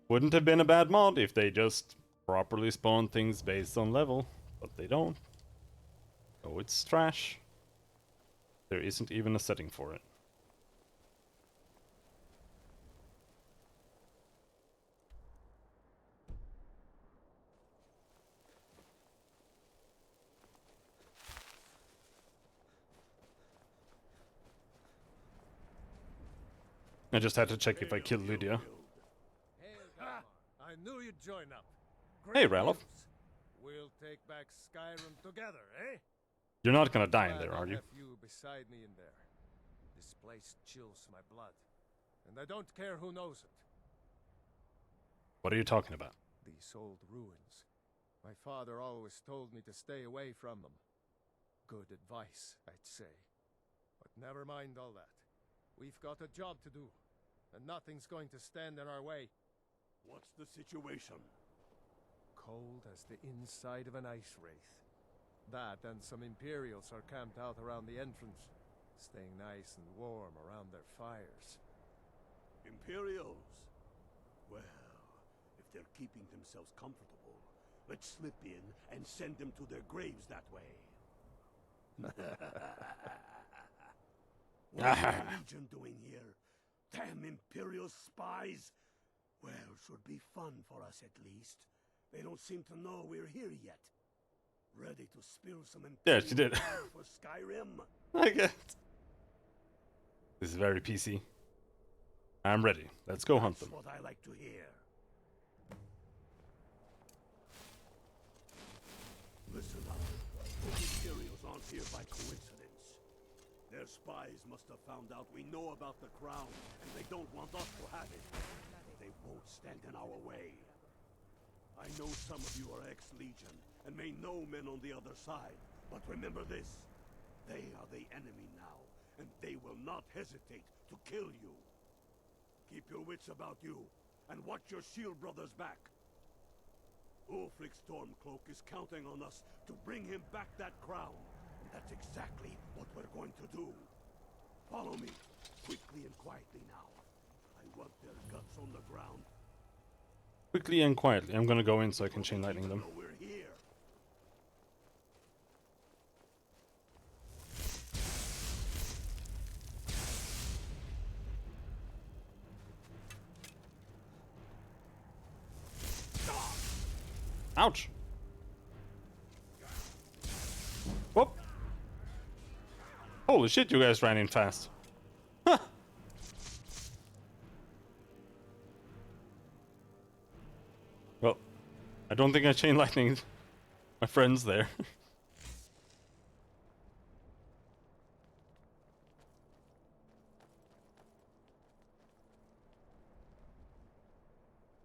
Wouldn't have been a bad mod if they just properly spawned things based on level, but they don't. Oh, it's trash. There isn't even a setting for it. I just had to check if I killed Lydia. I knew you'd join up. Hey, Ralof. We'll take back Skyrim together, eh? You're not gonna die in there, are you? Have you beside me in there. This place chills my blood, and I don't care who knows it. What are you talking about? These old ruins. My father always told me to stay away from them. Good advice, I'd say. But never mind all that. We've got a job to do, and nothing's going to stand in our way. What's the situation? Cold as the inside of an ice wraith. That and some Imperials are camped out around the entrance, staying nice and warm around their fires. Imperials? Well, if they're keeping themselves comfortable, let's slip in and send them to their graves that way. What's the Legion doing here? Damn Imperial spies! Well, should be fun for us at least. They don't seem to know we're here yet. Ready to spill some Yeah, she did. for Skyrim? I guess. This is very PC. I'm ready. Let's go hunt them. That's what I like to hear. Listen up. Those Imperials aren't here by coincidence. Their spies must have found out we know about the crown, and they don't want us to have it. They won't stand in our way. I know some of you are ex-Legion, and may know men on the other side, but remember this. They are the enemy now, and they will not hesitate to kill you. Keep your wits about you, and watch your shield brothers back. Ulfric Stormcloak is counting on us to bring him back that crown, and that's exactly what we're going to do. Follow me, quickly and quietly now. I want their guts on the ground. Quickly and quietly. I'm gonna go in so I can chain lightning them. We're here. Ouch! Whoop! Holy shit, you guys ran in fast. Huh. Well, I don't think I chain lightning my friends there.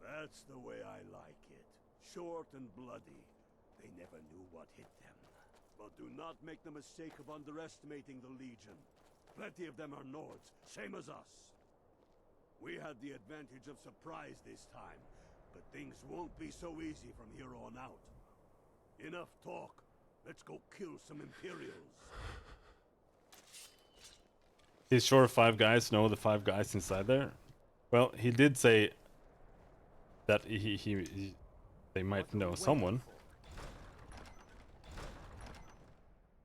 That's the way I like it. Short and bloody. They never knew what hit them. But do not make the mistake of underestimating the Legion. Plenty of them are Nords, same as us. We had the advantage of surprise this time, but things won't be so easy from here on out. Enough talk. Let's go kill some Imperials. He's sure 5 guys know the 5 guys inside there? Well, he did say that they might know someone.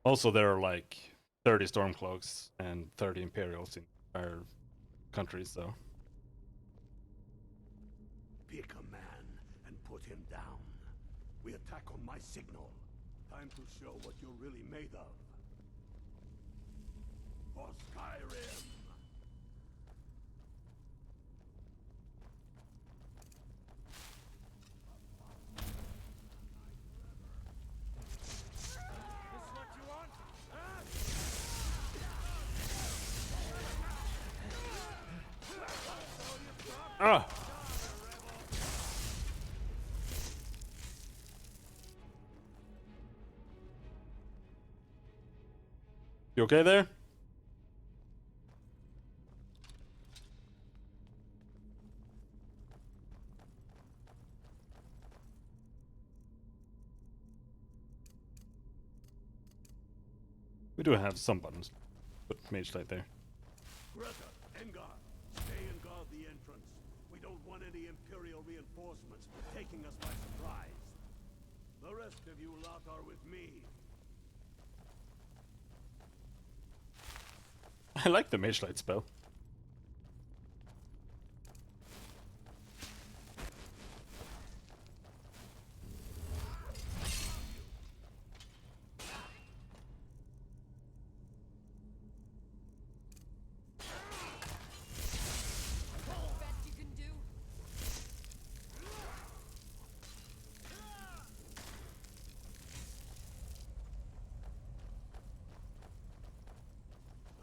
Also, there are like 30 Stormcloaks and 30 Imperials in our countries, so. Pick a man and put him down. We attack on my signal. Time to show what you're really made of. For Skyrim! Ah! You okay there? We do have some buttons. Put mage light there. Greta, Engar, stay and guard the entrance. We don't want any Imperial reinforcements taking us by surprise. The rest of you lot are with me. I like the mage light spell.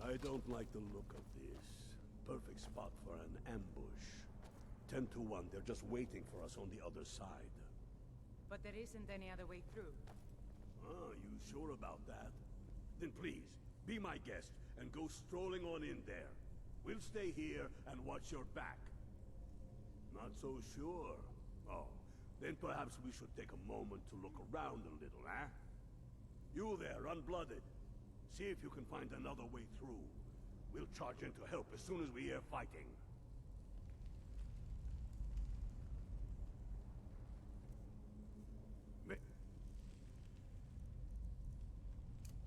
I don't like the look of this. Perfect spot for an ambush. 10 to 1, they're just waiting for us on the other side. But there isn't any other way through. Ah, you sure about that? Then please, be my guest and go strolling on in there. We'll stay here and watch your back. Not so sure? Oh, then perhaps we should take a moment to look around a little, eh? You there, unblooded. See if you can find another way through. We'll charge in to help as soon as we hear fighting.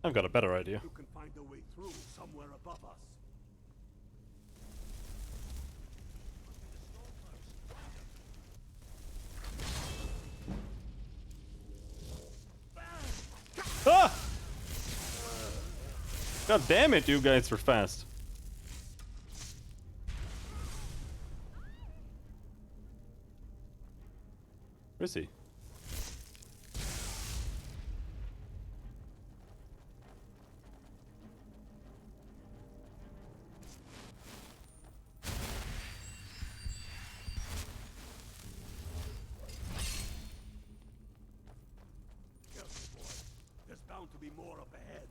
I've got a better idea. You can find a way through somewhere above us. Ah! God damn it, you guys were fast. Where is he? Careful, boy. There's bound to be more up ahead.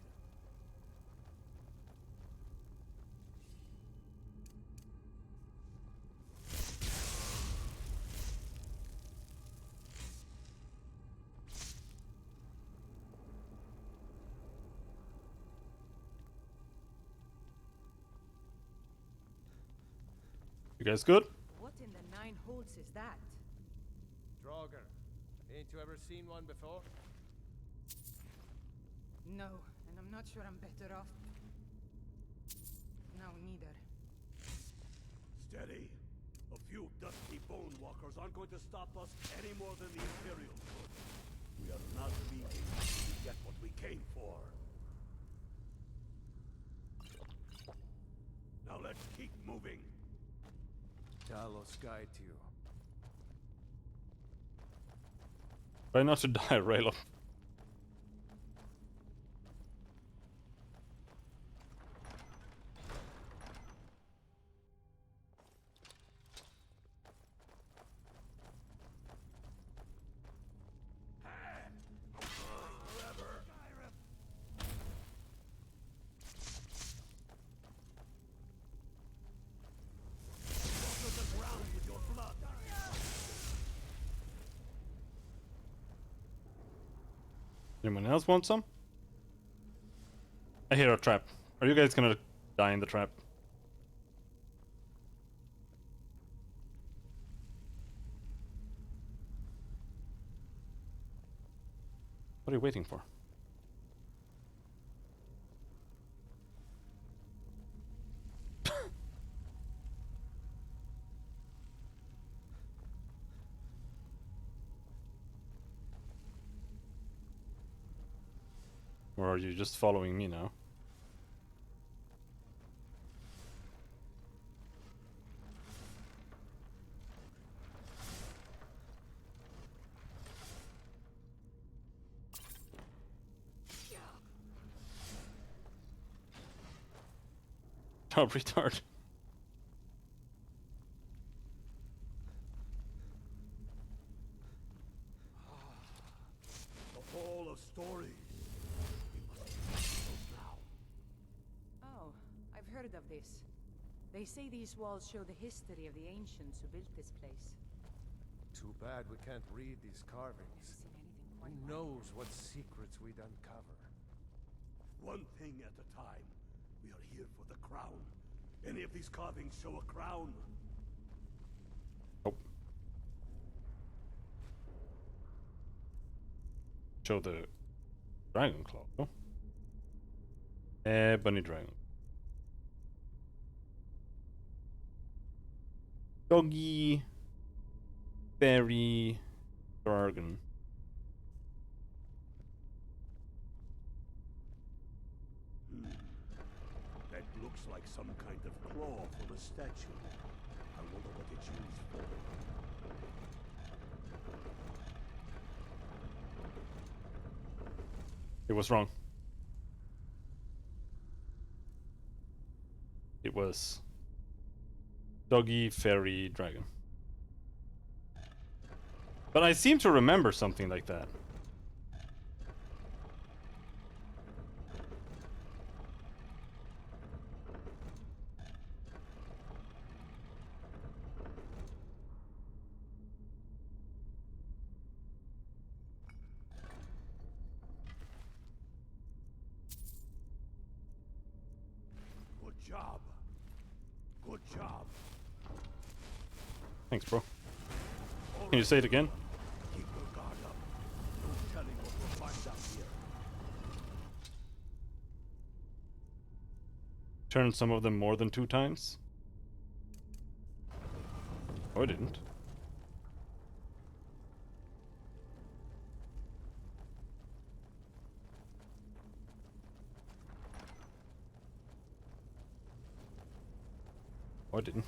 You guys good? What in the nine holes is that? Draugr, ain't you ever seen one before? No, and I'm not sure I'm better off. No, neither. Steady. A few dusty bone walkers aren't going to stop us any more than the Imperials could. We are not leaving until we get what we came for. Now let's keep moving. Talos guide you. Try not to die, Raylo. Anyone else want some? I hear a trap. Are you guys gonna die in the trap? What are you waiting for? Or are you just following me now? job, retard. The Hall of Stories. Oh, I've heard of this. They say these walls show the history of the ancients who built this place. Too bad we can't read these carvings. Who knows what secrets we'd uncover? One thing at a time. We are here for the crown. Any of these carvings show a crown? Nope. Show the dragon claw. No? Bunny dragon. Doggy. Fairy. Dragon. That looks like some kind of claw from a statue. I wonder what it's used for. It was wrong. It was Doggy, Fairy, Dragon. But I seem to remember something like that. Good job. Good job. Thanks, bro. Can you say it again? Keep your guard up. No telling what we'll find out here. Turn some of them more than 2 times? Oh, I didn't. Oh, I didn't.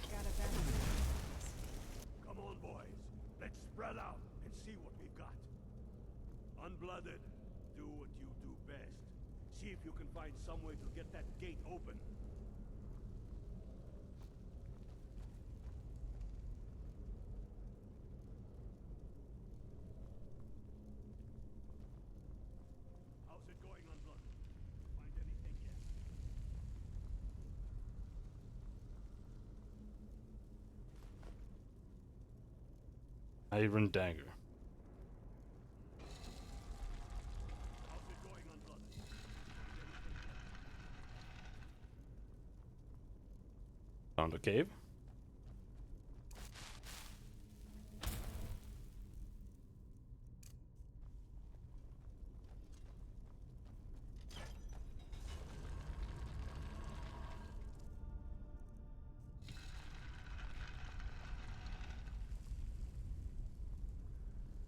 Come on, boys. Let's spread out and see what we've got. Unblooded, do what you do best. See if you can find some way to get that gate open. How's it going, Unblooded? Find anything yet? Iron dagger. How's it going, Unblooded? Found a cave.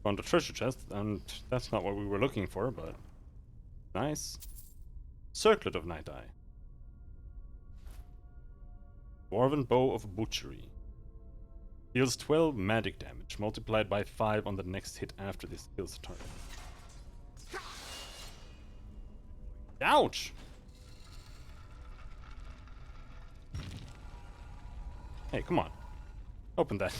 Found a treasure chest, and that's not what we were looking for, but nice. Circlet of Night Eye. Dwarven Bow of Butchery. Deals 12 magic damage, multiplied by 5 on the next hit after this kills a target. Ouch! Hey, come on. Open that.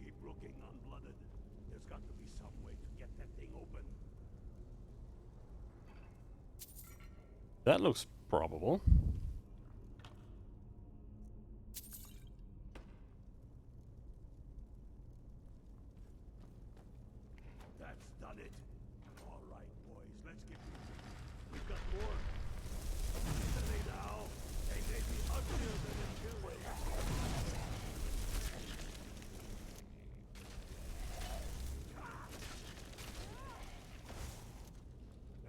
Keep looking, Unblooded. There's got to be some way to get that thing open. That looks probable. That's done it. All right, boys, let's get moving. We've got more. Steady now. They may be uglier than in children.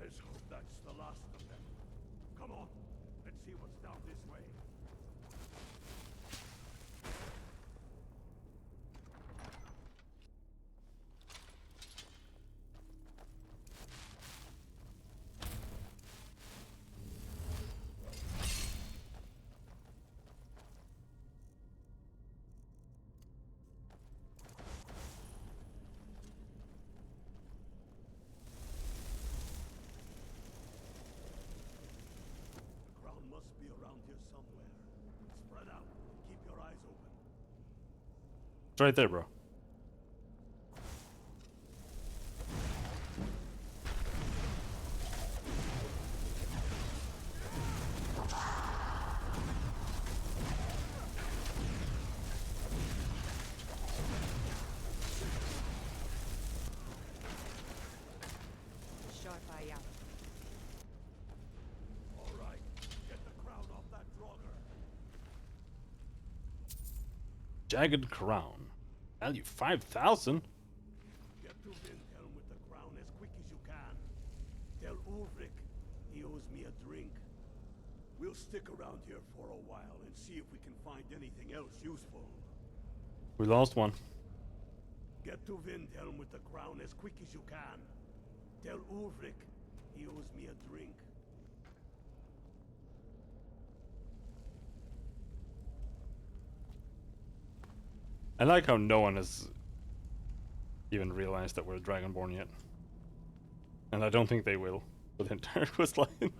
Let's hope that's the last of them. Come on, let's see what's down this way. be around here somewhere. Spread out and keep your eyes open. It's right there, bro. Sharp eye out. All right, get the crown off that drogger. Jagged crown. Value 5,000? Get to Windhelm with the crown as quick as you can. Tell Ulrich he owes me a drink. We'll stick around here for a while and see if we can find anything else useful. We lost one. Get to Windhelm with the crown as quick as you can. Tell Ulrich he owes me a drink. I like how no one has even realized that we're Dragonborn yet. And I don't think they will for the entire quest line.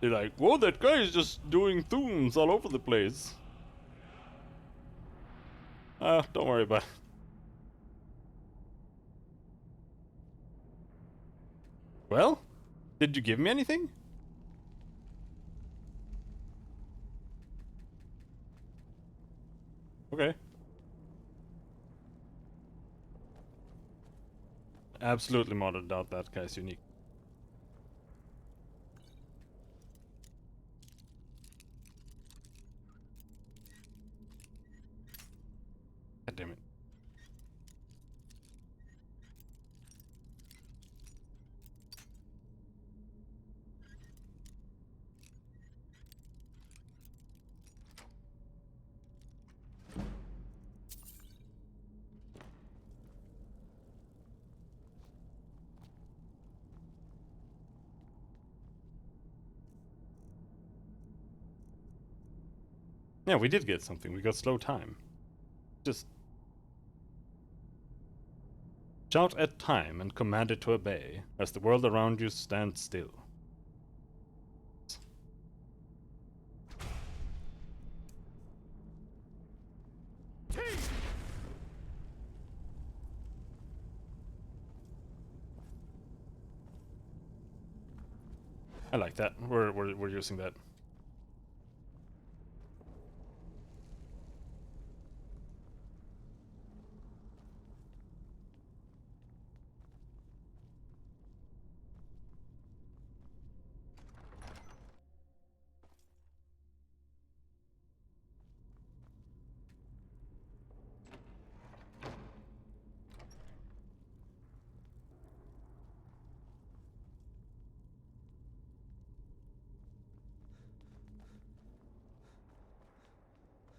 They're like, whoa, that guy is just doing thunes all over the place. Don't worry about it. Well, did you give me anything? Okay. Absolutely modded out that guy's unique. God damn it. Yeah, we did get something. We got slow time. Just shout at time and command it to obey, as the world around you stands still. I like that. We're using that.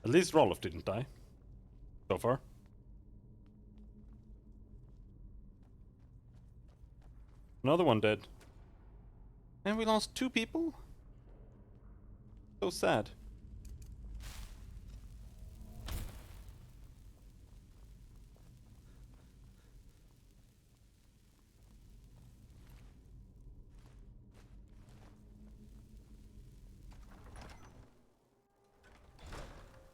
At least Roloff didn't die. So far. Another one dead. And we lost 2 people? So sad.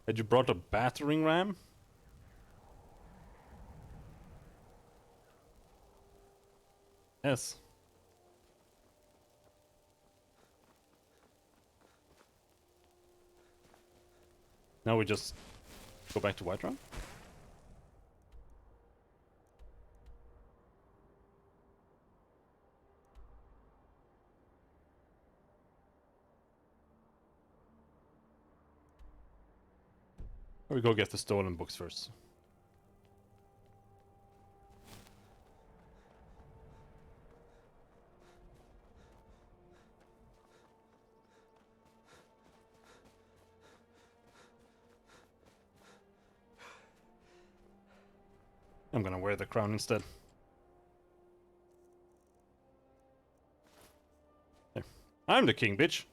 Had you brought a battering ram? Yes. Now we just go back to Whiterun? Or we go get the stolen books first. I'm gonna wear the crown instead. There. I'm the king, bitch.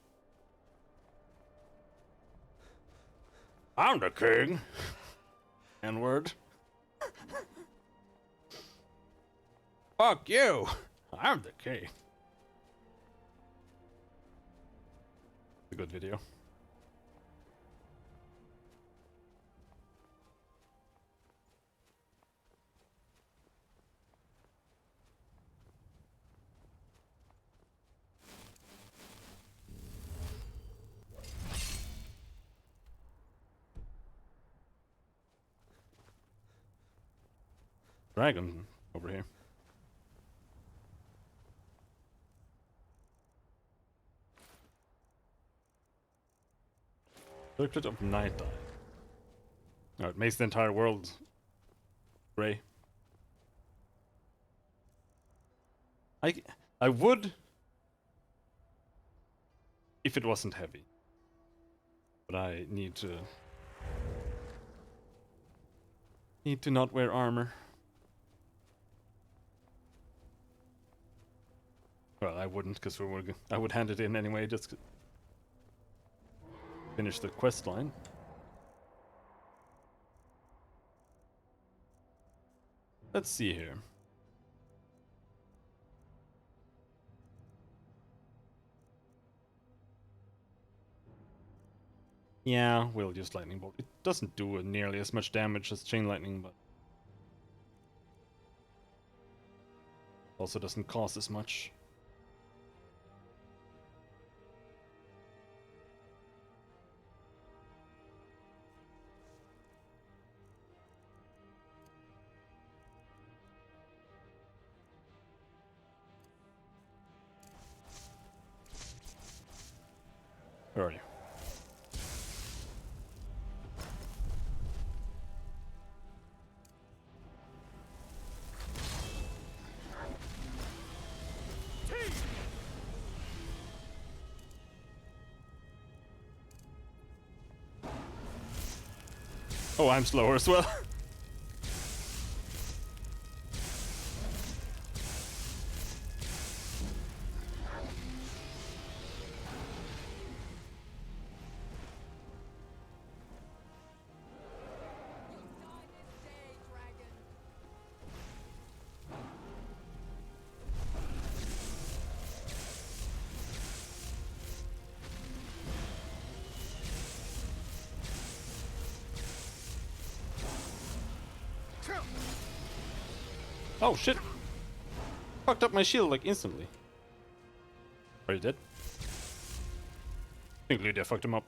I'm the king. N-word. Fuck you. I'm the king. a good video. Dragon over here. Circlet of Night Eye. Oh, it makes the entire world gray. I would if it wasn't heavy. But I need to not wear armor. Well, I wouldn't, because I would hand it in anyway, just to finish the quest line. Let's see here. Yeah, we'll use lightning bolt. It doesn't do nearly as much damage as chain lightning, but also doesn't cost as much. Where are you? Oh, I'm slower as well. Oh shit! Fucked up my shield like instantly. Are you dead? I think Lydia fucked him up.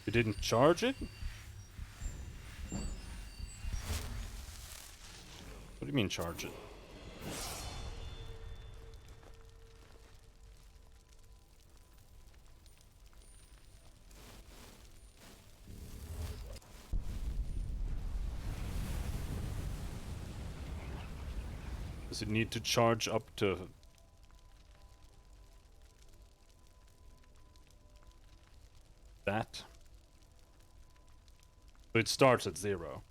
You didn't charge it? What do you mean charge it? Does it need to charge up to... that? So it starts at 0.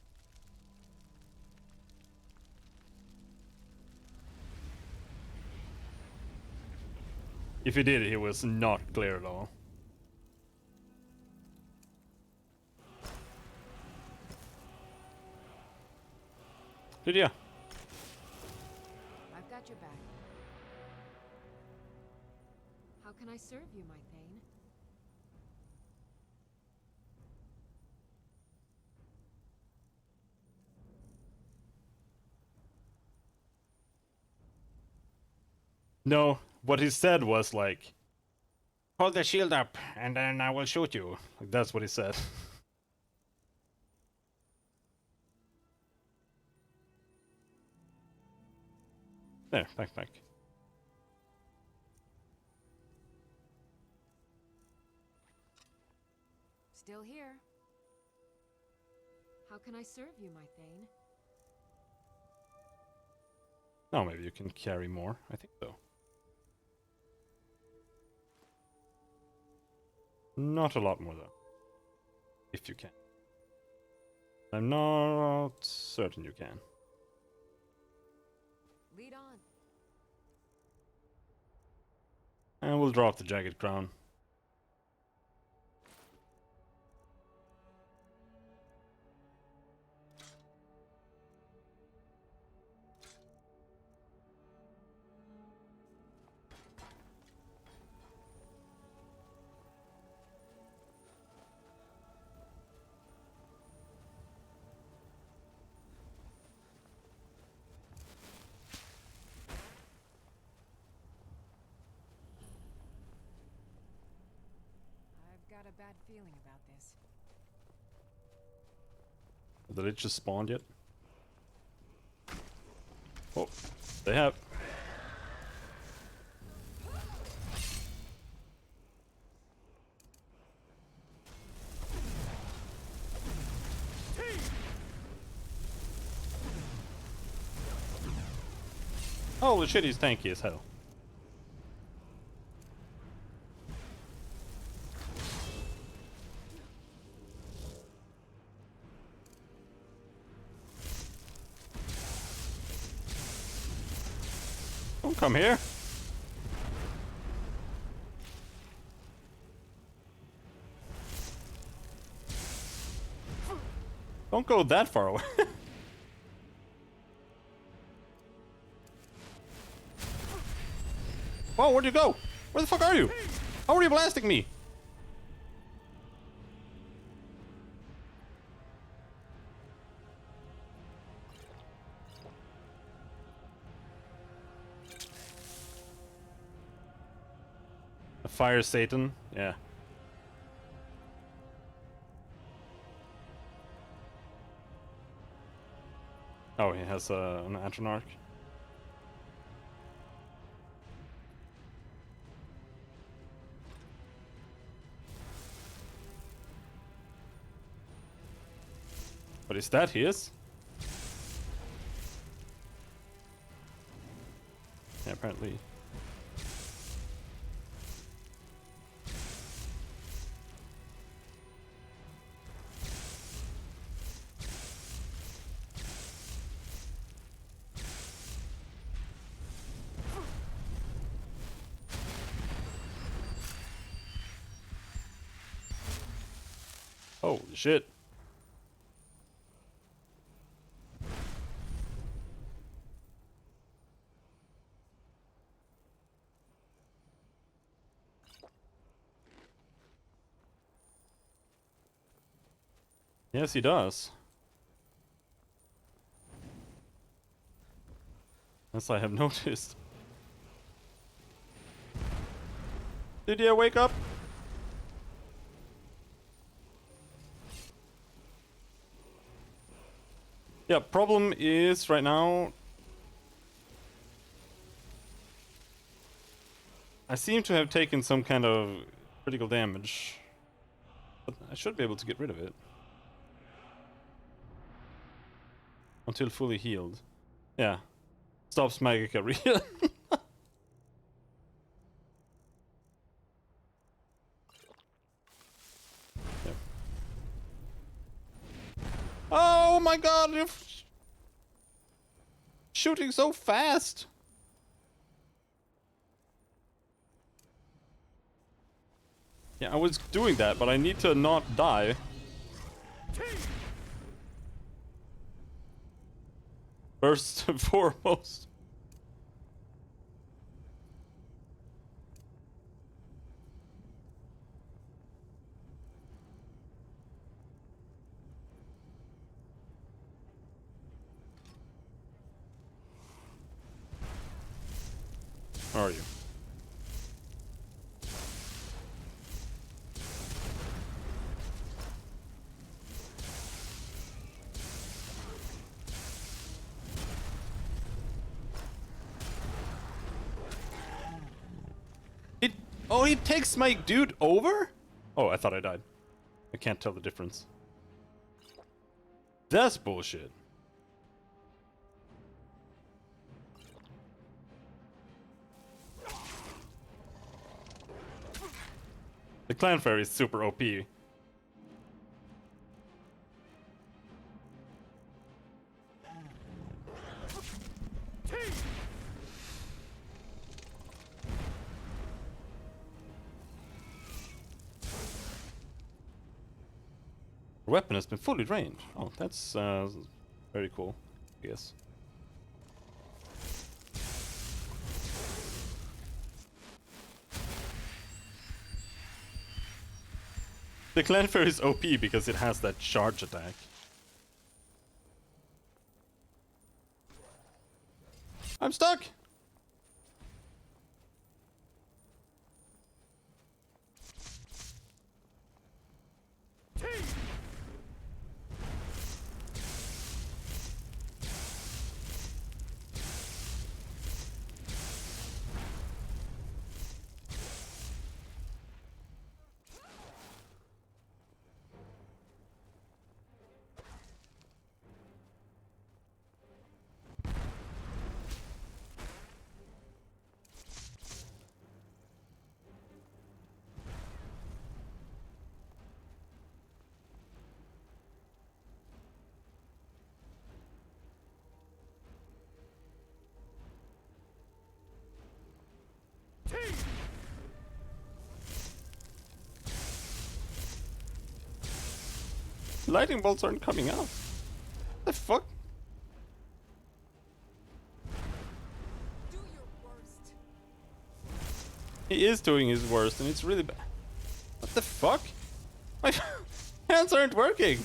If he did, it was not clear at all. Lydia. I've got your back. How can I serve you, my Thane? No, what he said was like, hold the shield up and then I will shoot you. Like, that's what he said. There, backpack. Still here. How can I serve you, my Thane? Oh, maybe you can carry more. I think so. Not a lot more though. If you can. I'm not certain you can. Lead on. And we'll drop the jagged crown. got a bad feeling about this. Did it just spawn yet? Oh, they have. Holy shit, he's tanky as hell. Don't come here. Don't go that far away. Whoa, where'd you go? Where the fuck are you? How are you blasting me? A fire Satan? Yeah. Oh, he has an Atronarch. But is that his? Yeah, apparently. Holy shit. Yes, he does. As I have noticed. Did you wake up? Yeah, problem is right now I seem to have taken some kind of critical damage. But I should be able to get rid of it. Until fully healed. Yeah. Stops Magica real. Yep. Oh my god, you're shooting so fast. Yeah, I was doing that, but I need to not die. First and foremost. Where are you? Oh, he takes my dude over? Oh, I thought I died. I can't tell the difference. That's bullshit. The Clan Fairy is super OP. Your weapon has been fully drained. Oh, that's very cool, I guess. The Clan Fairy is OP because it has that charge attack. I'm stuck! lightning bolts aren't coming out. What the fuck? Do your worst. He is doing his worst, and it's really bad. What the fuck? My hands aren't working.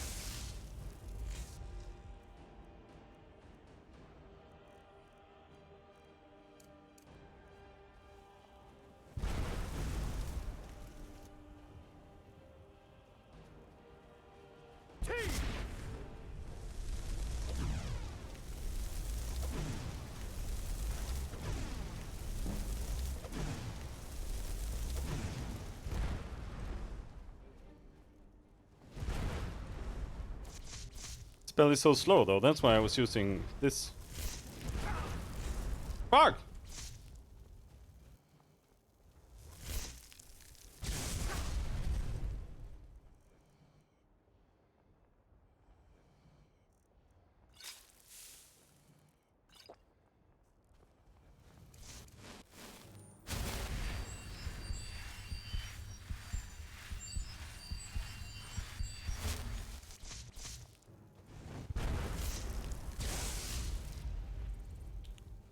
Spell is so slow though, that's why I was using this. Fuck!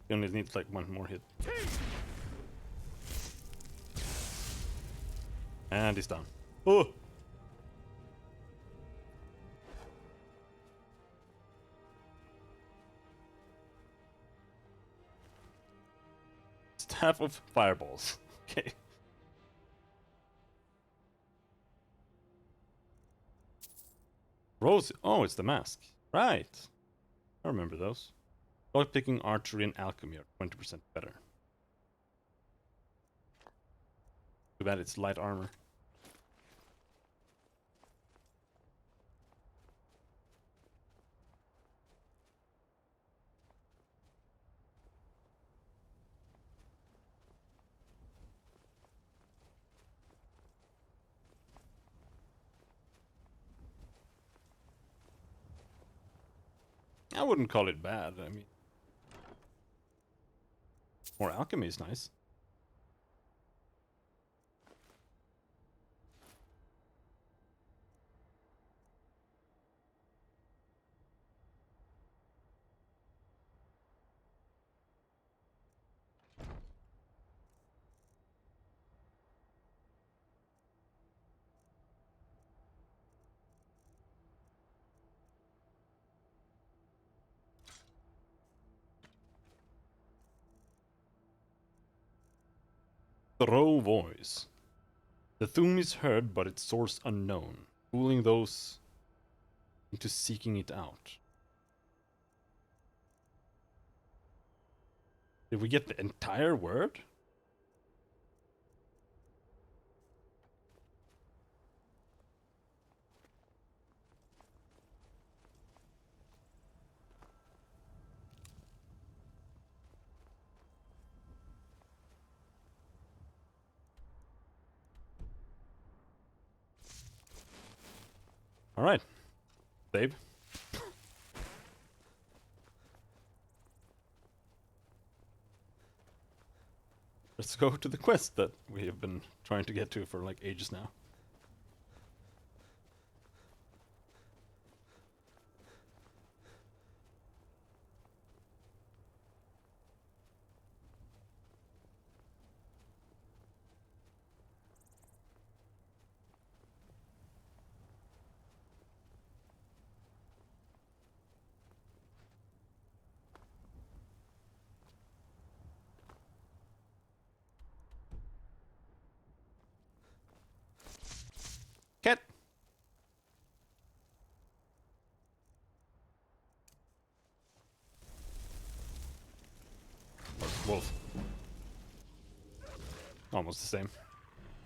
He only needs like one more hit. And he's down. Oh! Staff of fireballs. Okay. Rose. Oh, it's the mask. Right. I remember those. Lockpicking, archery, and alchemy are 20% better. Too bad it's light armor. I wouldn't call it bad. I mean, more alchemy is nice. Throw voice. The thum is heard, but its source unknown, fooling those into seeking it out. Did we get the entire word? All right, babe. Let's go to the quest that we have been trying to get to for like ages now. Cat. Wolf. Almost the same.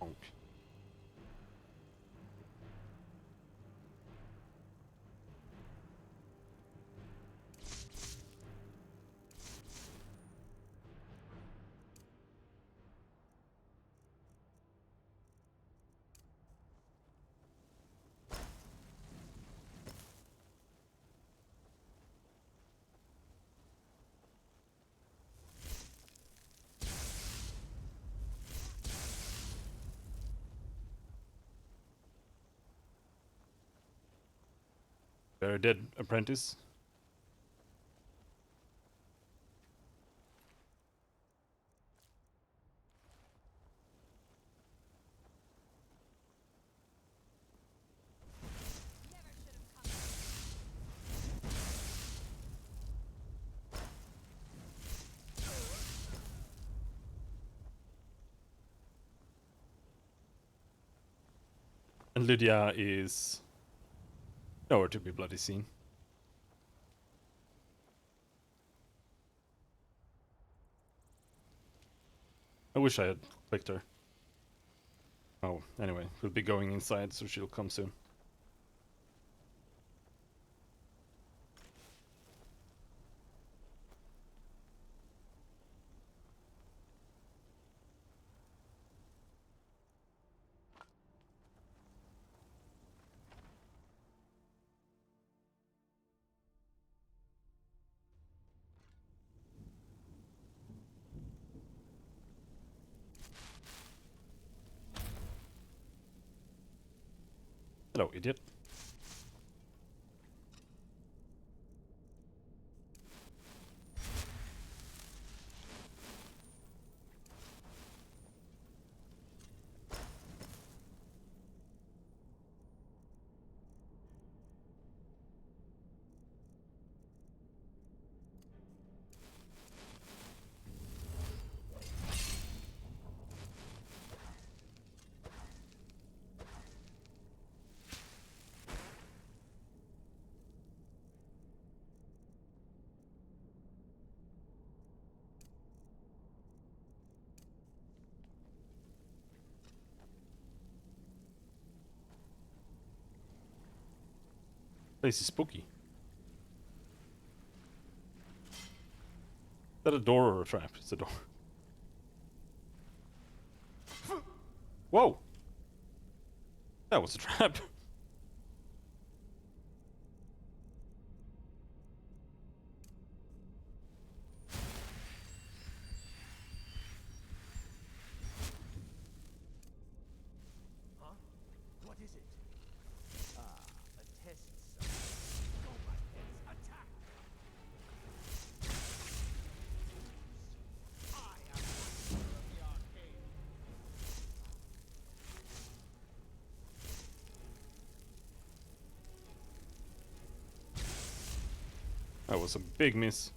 Bonk. Very dead apprentice. And Lydia is nowhere to be bloody seen. I wish I had clicked her. Oh, anyway, we'll be going inside, so she'll come soon. Hello, idiot. Place is spooky. Is that a door or a trap? It's a door. Whoa! That was a trap. Huh? What is it? Ah, a test cell. Go, my heads, attack! I am master of the arcane. That was a big miss.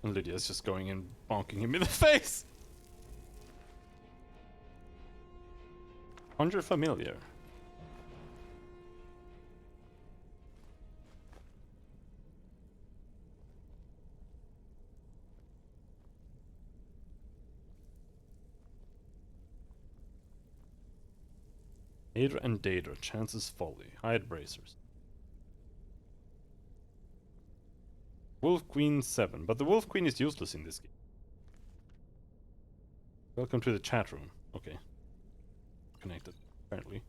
And Lydia's just going and bonking him in the face. Conjure familiar. Daedra and Daedra, chances folly. Hide bracers. Wolf Queen 7, but the Wolf Queen is useless in this game. Welcome to the chat room. Okay. Connected, apparently.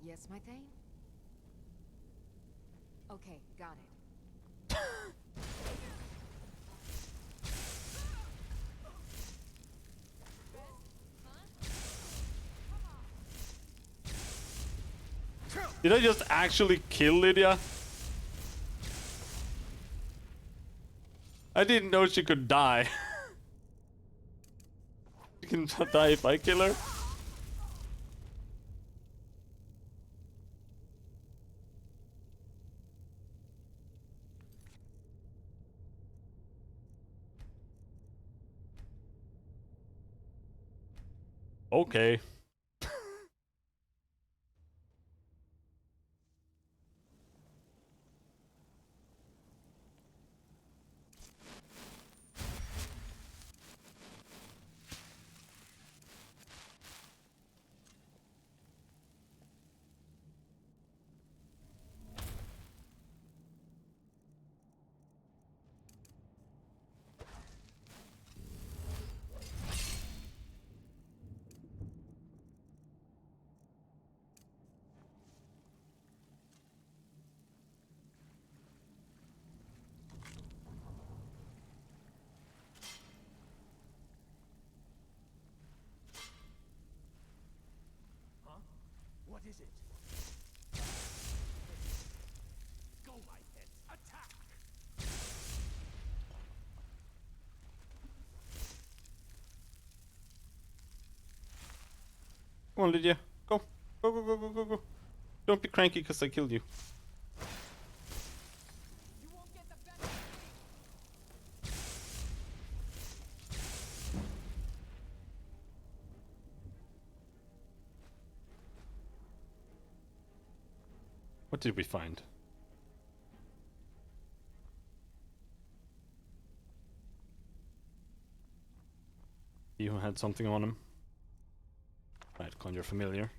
Yes, my thing? Okay, got it. Did I just actually kill Lydia? I didn't know she could die. She can die if I kill her? Okay. is it? Go, my pets, attack! Come on, Lydia. Go. Go, go, go, go, go, go. Don't be cranky because I killed you. What did we find? He who had something on him. Right, conjure familiar.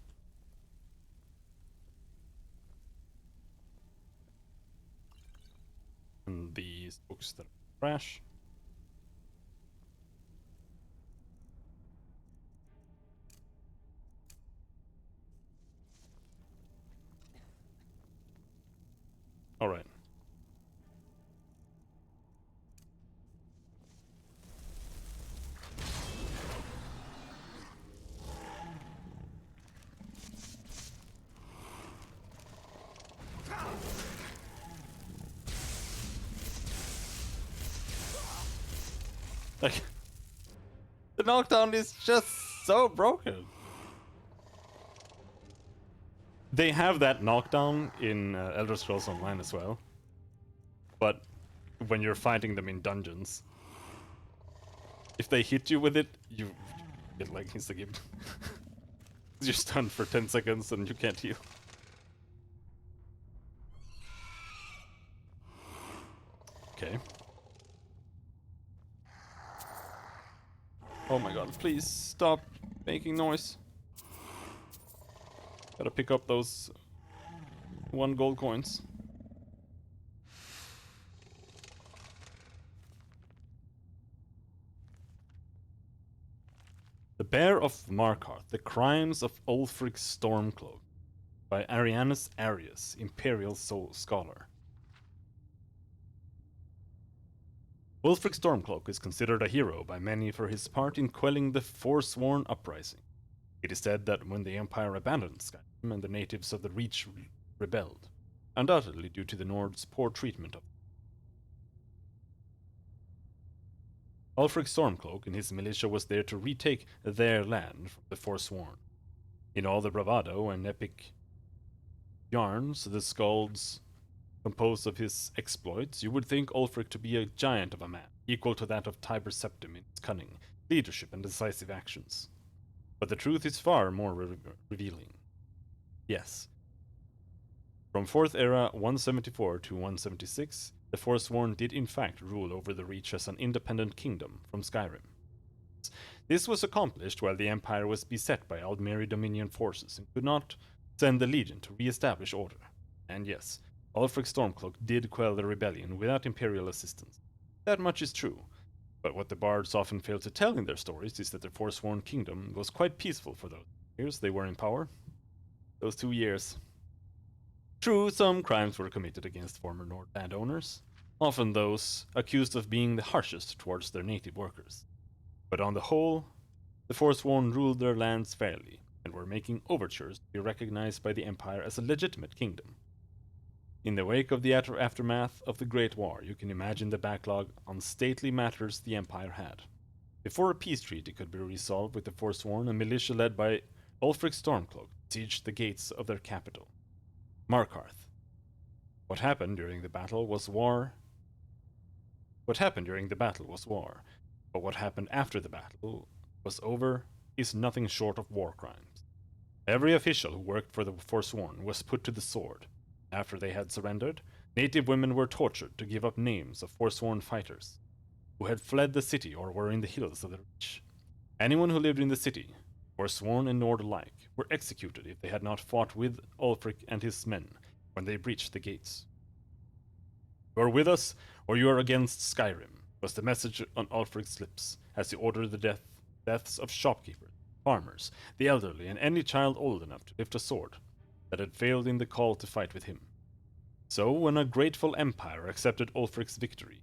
And these books that are trash. Alright. Like, the knockdown is just so broken. They have that knockdown in Elder Scrolls Online as well. But when you're fighting them in dungeons, if they hit you with it, you get like insta-gibbed. You're stunned for 10 seconds and you can't heal. Okay. Oh my god, please stop making noise. Gotta pick up those 1 gold coins. The Bear of Markarth, The Crimes of Ulfric Stormcloak by Arianus Arius, Imperial Scholar. Ulfric Stormcloak is considered a hero by many for his part in quelling the Forsworn uprising. It is said that when the Empire abandoned Skyrim and the natives of the Reach rebelled, undoubtedly due to the Nords' poor treatment of them. Ulfric Stormcloak and his militia was there to retake their land from the Forsworn. In all the bravado and epic yarns the skalds composed of his exploits, you would think Ulfric to be a giant of a man, equal to that of Tiber Septim in his cunning, leadership, and decisive actions. But the truth is far more revealing. Yes. From 4th Era 174 to 176, the Forsworn did in fact rule over the Reach as an independent kingdom from Skyrim. This was accomplished while the Empire was beset by Aldmeri Dominion forces and could not send the Legion to re-establish order. And yes, Ulfric Stormcloak did quell the rebellion without Imperial assistance. That much is true, but what the bards often fail to tell in their stories is that the Forsworn kingdom was quite peaceful for those years they were in power. Those 2 years. True, some crimes were committed against former Nord landowners, often those accused of being the harshest towards their native workers. But on the whole, the Forsworn ruled their lands fairly, and were making overtures to be recognized by the Empire as a legitimate kingdom. In the wake of the aftermath of the Great War, you can imagine the backlog on stately matters the Empire had. Before a peace treaty could be resolved with the Forsworn, a militia led by Ulfric Stormcloak sieged the gates of their capital, Markarth. What happened during the battle was war, but what happened after the battle was over is nothing short of war crimes. Every official who worked for the Forsworn was put to the sword. After they had surrendered, native women were tortured to give up names of Forsworn fighters who had fled the city or were in the hills of the Reach. Anyone who lived in the city, Forsworn and Nord alike, were executed if they had not fought with Ulfric and his men when they breached the gates. You are with us, or you are against Skyrim, was the message on Ulfric's lips as he ordered the deaths of shopkeepers, farmers, the elderly, and any child old enough to lift a sword that had failed in the call to fight with him. So, when a grateful empire accepted Ulfric's victory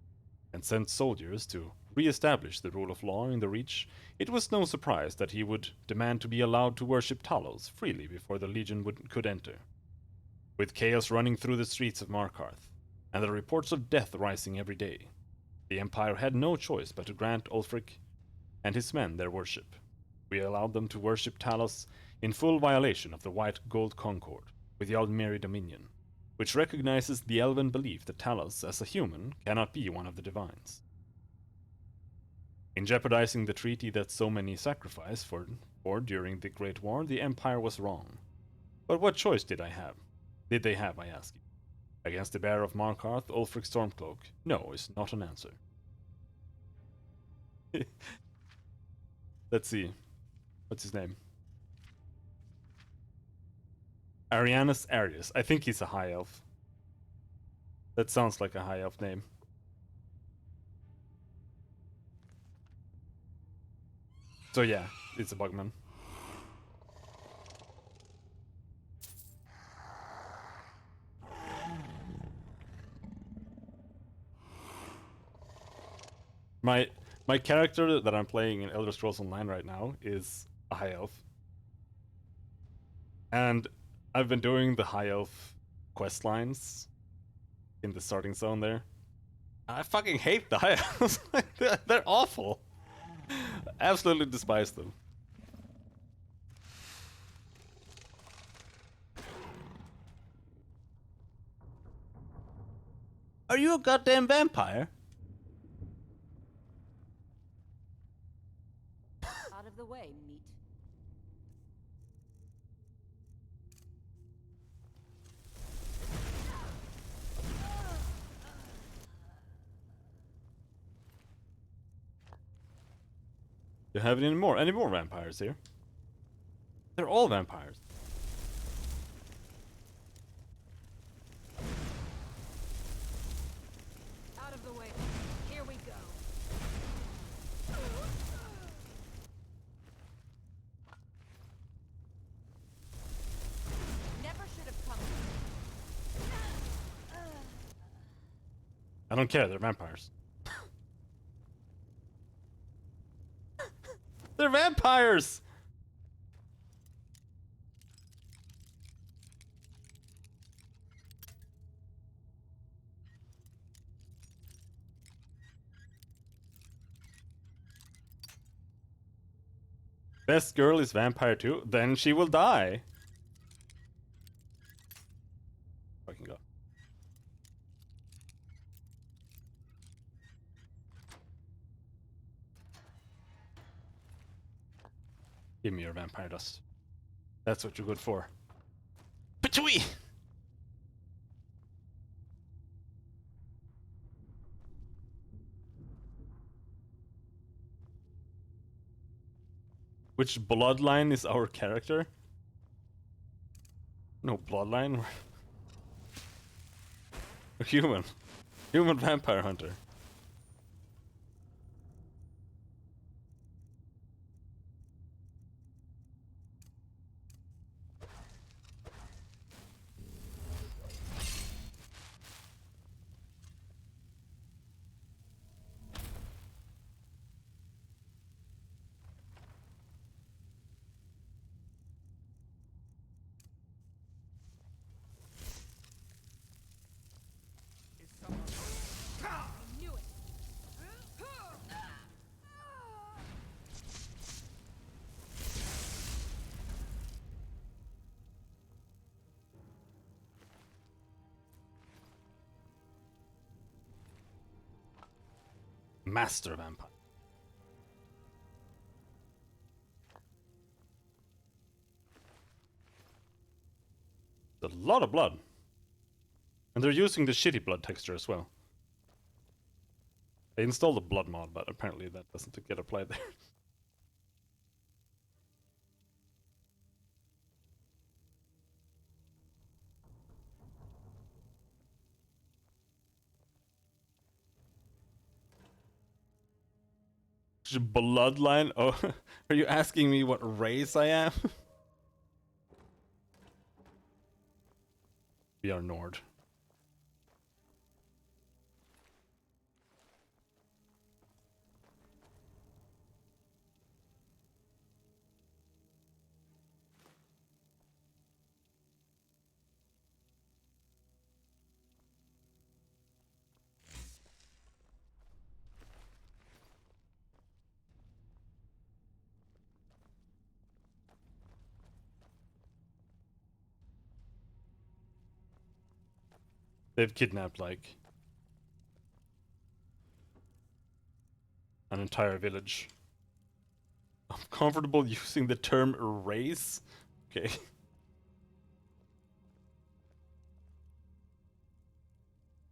and sent soldiers to re-establish the rule of law in the Reach, it was no surprise that he would demand to be allowed to worship Talos freely before the Legion could enter. With chaos running through the streets of Markarth, and the reports of death rising every day, the Empire had no choice but to grant Ulfric and his men their worship. We allowed them to worship Talos in full violation of the White Gold Concord with the Aldmeri Dominion, which recognizes the elven belief that Talos, as a human, cannot be one of the divines. In jeopardizing the treaty that so many sacrificed for during the Great War, the Empire was wrong. But what choice did they have, I ask you? Against the bearer of Markarth, Ulfric Stormcloak, no is not an answer. Let's see. What's his name? Arianus Arius. I think he's a high elf. That sounds like a high elf name. So yeah, it's a bugman. My character that I'm playing in Elder Scrolls Online right now is a high elf. And I've been doing the high elf quest lines in the starting zone there. I fucking hate the high elves. They're awful. Absolutely despise them. Are you a goddamn vampire? Out of the way, meat. Do you have any more vampires here? They're all vampires. Out of the way. Here we go. Never should have come. I don't care, they're vampires. They're vampires! Best girl is vampire too? Then she will die. Fucking go. Give me your vampire dust. That's what you're good for. Patooey! Which bloodline is our character? No bloodline. We're human. Human vampire hunter. Master vampire. A lot of blood. And they're using the shitty blood texture as well. I installed the blood mod, but apparently that doesn't get applied there. Bloodline? Oh, are you asking me what race I am? We are Nord. They've kidnapped like an entire village. I'm comfortable using the term race. Okay.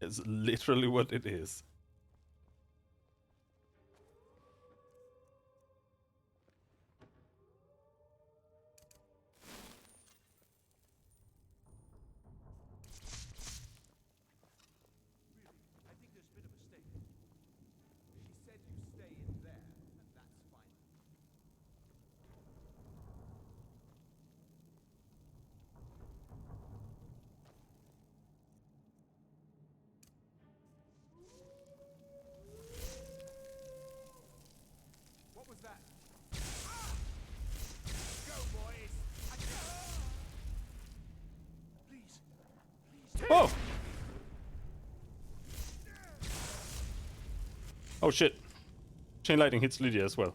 It's literally what it is. I think there's been a mistake. She said you stay in there, and that's fine. What was that? Go, boys! Please, please. Oh! Oh shit. Chain lightning hits Lydia as well.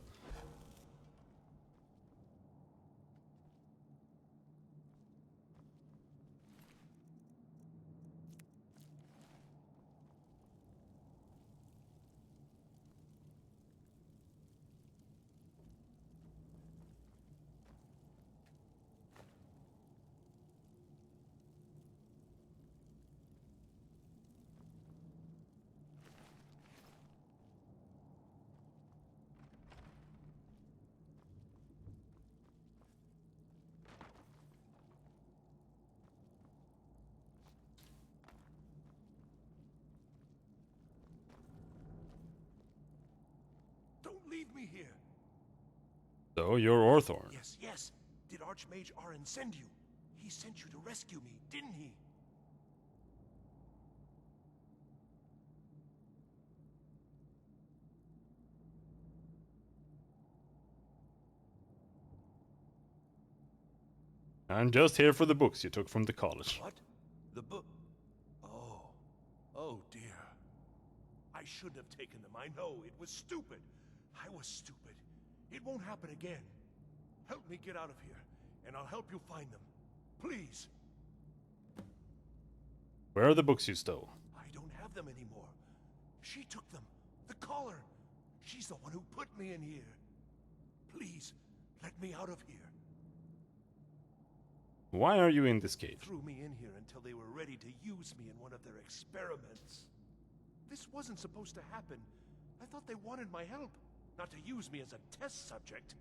Don't leave me here. So you're Orthorn. Yes, yes. Did Archmage Arin send you? He sent you to rescue me, didn't he? I'm just here for the books you took from the college. What? The book? Oh. Oh, dear. I shouldn't have taken them. I know. It was stupid. I was stupid. It won't happen again. Help me get out of here, and I'll help you find them. Please. Where are the books you stole? I don't have them anymore. She took them. The caller. She's the one who put me in here. Please, let me out of here. Why are you in this cage? Threw me in here until they were ready to use me in one of their experiments. This wasn't supposed to happen. I thought they wanted my help, not to use me as a test subject.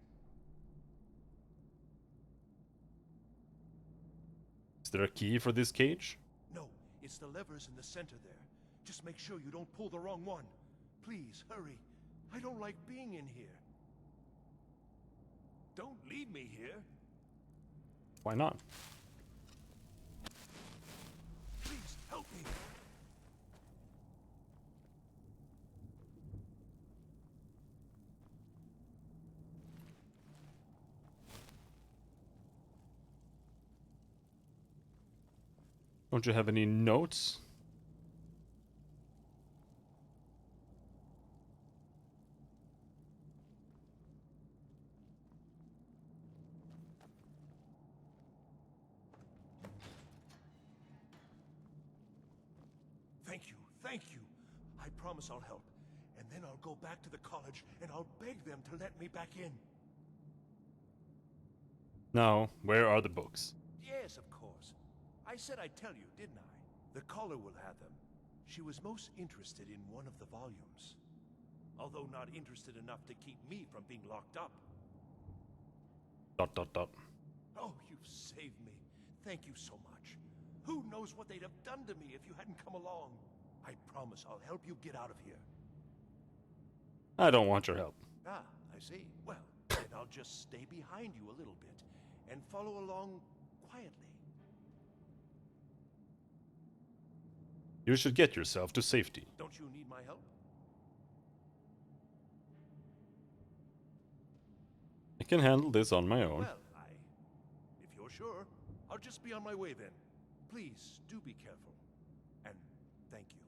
Is there a key for this cage? No, it's the levers in the center there. Just make sure you don't pull the wrong one. Please, hurry. I don't like being in here. Don't leave me here. Why not? Please, help me. Don't you have any notes? Thank you, thank you. I promise I'll help. And then I'll go back to the college and I'll beg them to let me back in. Now, where are the books? Yes, of course. I said I'd tell you, didn't I? The caller will have them. She was most interested in one of the volumes. Although not interested enough to keep me from being locked up. ... Oh, you've saved me. Thank you so much. Who knows what they'd have done to me if you hadn't come along? I promise I'll help you get out of here. I don't want your help. Ah, I see. Well, then I'll just stay behind you a little bit and follow along quietly. You should get yourself to safety. Don't you need my help? I can handle this on my own. Well, if you're sure, I'll just be on my way then. Please, do be careful. And thank you.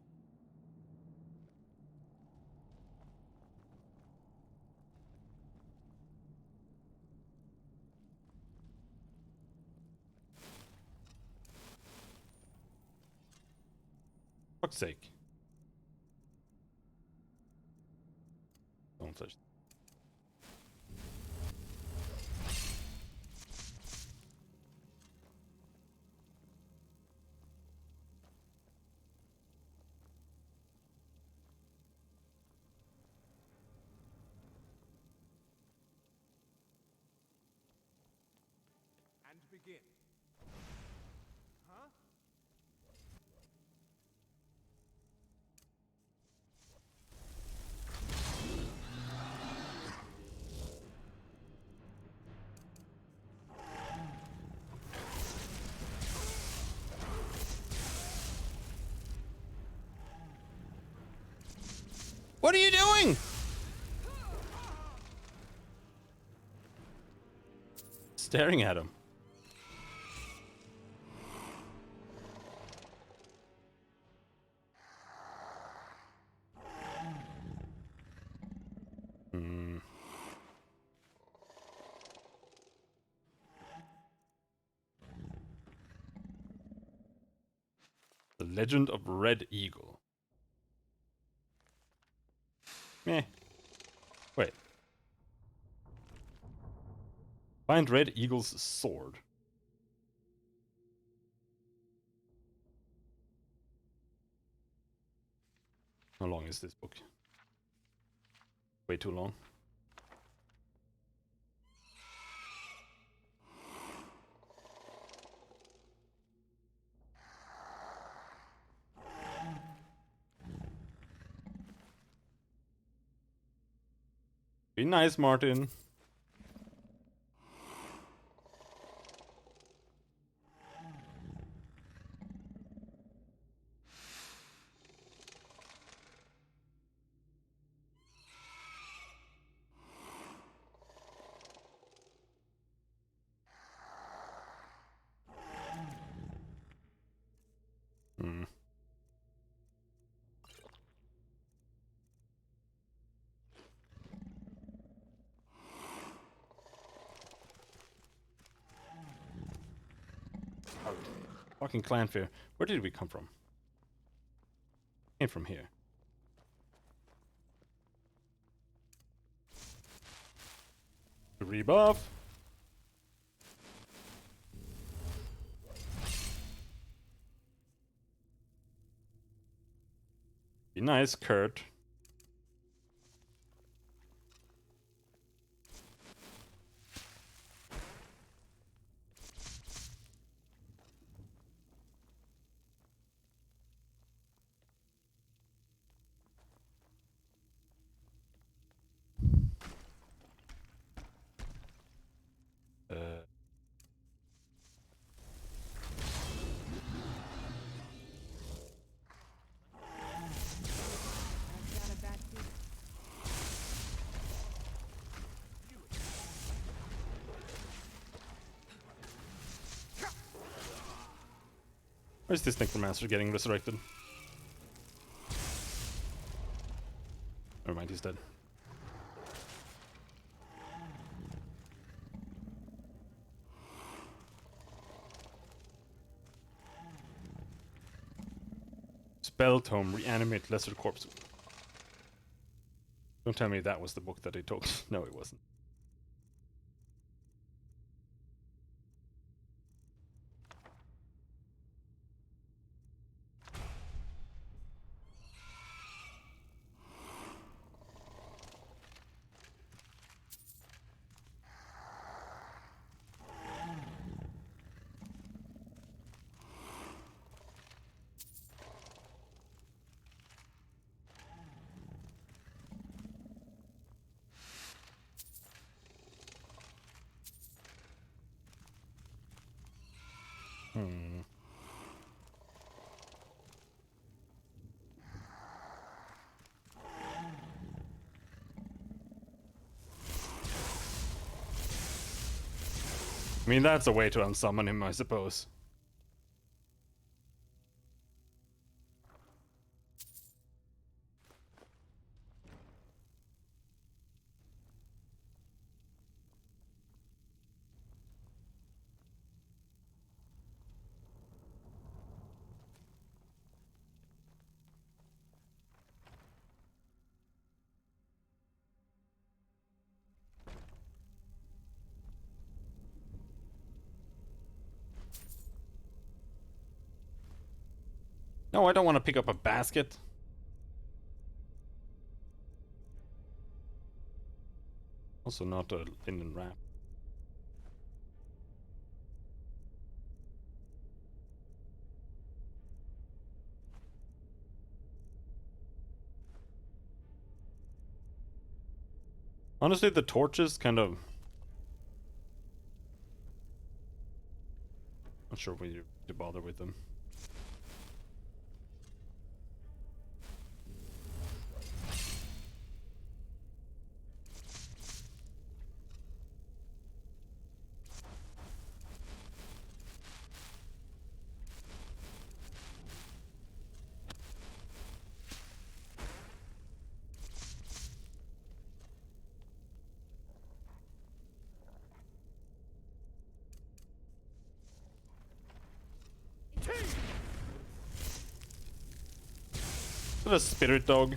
Fuck's sake. Don't touch. And begin. Huh? What are you doing? Staring at him. Hmm. The Legend of Red Eagle. Meh. Wait. Find Red Eagle's sword. How long is this book? Way too long. Be nice, Martin. Hmm. Fucking Clanfear. Where did we come from? Came from here. Rebuff. Be nice, Kurt. Where's this Necromancer getting resurrected? Never mind, he's dead. Spell Tome, reanimate lesser corpse. Don't tell me that was the book that they took. No, it wasn't. Hmm. I mean, that's a way to unsummon him, I suppose. No, I don't want to pick up a basket. Also not a linen wrap. Honestly, the torches kind of... Not sure whether to bother with them. Is that a spirit dog?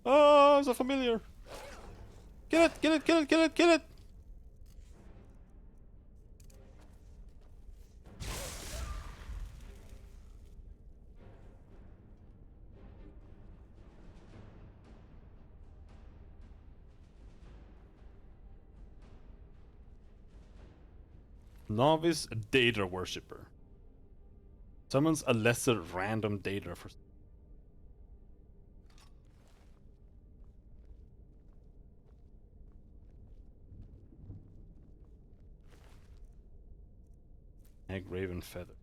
Oh, it's a familiar. Kill it, kill it, kill it, kill it, kill it! Novice Daedra Worshipper. Summons a lesser random Daedra for... Egg Raven Feather.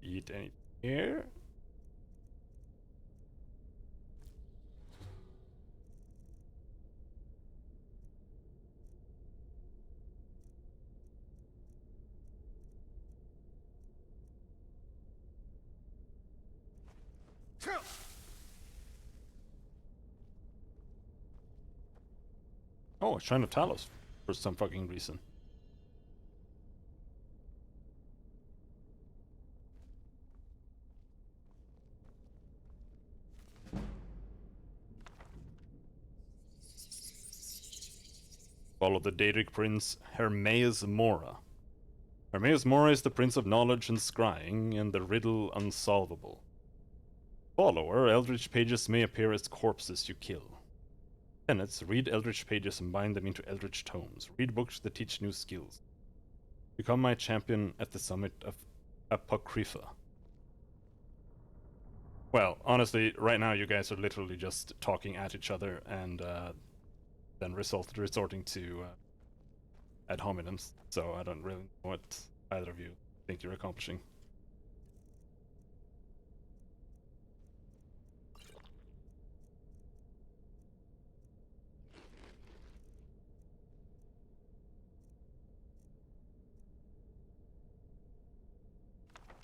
Eat any here? Oh, it's trying to Talos for some fucking reason. Follow the Daedric prince Hermaeus Mora. Hermaeus Mora is the prince of knowledge and scrying, and the riddle unsolvable. Follower, Eldritch pages may appear as corpses you kill. Tenets, read Eldritch pages and bind them into Eldritch tomes. Read books that teach new skills. Become my champion at the summit of Apocrypha. Well, honestly, right now you guys are literally just talking at each other and then resorting to ad hominems, so I don't really know what either of you think you're accomplishing.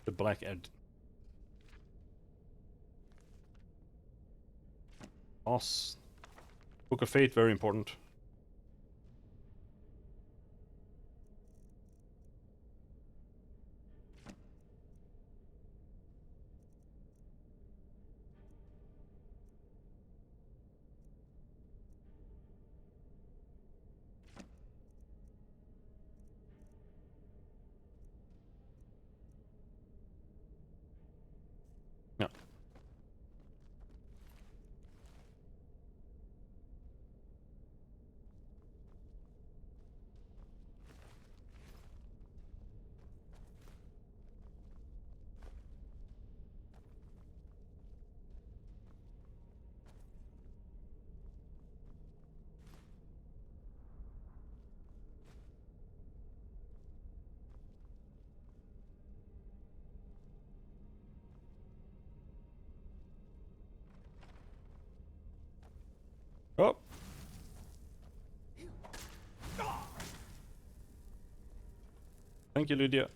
The Black Ed. Boss. Book of Fate, very important. Yeah. Thank you, Lydia.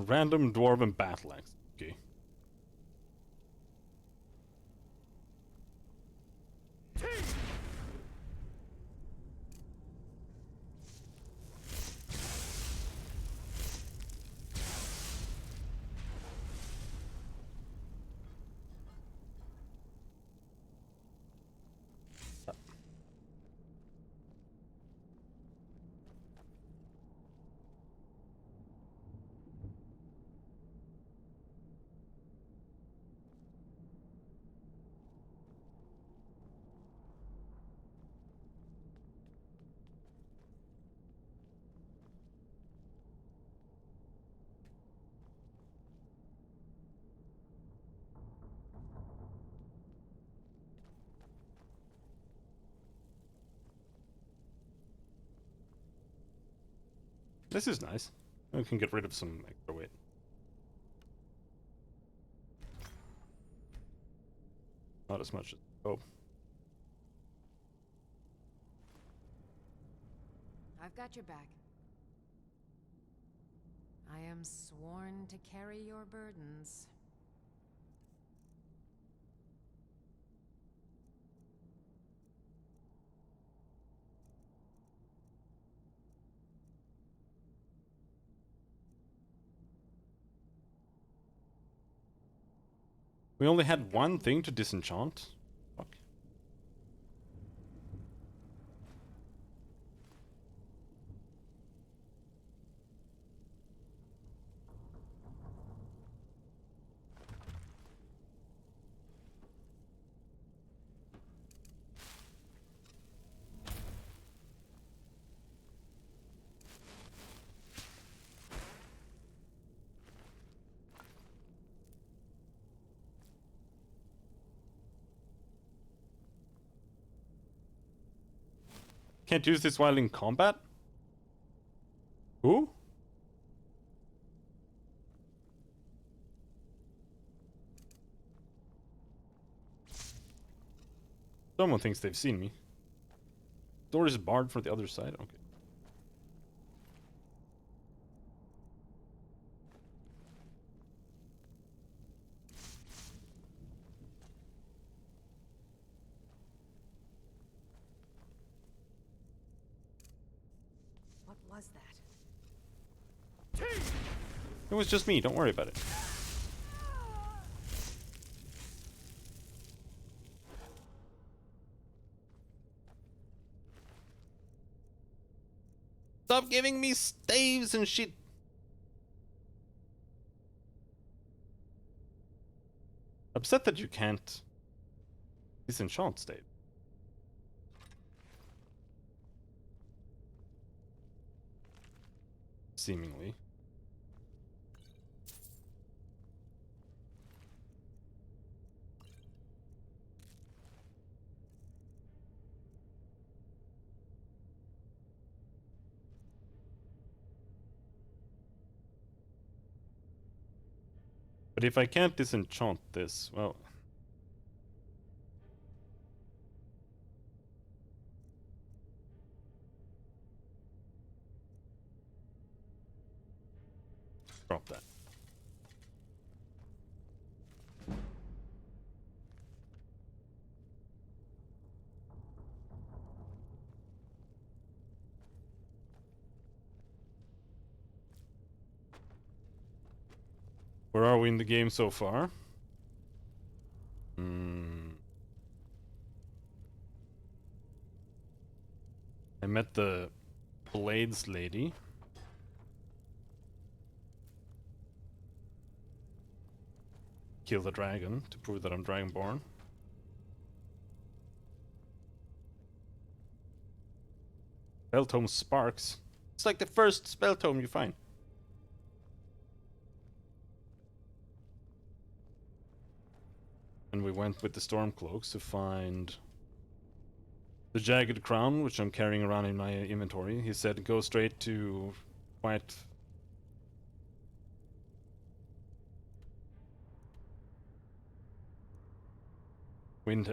Random dwarven battle axe. Okay. This is nice. We can get rid of some extra weight. Not as much as hope. I've got your back. I am sworn to carry your burdens. We only had one thing to disenchant. Fuck. Can't use this while in combat? Who? Someone thinks they've seen me. Door is barred for the other side? Okay. What was that? It was just me, don't worry about it. Stop giving me staves and shit. Upset that you can't disenchant stave. Seemingly. But if I can't disenchant this, well... Drop that. Where are we in the game so far? I met the Blades lady. Kill the dragon to prove that I'm dragonborn. Spell tome sparks. It's like the first spell tome you find. And we went with the Stormcloaks to find the Jagged Crown, which I'm carrying around in my inventory. He said go straight to White...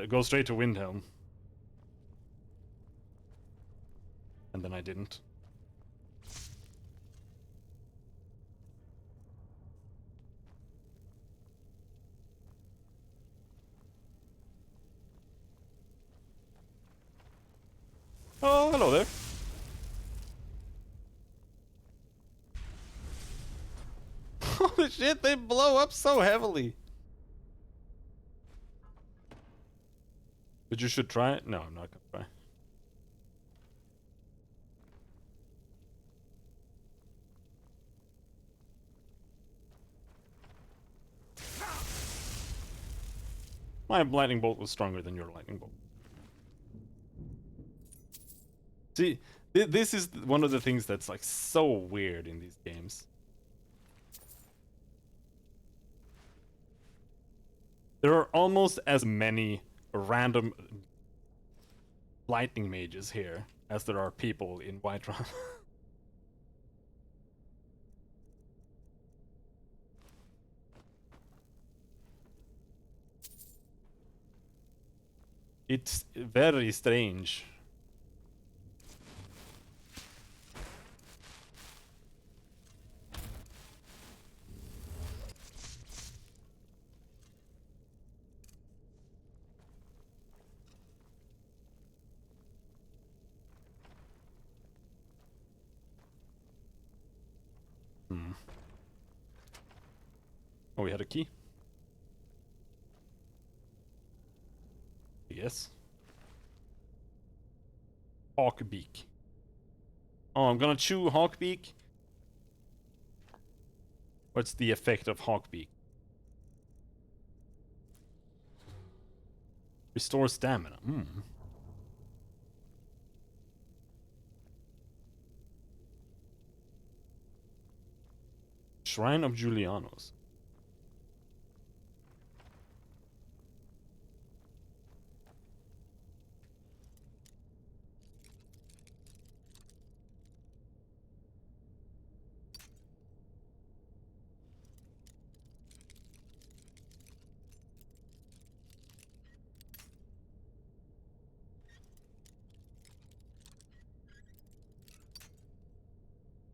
Go straight to Windhelm. And then I didn't. Oh, hello there. Holy shit, they blow up so heavily. But you should try it? No, I'm not gonna try. My lightning bolt was stronger than your lightning bolt. See, this is one of the things that's like so weird in these games. There are almost as many random lightning mages here as there are people in Whiterun. It's very strange. Oh, we had a key. Yes. Hawkbeak. Oh, I'm gonna chew Hawkbeak. What's the effect of Hawkbeak? Restore stamina. Shrine of Julianos.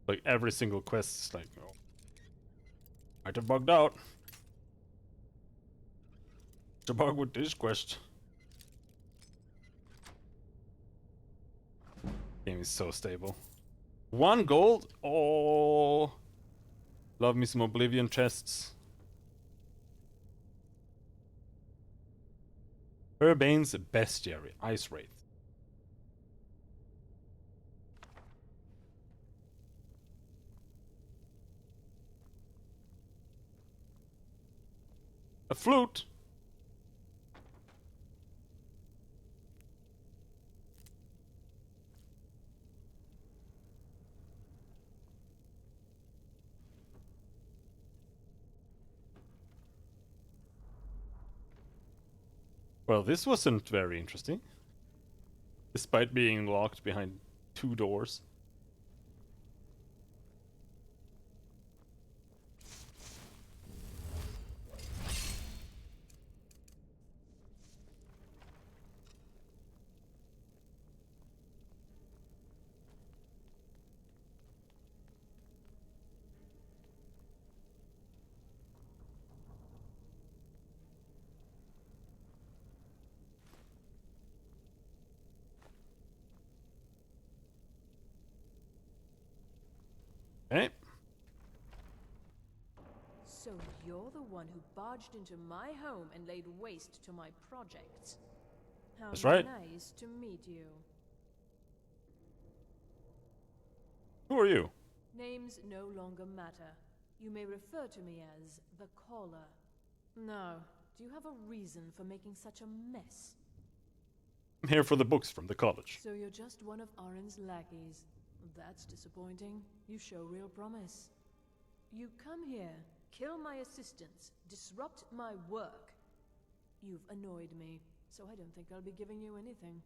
Like every single quest is like, oh, might have bugged out. What's a bug with this quest? Game is so stable. 1 gold? Oh, love me some Oblivion chests. Urbane's Bestiary, Ice Wraith. A flute? Well, this wasn't very interesting. Despite being locked behind 2 doors. Okay. So you're the one who barged into my home and laid waste to my projects. How That's right. Nice to meet you. Who are you? Names no longer matter. You may refer to me as the Caller. Now, do you have a reason for making such a mess? I'm here for the books from the college. So you're just one of Arin's lackeys. That's disappointing. You show real promise. You come here, kill my assistants, disrupt my work. You've annoyed me, so I don't think I'll be giving you anything.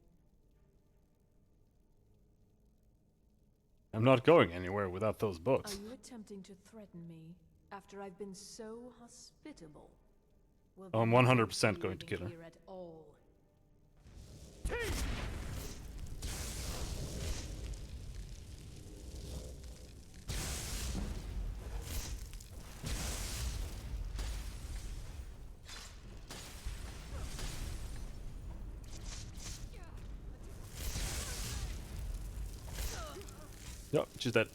I'm not going anywhere without those books. Are you attempting to threaten me after I've been so hospitable? Well, I'm then you 100% won't be going to kill her. living here at all. Yep, she's dead.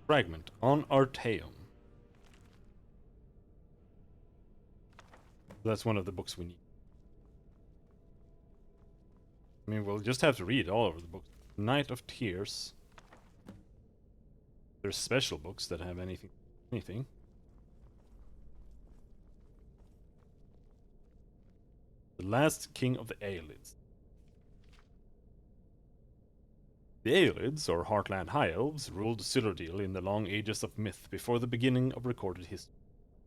Fragment on Artaeum. That's one of the books we need. I mean, we'll just have to read all of the books. Night of Tears. There's special books that have anything. The Last King of the Aelids. The Aelids, or Heartland High Elves, ruled Cyrodiil in the long ages of myth before the beginning of recorded history.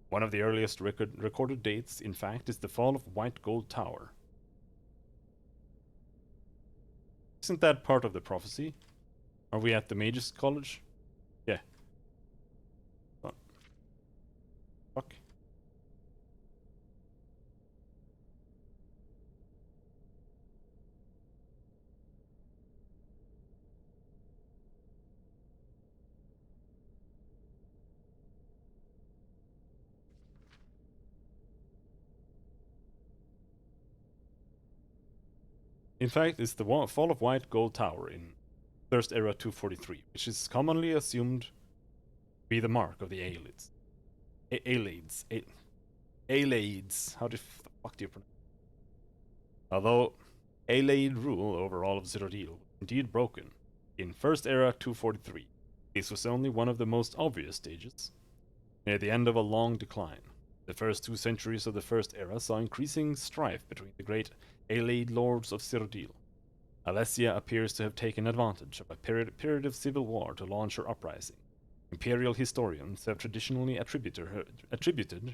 One of the earliest recorded dates, in fact, is the fall of White Gold Tower. Isn't that part of the prophecy? Are we at the Mages College? Yeah. Oh. Fuck. In fact, it's the fall of White Gold Tower in First Era 243, which is commonly assumed to be the mark of the Aelids. Aelids. How the fuck do you pronounce it? Although Aelid rule over all of Cyrodiil was indeed broken in First Era 243, this was only one of the most obvious stages, near the end of a long decline. The first 2 centuries of the First Era saw increasing strife between the great Aelid lords of Cyrodiil. Alessia appears to have taken advantage of a period of civil war to launch her uprising. Imperial historians have traditionally attributed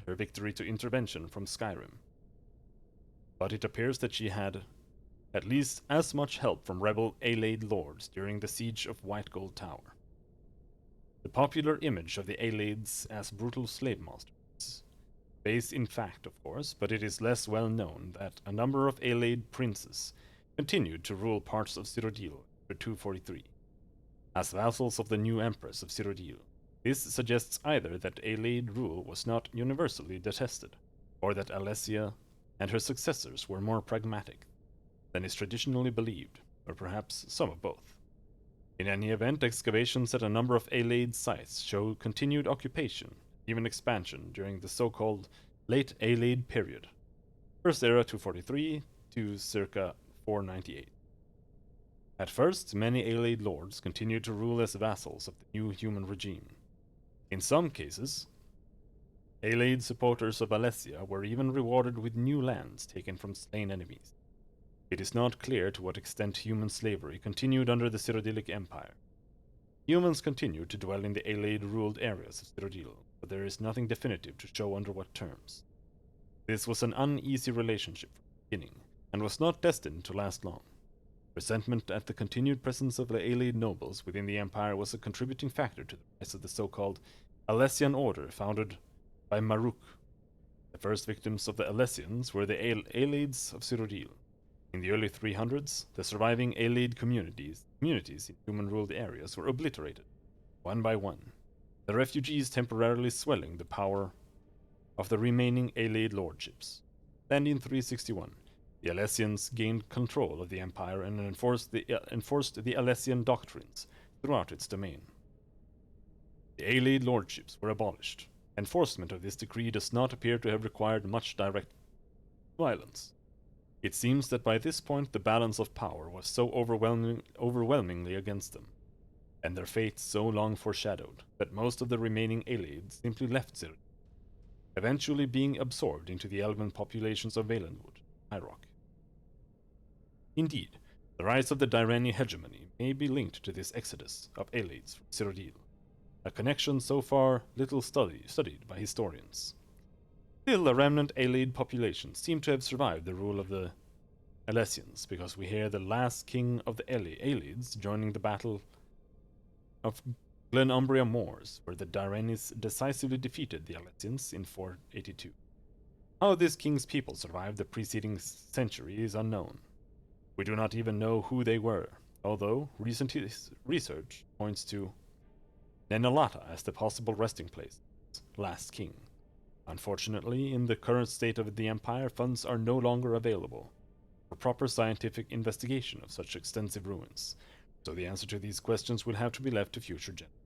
her victory to intervention from Skyrim. But it appears that she had at least as much help from rebel Aelid lords during the siege of White Gold Tower. The popular image of the Aelids as brutal slave masters is based in fact, of course, but it is less well known that a number of Aelid princes continued to rule parts of Cyrodiil for 243, as vassals of the new Empress of Cyrodiil. This suggests either that Aelid rule was not universally detested, or that Alessia and her successors were more pragmatic than is traditionally believed, or perhaps some of both. In any event, excavations at a number of Aelid sites show continued occupation, even expansion, during the so-called Late Aelid period, First Era 243 to circa 498. At first, many Aelid lords continued to rule as vassals of the new human regime. In some cases, Aelid supporters of Alessia were even rewarded with new lands taken from slain enemies. It is not clear to what extent human slavery continued under the Cyrodiilic Empire. Humans continued to dwell in the Aelid-ruled areas of Cyrodiil, but there is nothing definitive to show under what terms. This was an uneasy relationship from the beginning, and was not destined to last long. Resentment at the continued presence of the Aelid nobles within the Empire was a contributing factor to the rise of the so-called Alessian Order founded by Maruk. The first victims of the Alessians were the Aelids of Cyrodiil. In the early 300s, the surviving Aelid communities in human-ruled areas were obliterated, one by one, the refugees temporarily swelling the power of the remaining Aelid lordships. Then in 361, the Alessians gained control of the empire and enforced the Alessian doctrines throughout its domain. The Aelid lordships were abolished. Enforcement of this decree does not appear to have required much direct violence. It seems that by this point the balance of power was so overwhelmingly against them, and their fate so long foreshadowed, that most of the remaining Aelids simply left Cyrodiil, eventually being absorbed into the elven populations of Valenwood, High Rock. Indeed, the rise of the Direni hegemony may be linked to this exodus of Aelids from Cyrodiil, a connection so far little studied by historians. Still, a remnant Aelid population seem to have survived the rule of the Alessians, because we hear the last king of the Aelids joining the battle of Glenumbria Moors, where the Darenis decisively defeated the Alessians in 482. How this king's people survived the preceding century is unknown. We do not even know who they were, although recent research points to Nenalata as the possible resting place, last king. Unfortunately, in the current state of the Empire, funds are no longer available for proper scientific investigation of such extensive ruins, so the answer to these questions will have to be left to future generations.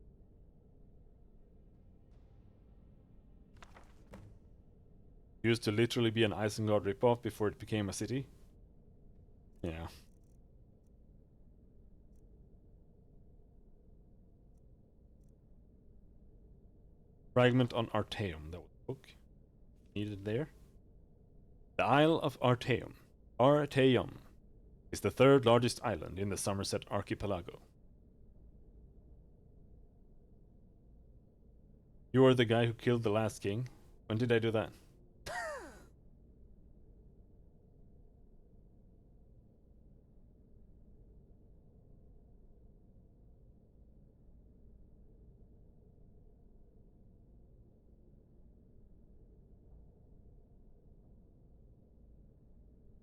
Used to literally be an Isengard ripoff before it became a city? Yeah. Fragment on Artaeum, that was the book. Needed there. The Isle of Artaeum. Artaeum is the third largest island in the Somerset archipelago. You are the guy who killed the last king? When did I do that?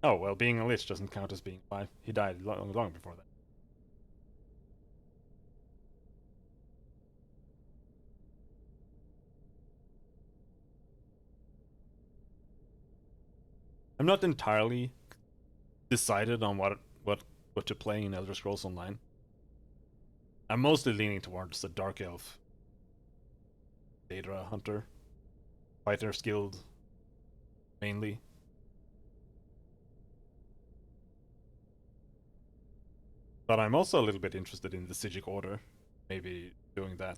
Oh, well, being a lich doesn't count as being alive. He died long before that. I'm not entirely decided on what to play in Elder Scrolls Online. I'm mostly leaning towards the Dark Elf Daedra Hunter. Fighter's Guild, mainly. But I'm also a little bit interested in the Psijic Order. Maybe doing that.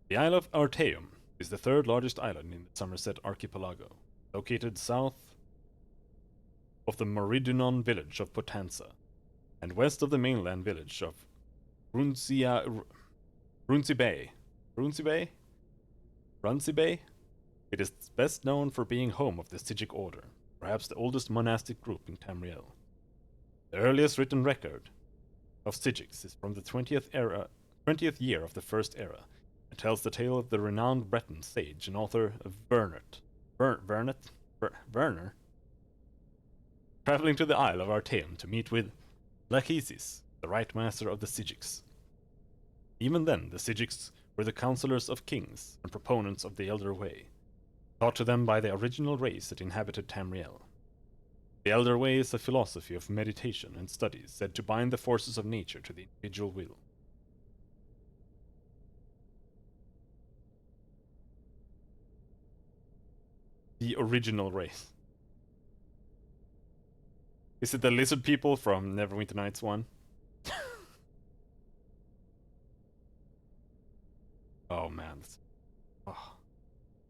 The Isle of Artaeum is the third largest island in the Somerset archipelago, located south of the Meridinon village of Potenza, and west of the mainland village of Runcibay. It is best known for being home of the Psijic Order, perhaps the oldest monastic group in Tamriel. The earliest written record of Psijics is from the 20th year of the First Era, and tells the tale of the renowned Breton sage and author of Werner, traveling to the Isle of Artaeum to meet with Lachesis, the right master of the Psijics. Even then, the Psijics were the counselors of kings and proponents of the Elder Way, taught to them by the original race that inhabited Tamriel. The Elder Way is a philosophy of meditation and studies said to bind the forces of nature to the individual will. The original race. Is it the lizard people from Neverwinter Nights 1? Oh man. Oh.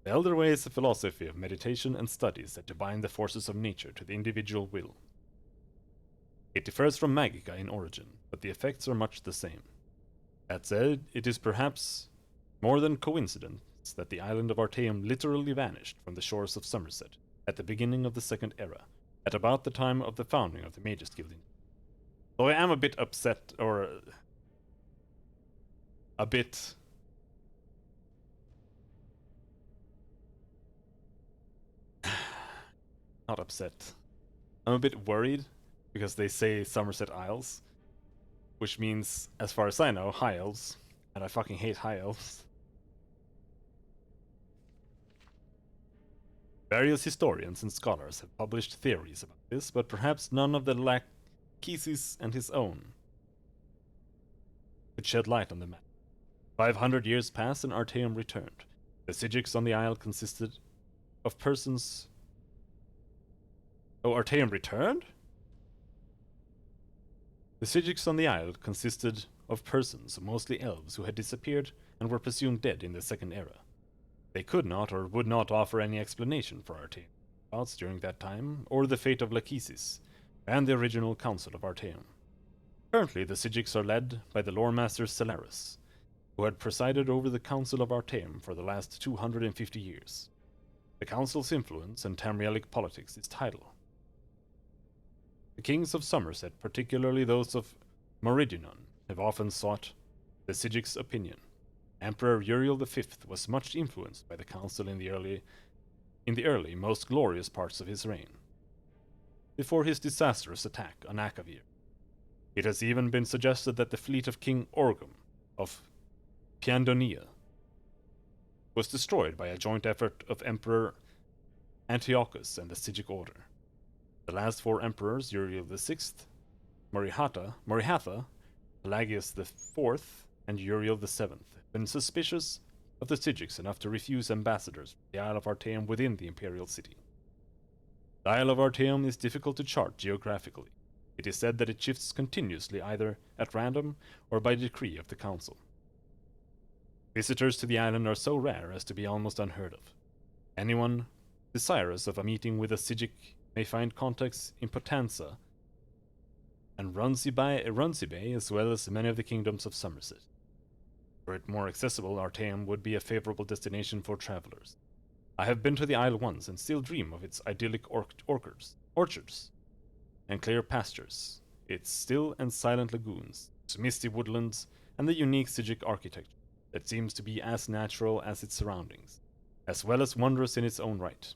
The Elder Way is a philosophy of meditation and studies that bind the forces of nature to the individual will. It differs from Magica in origin, but the effects are much the same. That said, it is perhaps more than coincidence that the island of Artaeum literally vanished from the shores of Somerset at the beginning of the Second Era, at about the time of the founding of the Mages Guild. Though I am a bit upset, or a bit not upset. I'm a bit worried because they say Somerset Isles, which means, as far as I know, High Elves, and I fucking hate High Elves. Various historians and scholars have published theories about this, but perhaps none of the Lachesis and his own could shed light on the matter. 500 years passed and Artaeum returned. The Psijics on the isle consisted of persons... Oh, Artaeum returned? The Psijics on the isle consisted of persons, mostly elves, who had disappeared and were presumed dead in the Second Era. They could not or would not offer any explanation for Artaeum during that time, or the fate of Lachesis, and the original Council of Artaeum. Currently, the Psijics are led by the lore master Celeris, who had presided over the Council of Artaeum for the last 250 years. The Council's influence in Tamrielic politics is tidal. The kings of Somerset, particularly those of Meridianon, have often sought the Psijics' opinion. Emperor Uriel V was much influenced by the Council in the early, most glorious parts of his reign, before his disastrous attack on Akavir. It has even been suggested that the fleet of King Orgum of Piandonia was destroyed by a joint effort of Emperor Antiochus and the Psijic Order. The last four emperors, Uriel VI, Morihatha, Pelagius IV, and Uriel VII, have been suspicious of the Psijics enough to refuse ambassadors from the Isle of Artaeum within the imperial city. The Isle of Artaeum is difficult to chart geographically. It is said that it shifts continuously either at random or by decree of the council. Visitors to the island are so rare as to be almost unheard of. Anyone desirous of a meeting with a Psijic may find contacts in Potenza and Runcibe, as well as many of the kingdoms of Somerset. Were it more accessible, Artaeum would be a favorable destination for travelers. I have been to the isle once and still dream of its idyllic orchards and clear pastures, its still and silent lagoons, its misty woodlands, and the unique Psijic architecture that seems to be as natural as its surroundings, as well as wondrous in its own right.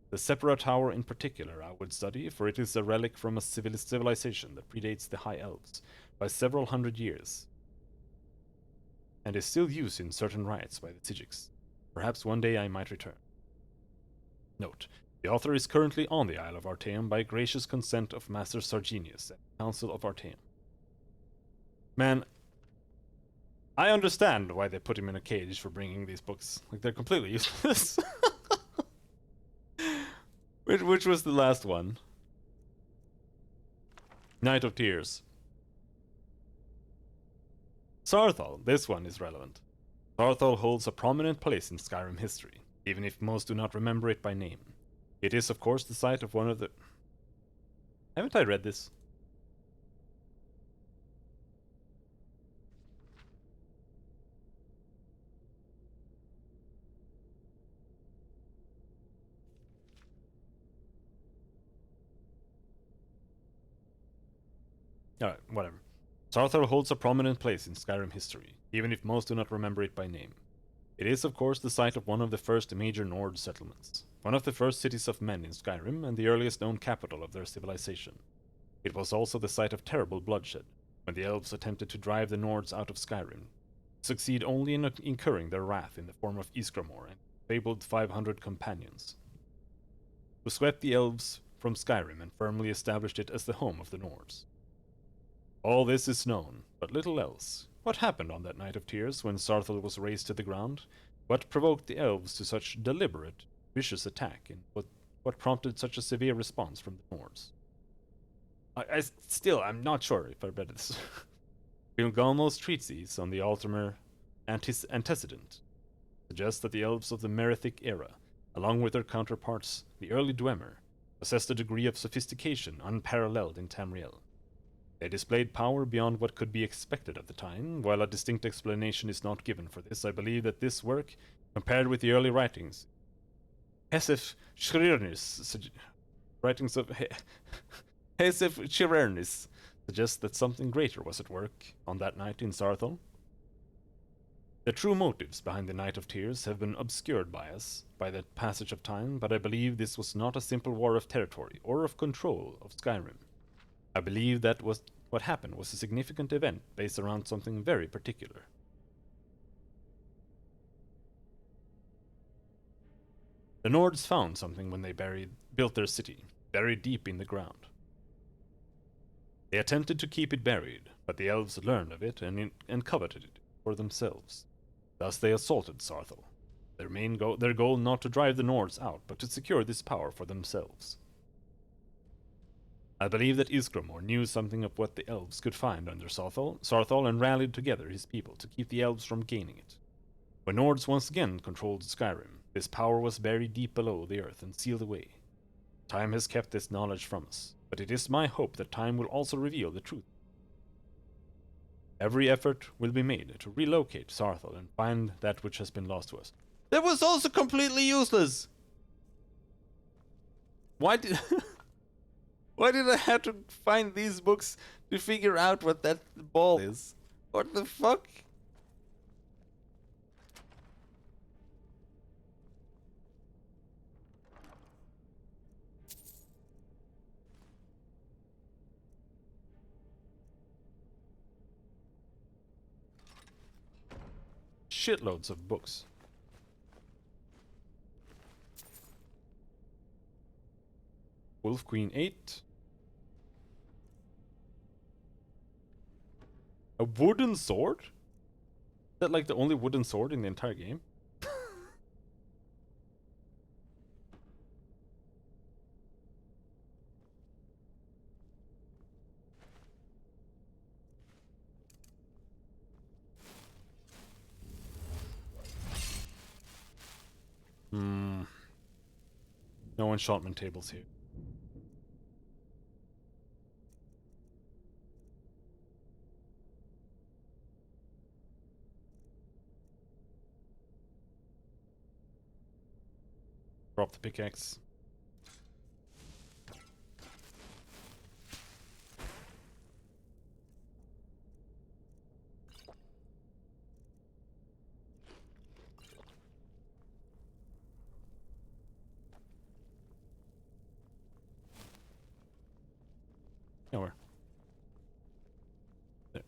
The Sepura Tower in particular I would study, for it is a relic from a civilization that predates the High Elves by several hundred years, and is still used in certain rites by the Psijics. Perhaps one day I might return. Note: the author is currently on the Isle of Artaeum by gracious consent of Master Sarginius and the Council of Artaeum. Man, I understand why they put him in a cage for bringing these books. Like, they're completely useless. Which was the last one? Night of Tears. Sarthal, this one is relevant. Sarthal holds a prominent place in Skyrim history, even if most do not remember it by name. It is, of course, the site of one of the... Haven't I read this? Alright, whatever. Sarthal holds a prominent place in Skyrim history, even if most do not remember it by name. It is, of course, the site of one of the first major Nord settlements, one of the first cities of men in Skyrim, and the earliest known capital of their civilization. It was also the site of terrible bloodshed, when the elves attempted to drive the Nords out of Skyrim, succeed only in incurring their wrath in the form of Ysgramor and fabled 500 companions, who swept the elves from Skyrim and firmly established it as the home of the Nords. All this is known, but little else. What happened on that Night of Tears when Sarthal was razed to the ground? What provoked the elves to such deliberate, vicious attack, and what prompted such a severe response from the Nords? I'm not sure if I read this. Vilgalmo's treatise on the Ultimer antecedent suggests that the elves of the Merethic era, along with their counterparts, the early Dwemer, possessed a degree of sophistication unparalleled in Tamriel. They displayed power beyond what could be expected at the time. While a distinct explanation is not given for this, I believe that this work, compared with the early writings, Hesef Shrirnis, writings of Hesef Shrirnis, suggests that something greater was at work on that night in Sarthal. The true motives behind the Night of Tears have been obscured by us by the passage of time, but I believe this was not a simple war of territory or of control of Skyrim. I believe that what happened was a significant event based around something very particular. The Nords found something when they built their city, buried deep in the ground. They attempted to keep it buried, but the elves learned of it and coveted it for themselves. Thus they assaulted Sarthal. Their goal not to drive the Nords out, but to secure this power for themselves. I believe that Ysgramor knew something of what the elves could find under Sarthal and rallied together his people to keep the elves from gaining it. When Nords once again controlled Skyrim, this power was buried deep below the earth and sealed away. Time has kept this knowledge from us. But it is my hope that time will also reveal the truth. Every effort will be made to relocate Sarthal and find that which has been lost to us. That was also completely useless! Why did... Why did I have to find these books to figure out what that ball is? What the fuck? Shitloads of books. Wolf Queen 8. A wooden sword? Is that like the only wooden sword in the entire game? No enchantment tables here. Drop the pickaxe. Nowhere. There.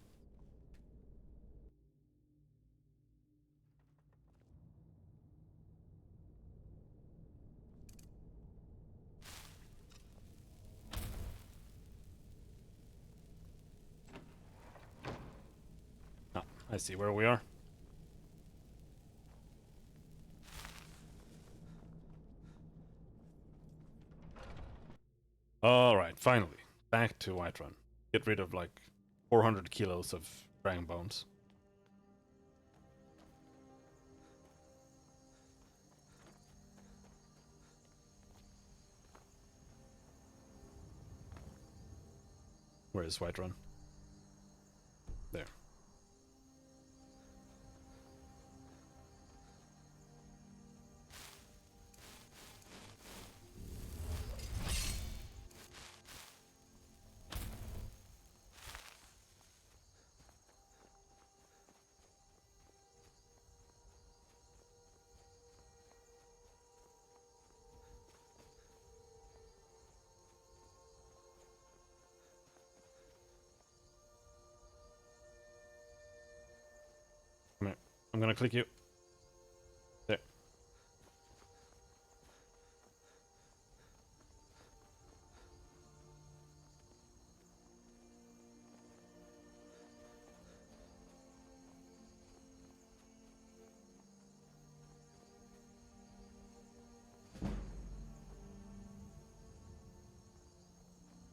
Ah, I see where we are. Alright, finally. Back to Whiterun. Get rid of like 400 kilos of dragon bones. Where is Whiterun? There. Come here. I'm gonna click you. There.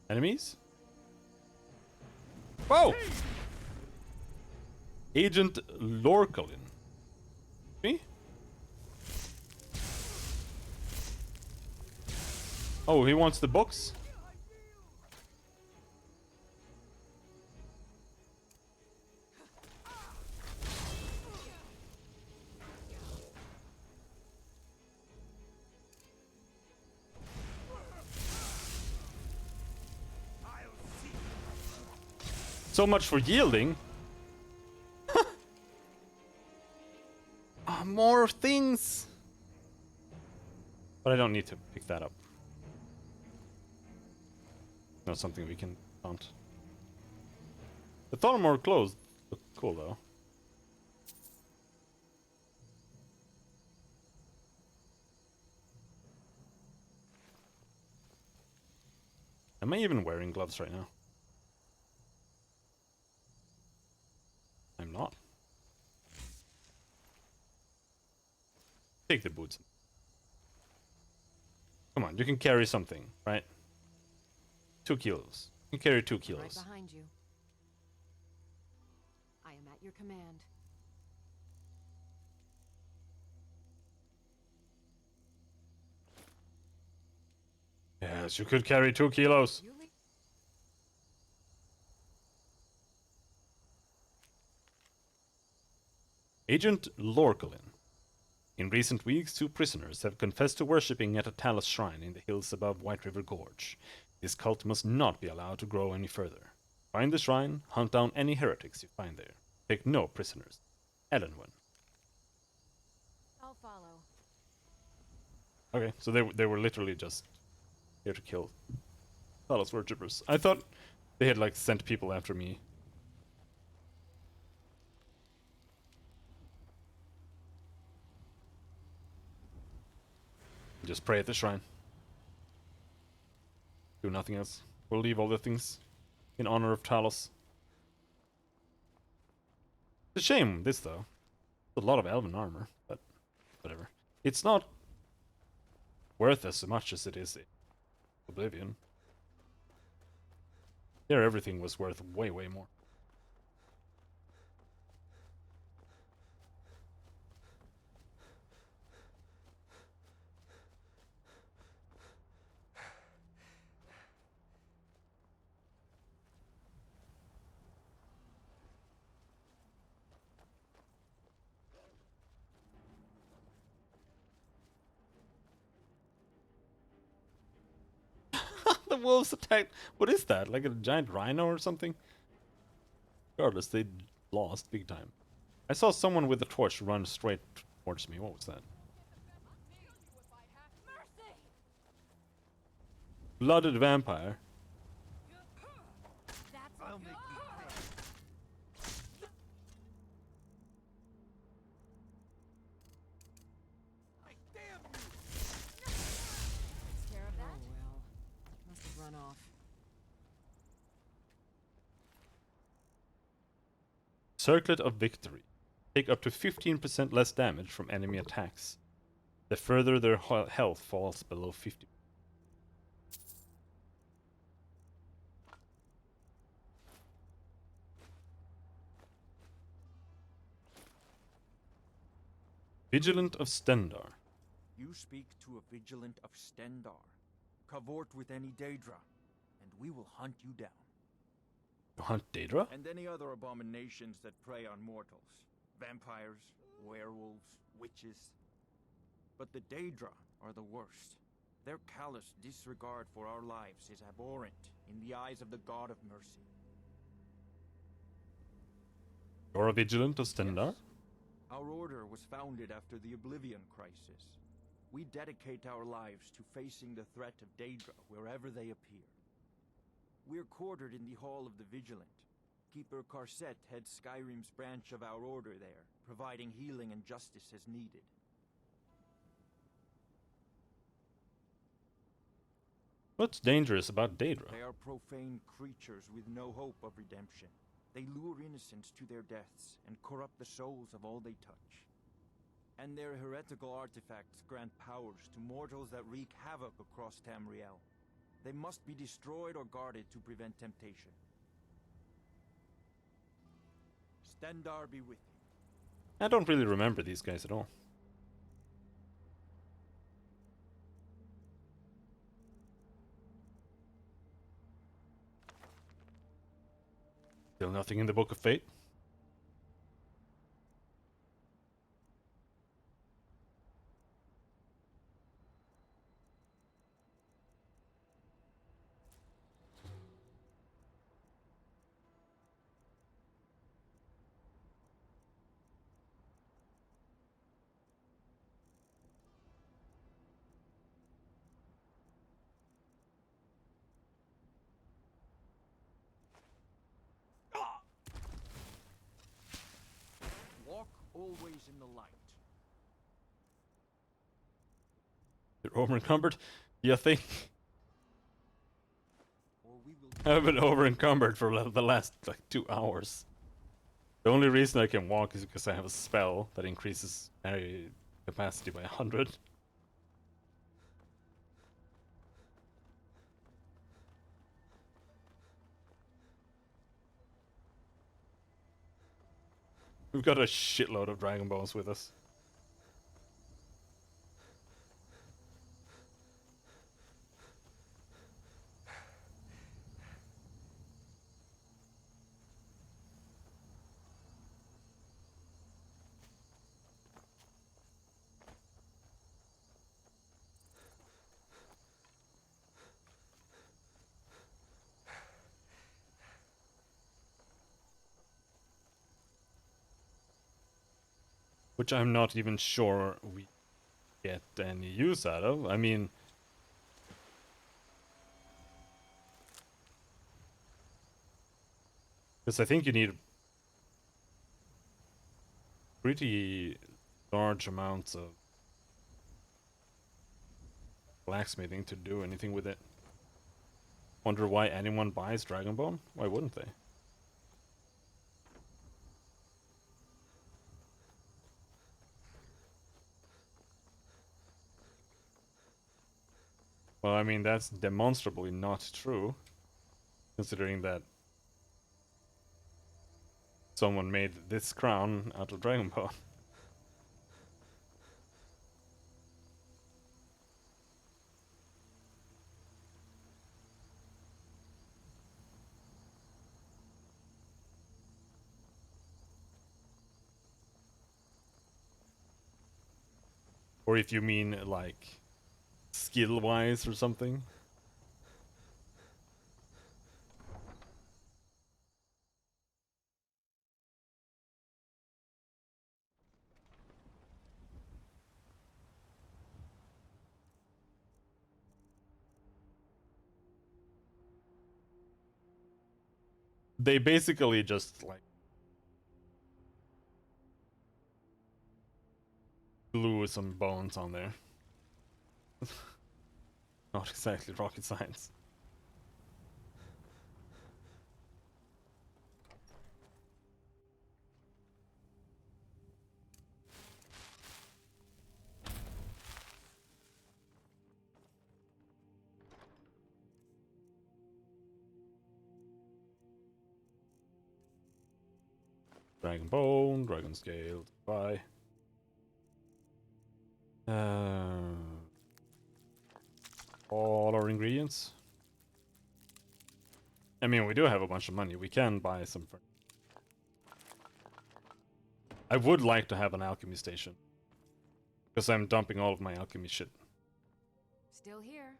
Enemies? Whoa! Agent Lorkalin. Me? Oh, he wants the books? So much for yielding. More things. But I don't need to pick that up. Not something we can hunt. The Thornmoor clothes look cool though. Am I even wearing gloves right now? I'm not. Take the boots. Come on, you can carry something, right? 2 kilos. You can carry 2 kilos. Right behind you. I am at your command. Yes, you could carry 2 kilos. Agent Lorcolin. In recent weeks, 2 prisoners have confessed to worshipping at a Talos shrine in the hills above White River Gorge. This cult must not be allowed to grow any further. Find the shrine, hunt down any heretics you find there. Take no prisoners. Elenwen. I'll follow. Okay, so they were literally just here to kill Talos worshippers. I thought they had like sent people after me. Just pray at the shrine. Do nothing else. We'll leave all the things in honor of Talos. It's a shame, this though. A lot of elven armor, but whatever. It's not worth as much as it is Oblivion. There, everything was worth way, way more. The wolves attacked. What is that? Like a giant rhino or something? Regardless, they lost big time. I saw someone with a torch run straight towards me. What was that? Blooded vampire. I'll make you Takes care of that. Oh well. Must have run off. Circlet of Victory. Take up to 15% less damage from enemy attacks. The further their health falls below 50. Vigilant of Stendar. You speak to a Vigilant of Stendar. Cavort with any Daedra, and we will hunt you down. You hunt Daedra? And any other abominations that prey on mortals. Vampires, werewolves, witches. But the Daedra are the worst. Their callous disregard for our lives is abhorrent in the eyes of the God of Mercy. You're a Vigilant of Stendar? Yes. Our order was founded after the Oblivion Crisis. We dedicate our lives to facing the threat of Daedra wherever they appear. We're quartered in the Hall of the Vigilant. Keeper Carset heads Skyrim's branch of our order there, providing healing and justice as needed. What's dangerous about Daedra? They are profane creatures with no hope of redemption. They lure innocents to their deaths and corrupt the souls of all they touch. And their heretical artifacts grant powers to mortals that wreak havoc across Tamriel. They must be destroyed or guarded to prevent temptation. Stendar be with you. I don't really remember these guys at all. Still nothing in the Book of Fate? Walk always in the light. You're over-encumbered? You think? I've been over-encumbered for the last, like, 2 hours. The only reason I can walk is because I have a spell that increases area capacity by 100. We've got a shitload of Dragon Balls with us. Which I'm not even sure we get any use out of. I mean, because I think you need pretty large amounts of blacksmithing to do anything with it. Wonder why anyone buys Dragonbone? Why wouldn't they? Well, I mean, that's demonstrably not true, considering that someone made this crown out of Dragonbone. Or if you mean, like, skill-wise or something. They basically just, like, glue some bones on there. Not exactly rocket science. Dragon bone, dragon scale, bye. All our ingredients. I mean, we do have a bunch of money. We can buy some. I would like to have an alchemy station, because I'm dumping all of my alchemy shit. Still here.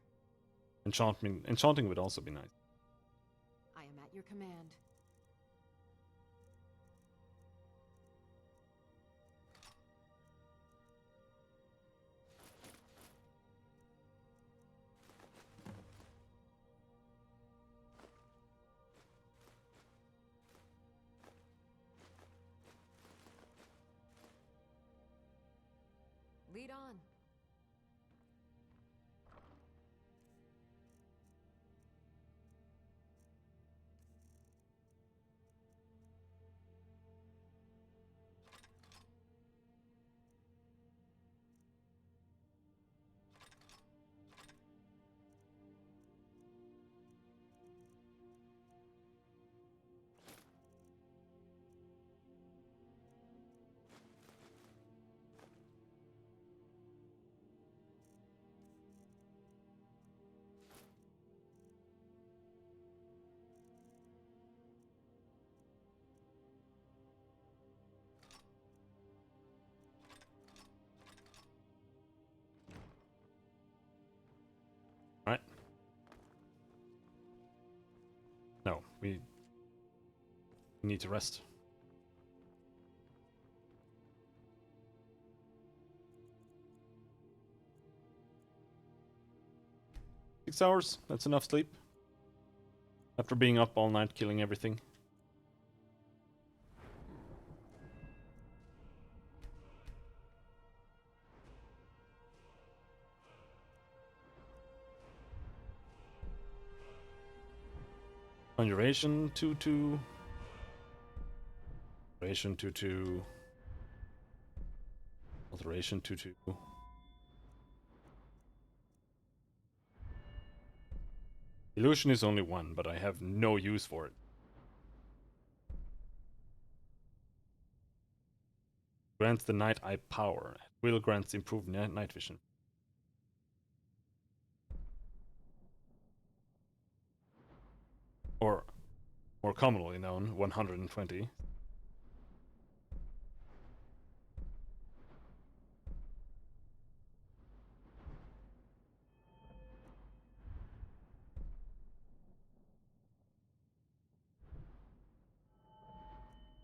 Enchanting would also be nice. I am at your command. Lead on. Right? No, we need to rest. Six hours, that's enough sleep. After being up all night killing everything. Conjuration 2-2. Alteration 2-2. Alteration 2-2. Illusion is only 1, but I have no use for it. Grants the night eye power. Will grants improved night vision. Or, more commonly known, 120.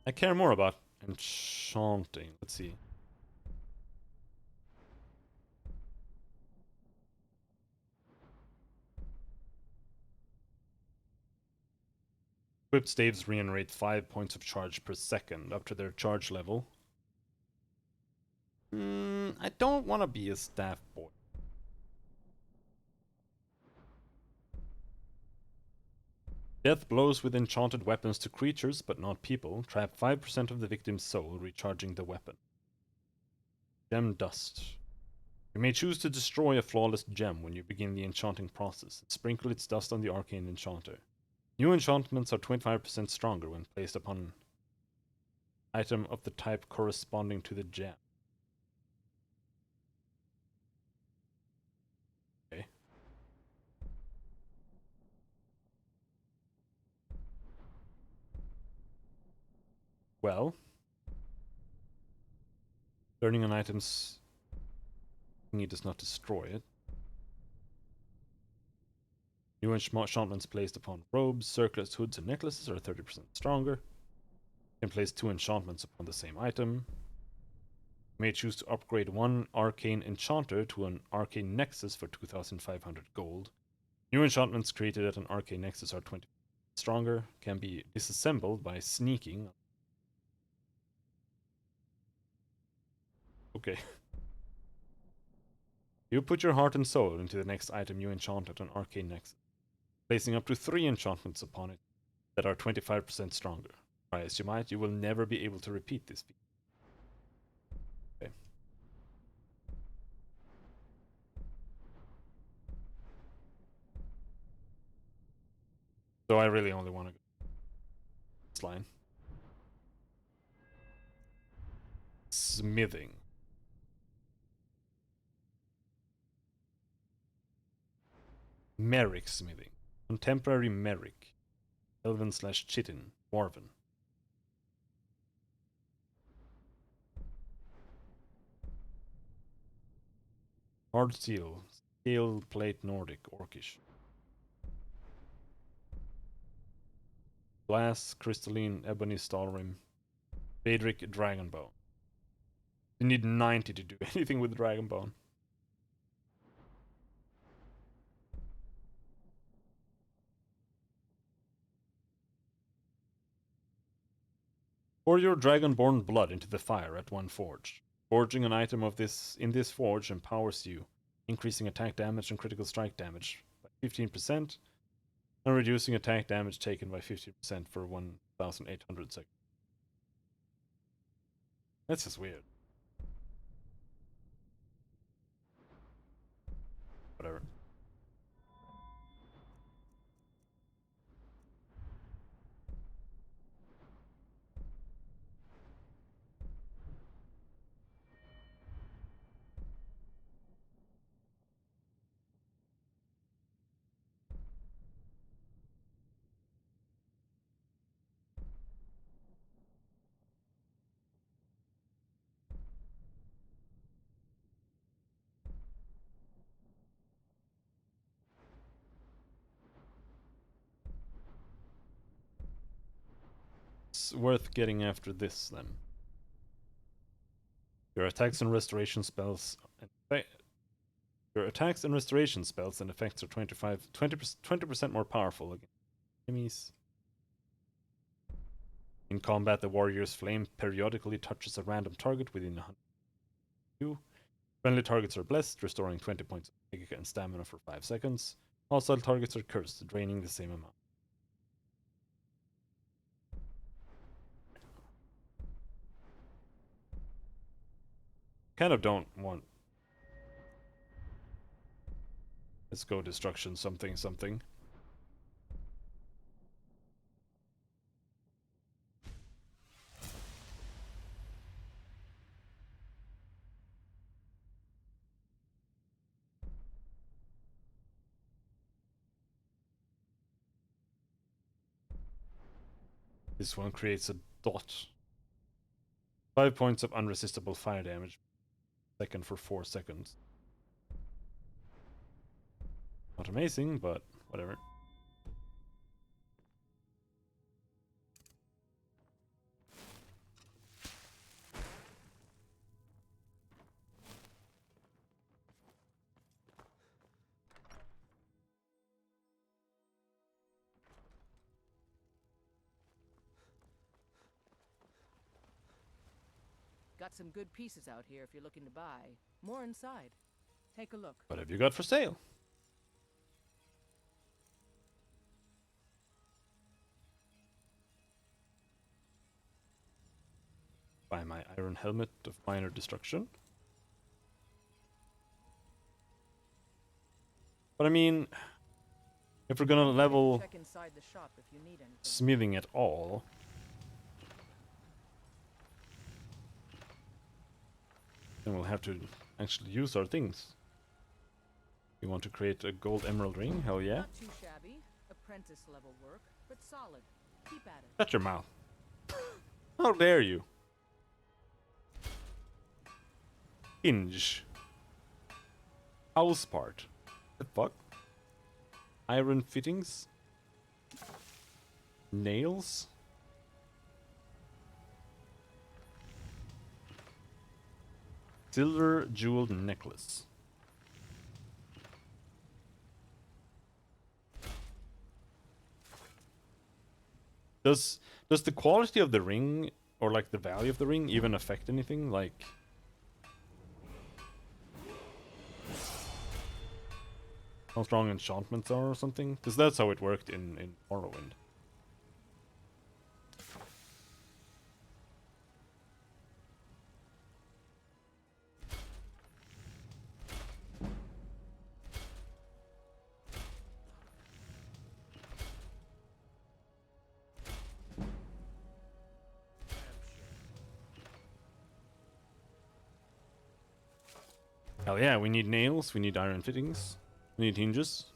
I care more about enchanting. Let's see. Equipped staves regenerate 5 points of charge per second up to their charge level. I don't want to be a staff boy. Death blows with enchanted weapons to creatures, but not people. Trap 5% of the victim's soul, recharging the weapon. Gem Dust. You may choose to destroy a flawless gem when you begin the enchanting process. Sprinkle its dust on the arcane enchanter. New enchantments are 25% stronger when placed upon an item of the type corresponding to the gem. Okay. Well, turning an item's thingy does not destroy it. New enchantments placed upon robes, circlets, hoods, and necklaces are 30% stronger. You can place 2 enchantments upon the same item. You may choose to upgrade one arcane enchanter to an arcane nexus for 2,500 gold. New enchantments created at an arcane nexus are 20% stronger, can be disassembled by sneaking. Okay. You put your heart and soul into the next item you enchant at an arcane nexus, placing up to 3 enchantments upon it that are 25% stronger. Try as you might, you will never be able to repeat this feat. Okay. So I really only want to go this line. Smithing. Merrick smithing. Contemporary Merrick. Elven / Chitin. Dwarven. Hard steel. Scale plate Nordic. Orcish. Glass, crystalline, ebony, Stalrim. Daedric, Dragonbone. You need 90 to do anything with Dragonbone. Pour your Dragonborn blood into the fire at one forge. Forging an item of this in this forge empowers you, increasing attack damage and critical strike damage by 15%, and reducing attack damage taken by 50% for 1,800 seconds. That's just weird. Whatever. It's worth getting after this then. Your attacks and restoration spells and your attacks and restoration spells and effects are 20% more powerful against enemies. In combat, the warrior's flame periodically touches a random target within 100 you. Friendly targets are blessed, restoring 20 points of magic and stamina for 5 seconds. Hostile targets are cursed, draining the same amount. Kind of don't want. Let's go destruction something something. This one creates a dot. 5 points of unresistible fire damage. Second for 4 seconds. Not amazing, but whatever. Got some good pieces out here if you're looking to buy. More inside. Take a look. What have you got for sale? Buy my iron helmet of minor destruction. But I mean, if we're gonna level Check inside the shop if you need anything. smithing at all, then we'll have to actually use our things. You want to create a gold emerald ring? Hell yeah. Not too shabby. Apprentice level work, but solid. Keep at it. Shut your mouth. How dare you? Hinge. House part. The fuck? Iron fittings? Nails? Silver jeweled necklace. Does the quality of the ring or like the value of the ring even affect anything? Like how strong enchantments are or something? Because that's how it worked in Morrowind. Hell yeah, we need nails, we need iron fittings, we need hinges.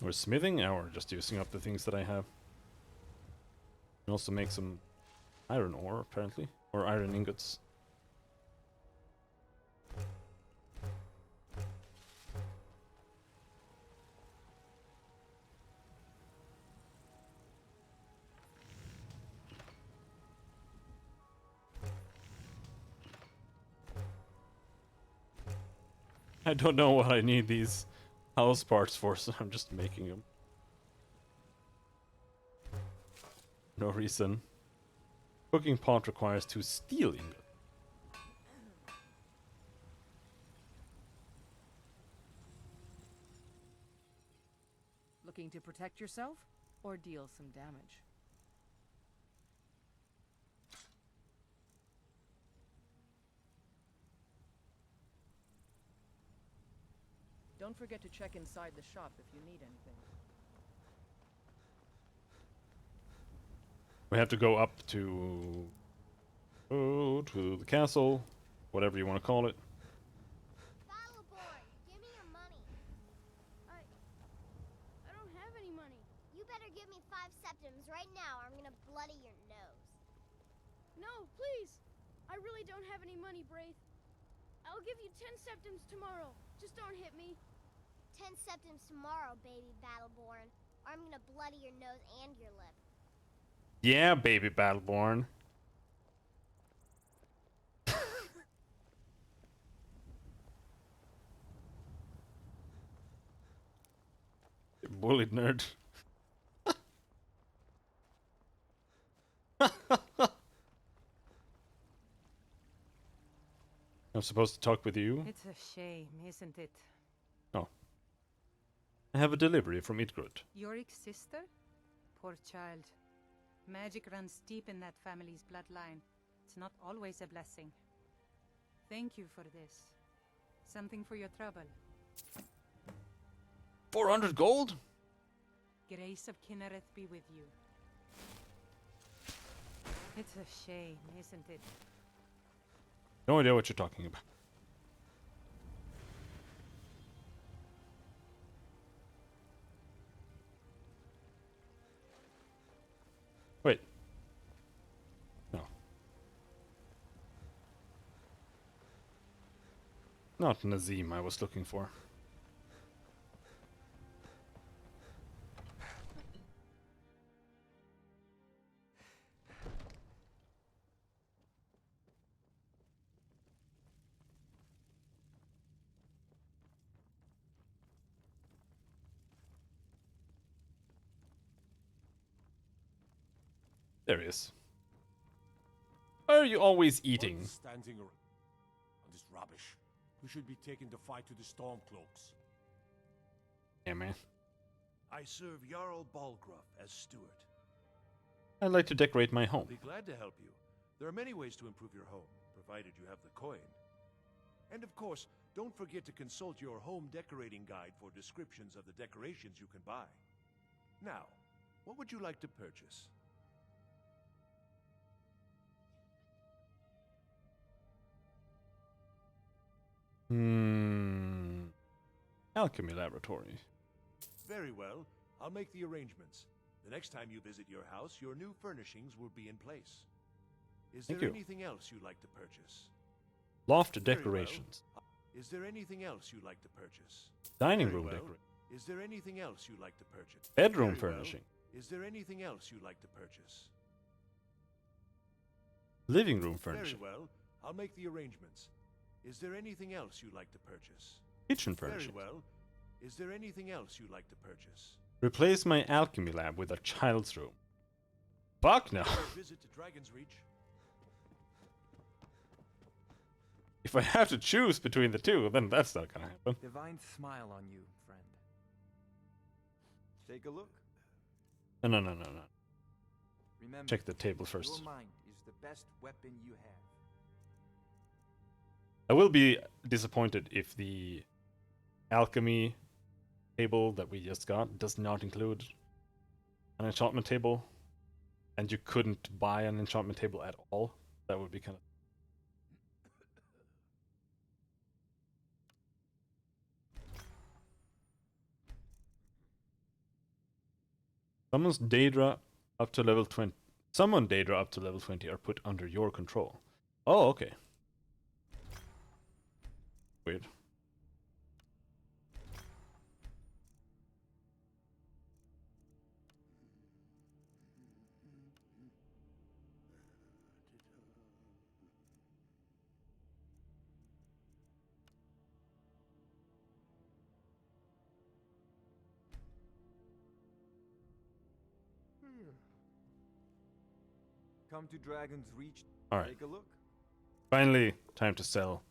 We're smithing, or just using up the things that I have. We also make some iron ore, apparently, or iron ingots. I don't know what I need these house parts for, so I'm just making them. No reason. Cooking pot requires 2 steel ingots. Looking to protect yourself or deal some damage? Don't forget to check inside the shop if you need anything. We have to go up to the castle, whatever you want to call it. Battleborn, give me your money. I don't have any money. You better give me 5 septims right now or I'm gonna bloody your nose. No, please! I really don't have any money, Braith. I'll give you 10 septims tomorrow. Just don't hit me. 10 septims tomorrow, baby Battleborn, or I'm gonna bloody your nose and your lip. Yeah, baby Battleborn. You bullied nerd. I'm supposed to talk with you? It's a shame, isn't it? Oh. I have a delivery from Idgrud. Yorick's sister? Poor child. Magic runs deep in that family's bloodline. It's not always a blessing. Thank you for this. Something for your trouble. 400 gold? Grace of Kinnereth be with you. It's a shame, isn't it? No idea what you're talking about. Wait. No. Not Nazim I was looking for. There he is. Why are you always eating? What's standing around on this rubbish? We should be taking the fight to the Stormcloaks. Yeah, man. I serve Jarl Balgruff as steward. I'd like to decorate my home. I'll be glad to help you. There are many ways to improve your home, provided you have the coin. And of course, don't forget to consult your home decorating guide for descriptions of the decorations you can buy. Now, what would you like to purchase? Alchemy laboratory. Very well. I'll make the arrangements. The next time you visit your house, your new furnishings will be in place. Is Thank there you. anything else you'd like to purchase? Loft Very decorations. well. Is there anything else you'd like to purchase? Dining Very room well. decoration. Is there anything else you'd like to purchase? Bedroom Very well. furnishing. Is there anything else you'd like to purchase? Living room Very furnishing. well. I'll make the arrangements. Is there anything else you'd like to purchase? Kitchen Very furnishing. well. Is there anything else you'd like to purchase? Replace my alchemy lab with a child's room. Fuck no. Visit to Dragon's Reach. If I have to choose between the two, then that's not gonna happen. Divine smile on you, friend. Take a look. No. Remember, Check the table first. Your mind is the best weapon you have. I will be disappointed if the alchemy table that we just got does not include an enchantment table, and you couldn't buy an enchantment table at all. That would be kind of... Summons Daedra up to level 20. Summon Daedra up to level 20 are put under your control. Oh, okay. Weird. Come to Dragon's Reach. All right. Take a look. Finally, time to sell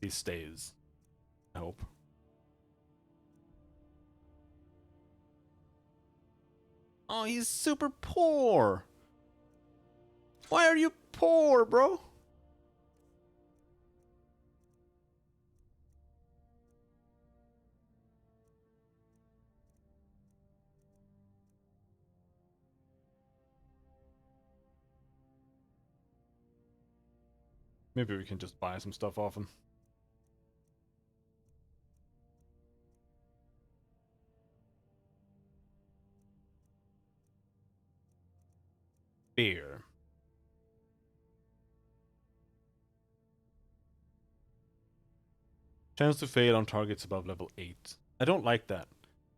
these stays. I hope. Oh, he's super poor. Why are you poor, bro? Maybe we can just buy some stuff off him. Beer. Chance to fail on targets above level 8. I don't like that,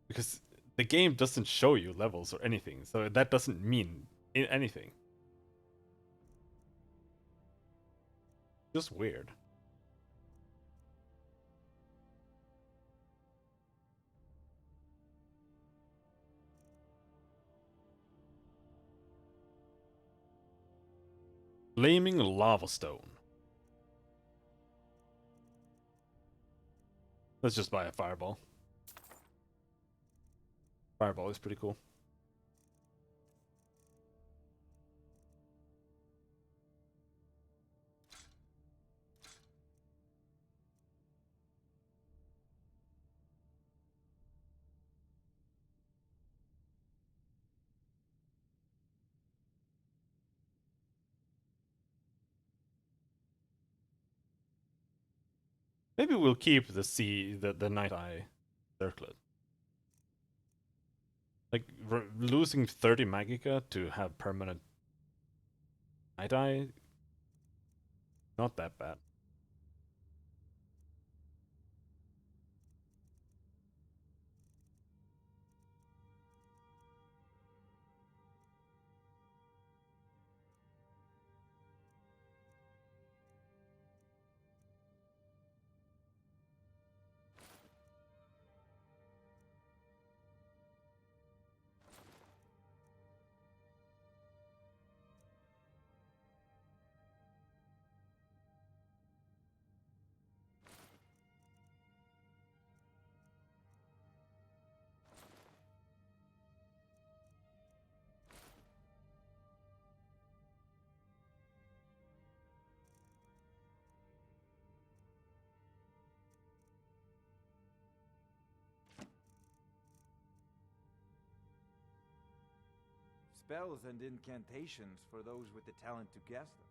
because the game doesn't show you levels or anything, so that doesn't mean anything. Just weird. Flaming lava stone. Let's just buy a fireball. Fireball is pretty cool. Maybe we'll keep the Night Eye circlet. Like, losing 30 Magica to have permanent Night Eye, not that bad. Spells and incantations for those with the talent to cast them.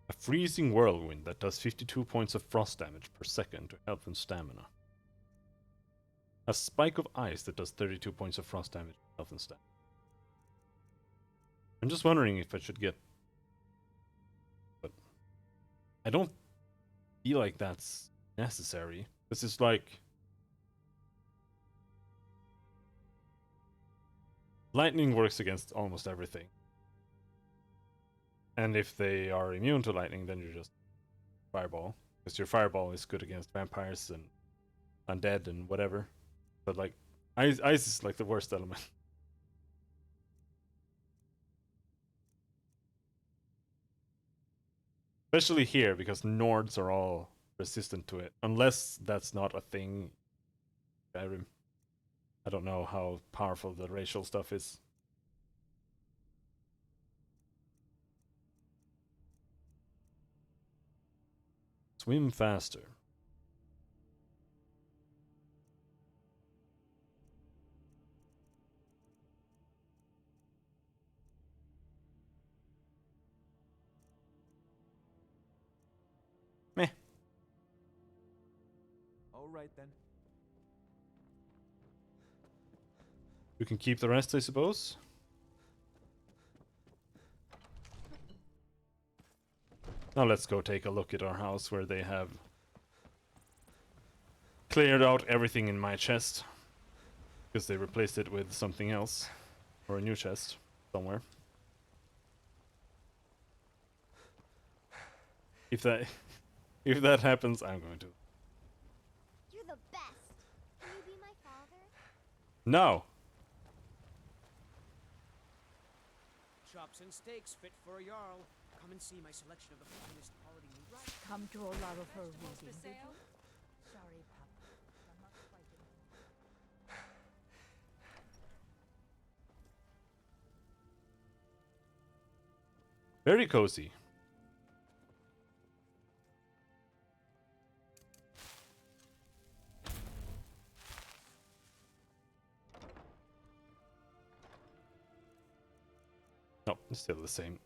A freezing whirlwind that does 52 points of frost damage per second to health and stamina. A spike of ice that does 32 points of frost damage to health and stamina. I'm just wondering if I should get... But I don't feel like that's necessary. This is like... Lightning works against almost everything. And if they are immune to lightning, then you're just fireball. Because your fireball is good against vampires and undead and whatever. But like, ice is like the worst element. Especially here, because Nords are all resistant to it. Unless that's not a thing. Skyrim. I don't know how powerful the racial stuff is. Swim faster. Meh. All right then. You can keep the rest, I suppose. Now let's go take a look at our house where they have cleared out everything in my chest. Because they replaced it with something else. Or a new chest somewhere. If that happens, I'm going to. You're the best. Can you be my father? No. Chops and steaks fit for a Jarl. Come and see my selection of the finest quality meats. Come to a lot of her reading, did you? Sorry, Papa. I'm not quite in. Very cozy. No, it's still the same.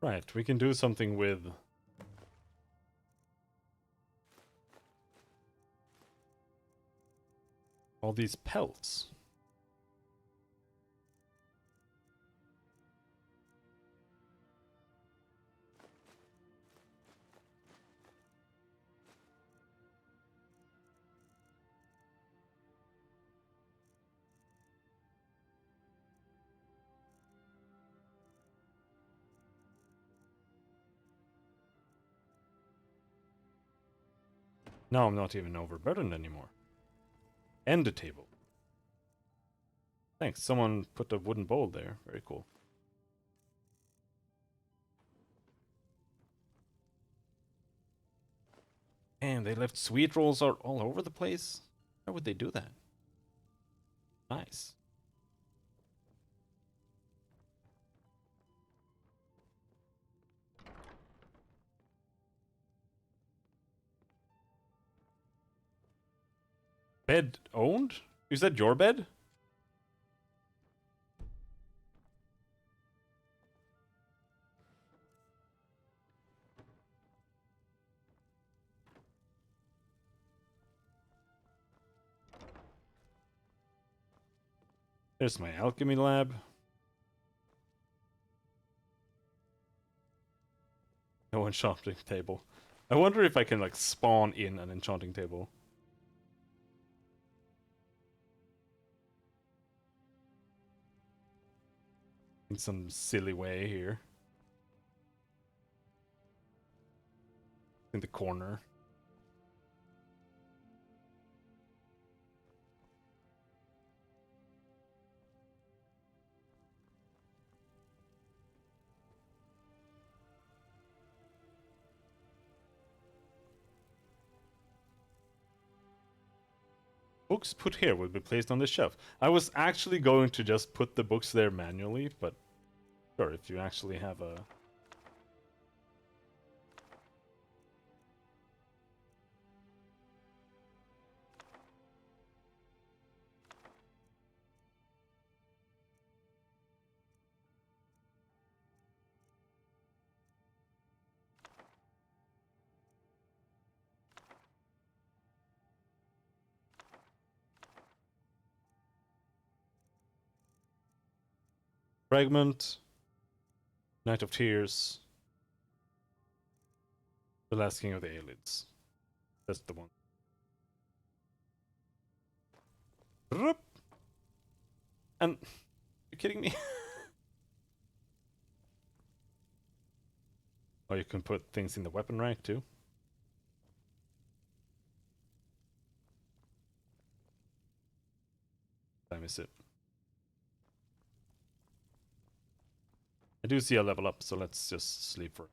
Right, we can do something with all these pelts. Now I'm not even overburdened anymore. End the table. Thanks, someone put a wooden bowl there. Very cool. And they left sweet rolls out all over the place? Why would they do that? Nice. Bed owned? Is that your bed? There's my alchemy lab. No enchanting table. I wonder if I can like spawn in an enchanting table. In some silly way here. In the corner. Books put here will be placed on the shelf. I was actually going to just put the books there manually, but sure, if you actually have a... Fragment, Night of Tears, The Last King of the Aelids. That's the one. And, you kidding me? Oh, you can put things in the weapon rack too? What time is it? I do see a level up, so let's just sleep for it.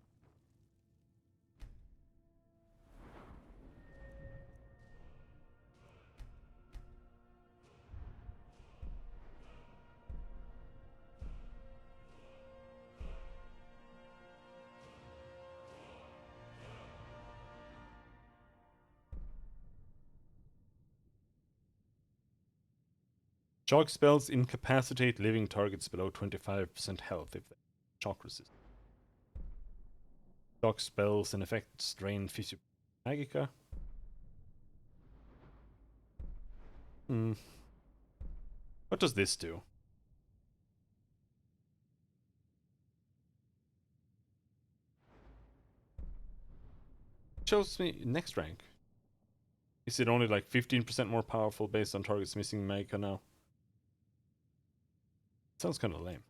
Shock spells incapacitate living targets below 25% health if they shock resist. Shock spells and effects drain Physio Magica. What does this do? Shows me next rank. Is it only like 15% more powerful based on targets missing Magica now? Sounds kind of lame.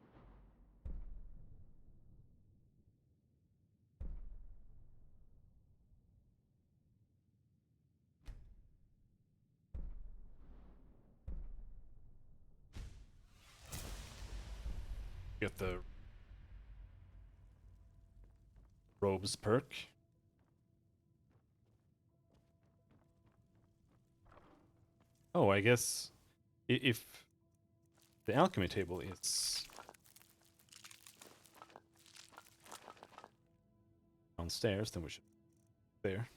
Get the robes perk. Oh, I guess if the alchemy table is downstairs, then we should there.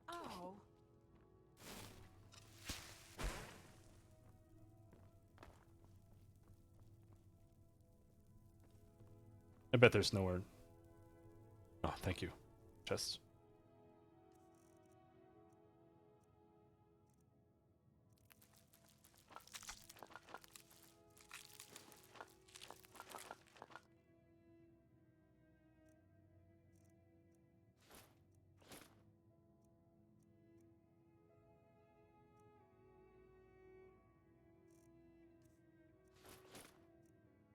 Oh. I bet there's nowhere. Oh, thank you. Chest.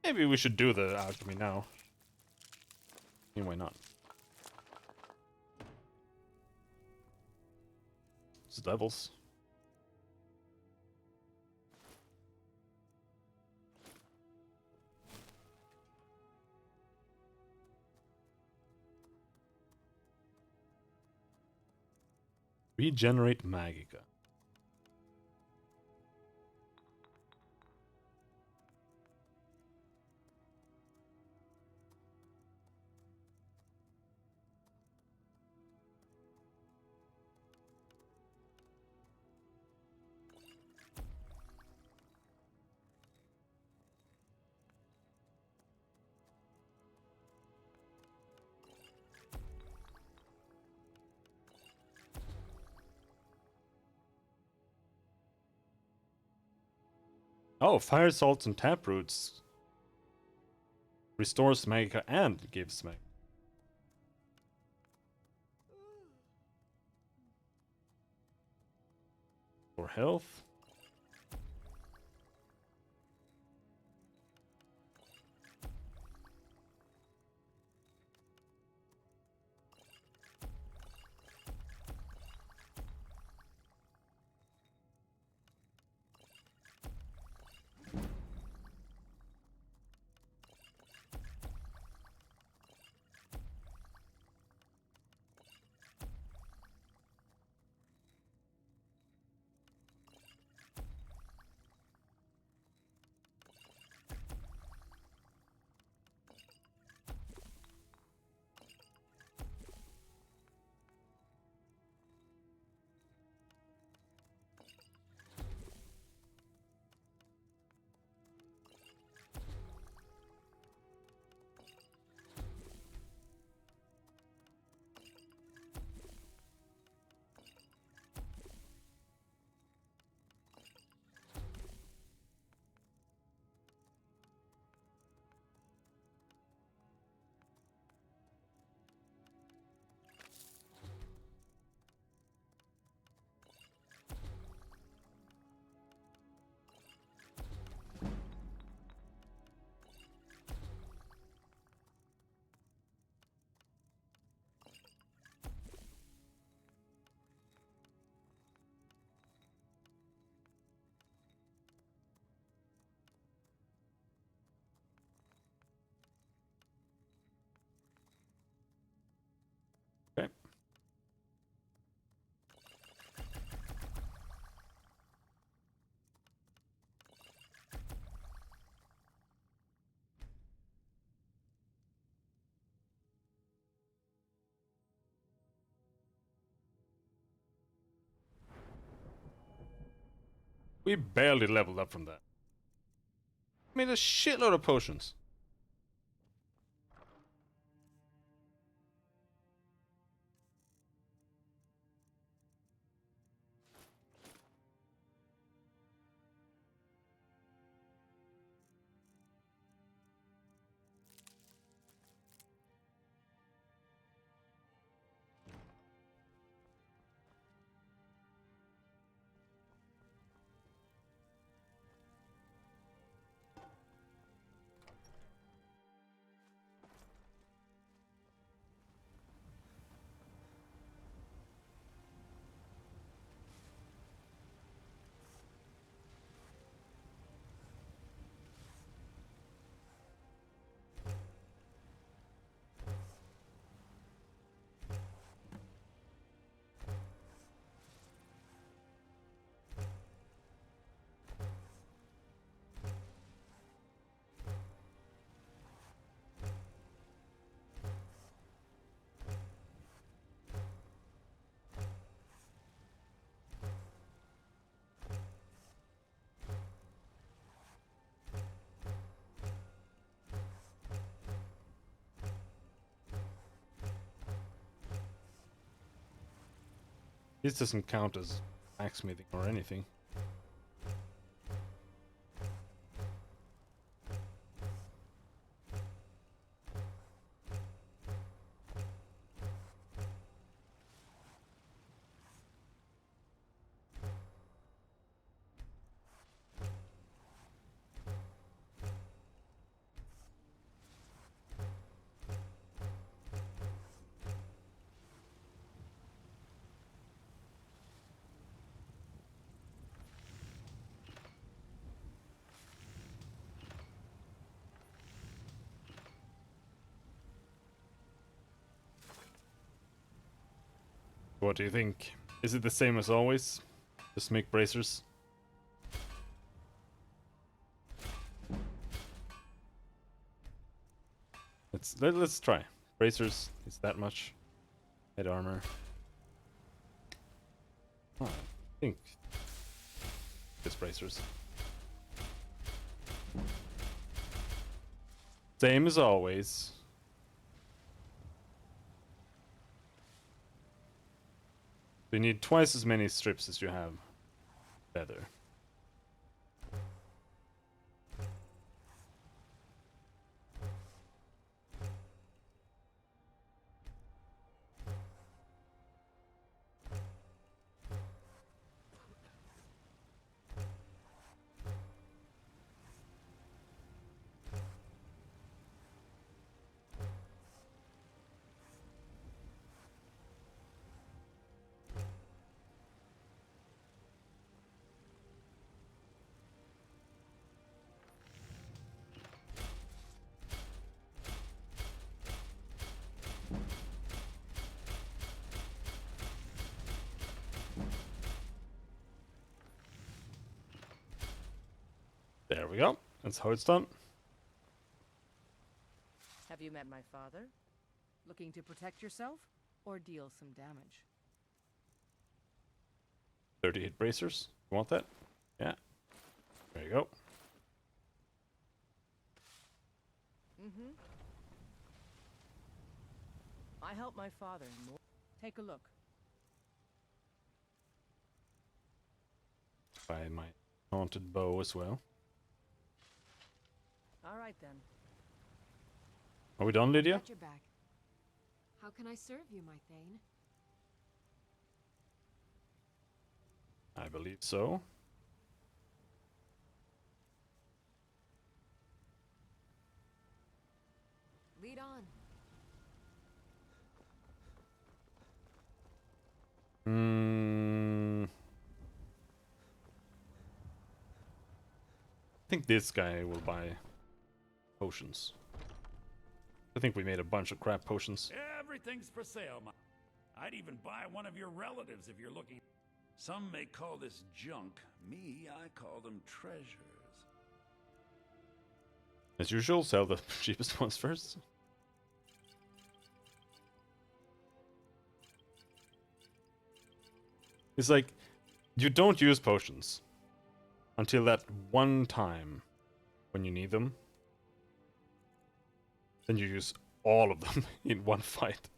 Maybe we should do the alchemy now. I mean, why not? It's devils. Regenerate Magica. Oh, fire salts and taproots restores Magica and gives Magic. For health. Okay. We barely leveled up from that. Made a shitload of potions. This doesn't count as blacksmithing or anything. What do you think? Is it the same as always? Just make bracers? Let's try. Bracers is that much. Head armor. Oh, I think it's bracers. Same as always. We need twice as many strips as you have leather. There we go. That's how it's done. Have you met my father? Looking to protect yourself or deal some damage? 38 bracers. You want that? Yeah. There you go. Mm-hmm. I helped my father in more. Take a look. Buy my haunted bow as well. All right then. Are we done, Lydia? Got your back. How can I serve you, my Thane? I believe so. Lead on. I think this guy will buy potions. I think we made a bunch of crap potions. Everything's for sale. I'd even buy one of your relatives if you're looking. Some may call this junk. Me, I call them treasures. As usual, sell the cheapest ones first. It's like, you don't use potions until that one time when you need them. Then you use all of them in one fight.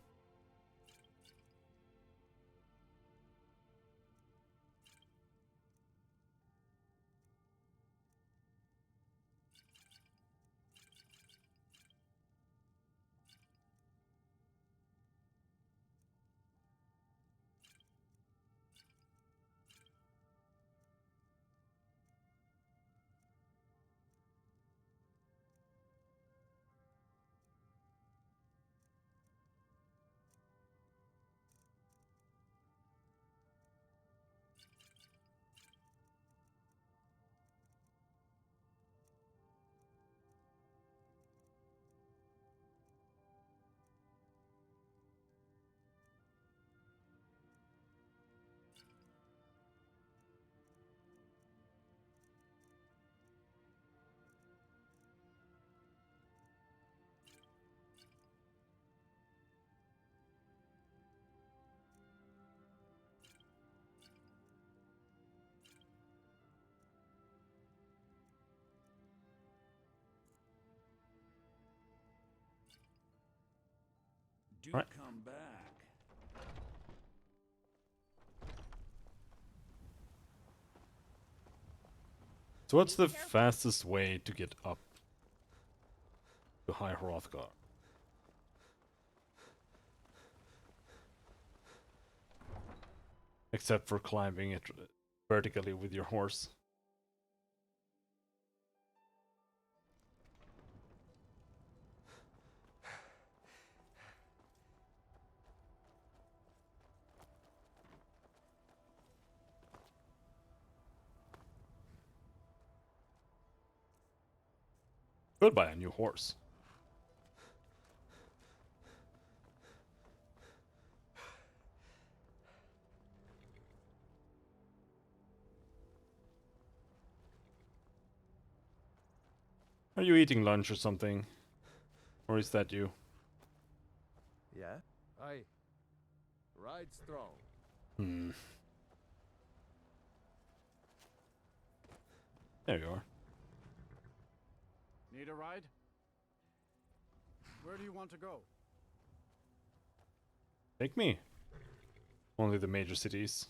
Do Right. come back. So what's the fastest way to get up to High Hrothgar? Except for climbing it vertically with your horse. Could buy a new horse. Are you eating lunch or something? Or is that you? Yeah? Aye. Ride strong. Hmm. There you are. Need a ride? Where do you want to go? Take me. Only the major cities.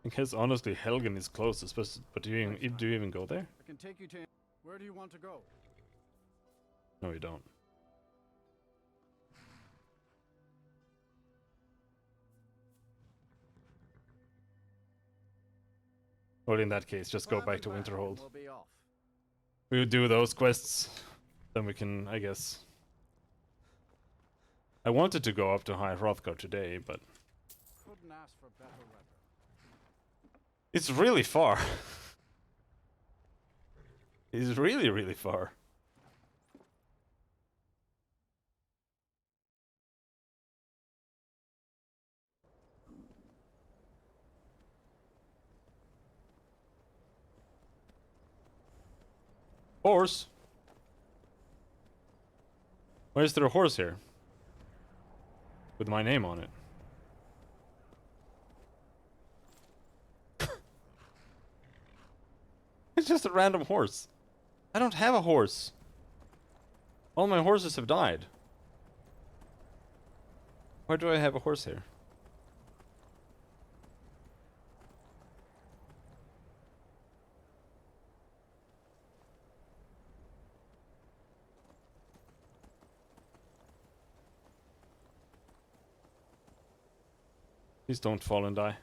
I guess honestly Helgen is closest, but do you even go there? I can take you to... Where do you want to go? No, you don't. Well, in that case, just go back to Winterhold. We'll be off. We would do those quests, then we can, I guess. I wanted to go up to High Hrothgar today, but Couldn't ask for better weather. it's really far. It's really, really far. Horse? Why is there a horse here? With my name on it. It's just a random horse. I don't have a horse. All my horses have died. Why do I have a horse here? Please don't fall and die.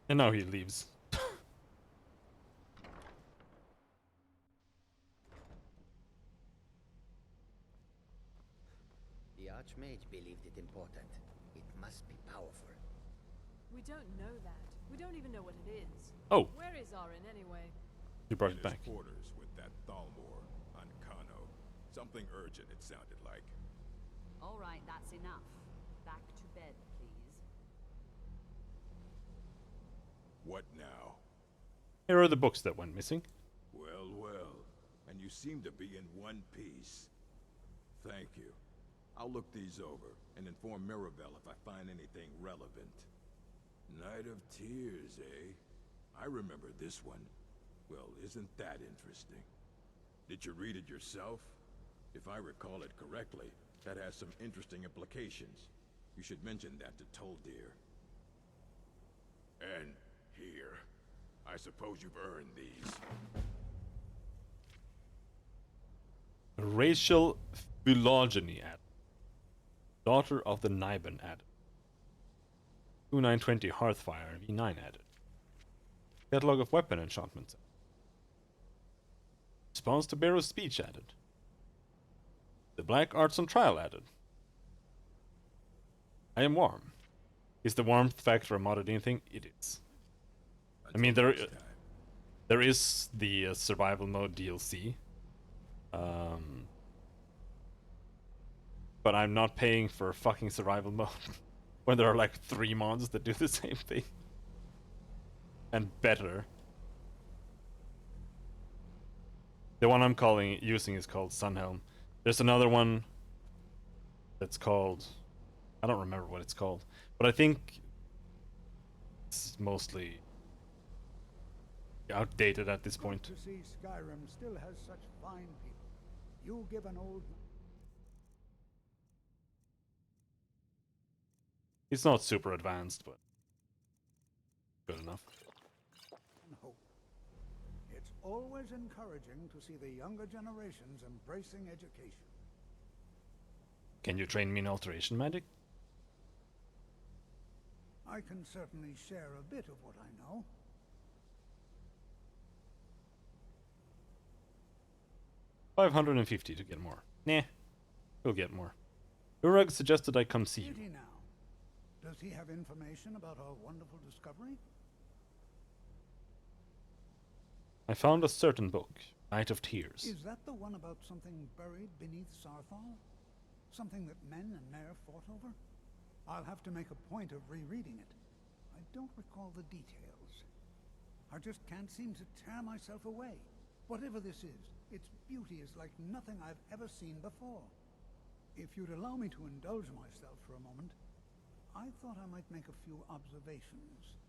And now he leaves. The Archmage believed it important. It must be powerful. We don't know that. We don't even know what it is. Oh. Where is Arin anyway? You brought In it his back. quarters with that Thalmor on Kano. Something urgent, it sounded like. All right, that's enough. Back to bed, please. What now? Here are the books that went missing. Well, well. And you seem to be in one piece. Thank you. I'll look these over and inform Mirabelle if I find anything relevant. Night of Tears, eh? I remember this one. Well, isn't that interesting? Did you read it yourself? If I recall it correctly, that has some interesting implications. You should mention that to Toldir. And here. I suppose you've earned these. Racial phylogeny ad. Daughter of the Niben added. 2920 Hearthfire V9 added. Catalog of weapon enchantments. Response to Barrow's speech added. The Black Arts on Trial added. I am warm. Is the warmth factor a modded anything? It is. I mean, there is the survival mode DLC. But I'm not paying for fucking survival mode when there are like 3 mods that do the same thing. And better. The one I'm using is called Sunhelm. There's another one that's called... I don't remember what it's called. But I think it's mostly outdated at this point. To see Skyrim still has such fine people. You give an old... It's not super advanced, but good enough. hope. It's always encouraging to see the younger generations embracing education. Can you train me in alteration magic? I can certainly share a bit of what I know. $550 to get more. Nah, we'll get more. Urag suggested I come see you. Did he now? Does he have information about our wonderful discovery? I found a certain book, Night of Tears. Is that the one about something buried beneath Sarthal? Something that men and Mare fought over? I'll have to make a point of rereading it. I don't recall the details. I just can't seem to tear myself away. Whatever this is, its beauty is like nothing I've ever seen before. If you'd allow me to indulge myself for a moment, I thought I might make a few observations.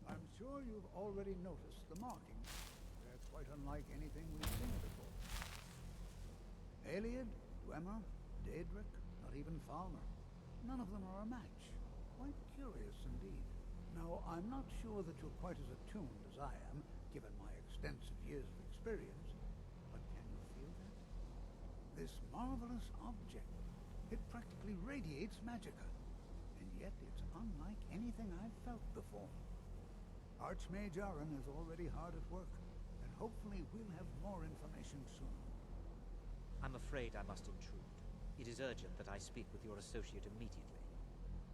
I'm sure you've already noticed the markings. They're quite unlike anything we've seen before. Aliad, Dwemer, Daedric, not even Falmer. None of them are a match. Quite curious indeed. Now, I'm not sure that you're quite as attuned as I am, given my extensive years of experience, but can you feel that? This marvelous object, it practically radiates magicka, and yet it's unlike anything I've felt before. Archmage Aaron is already hard at work, and hopefully we'll have more information soon. I'm afraid I must intrude. It is urgent that I speak with your associate immediately.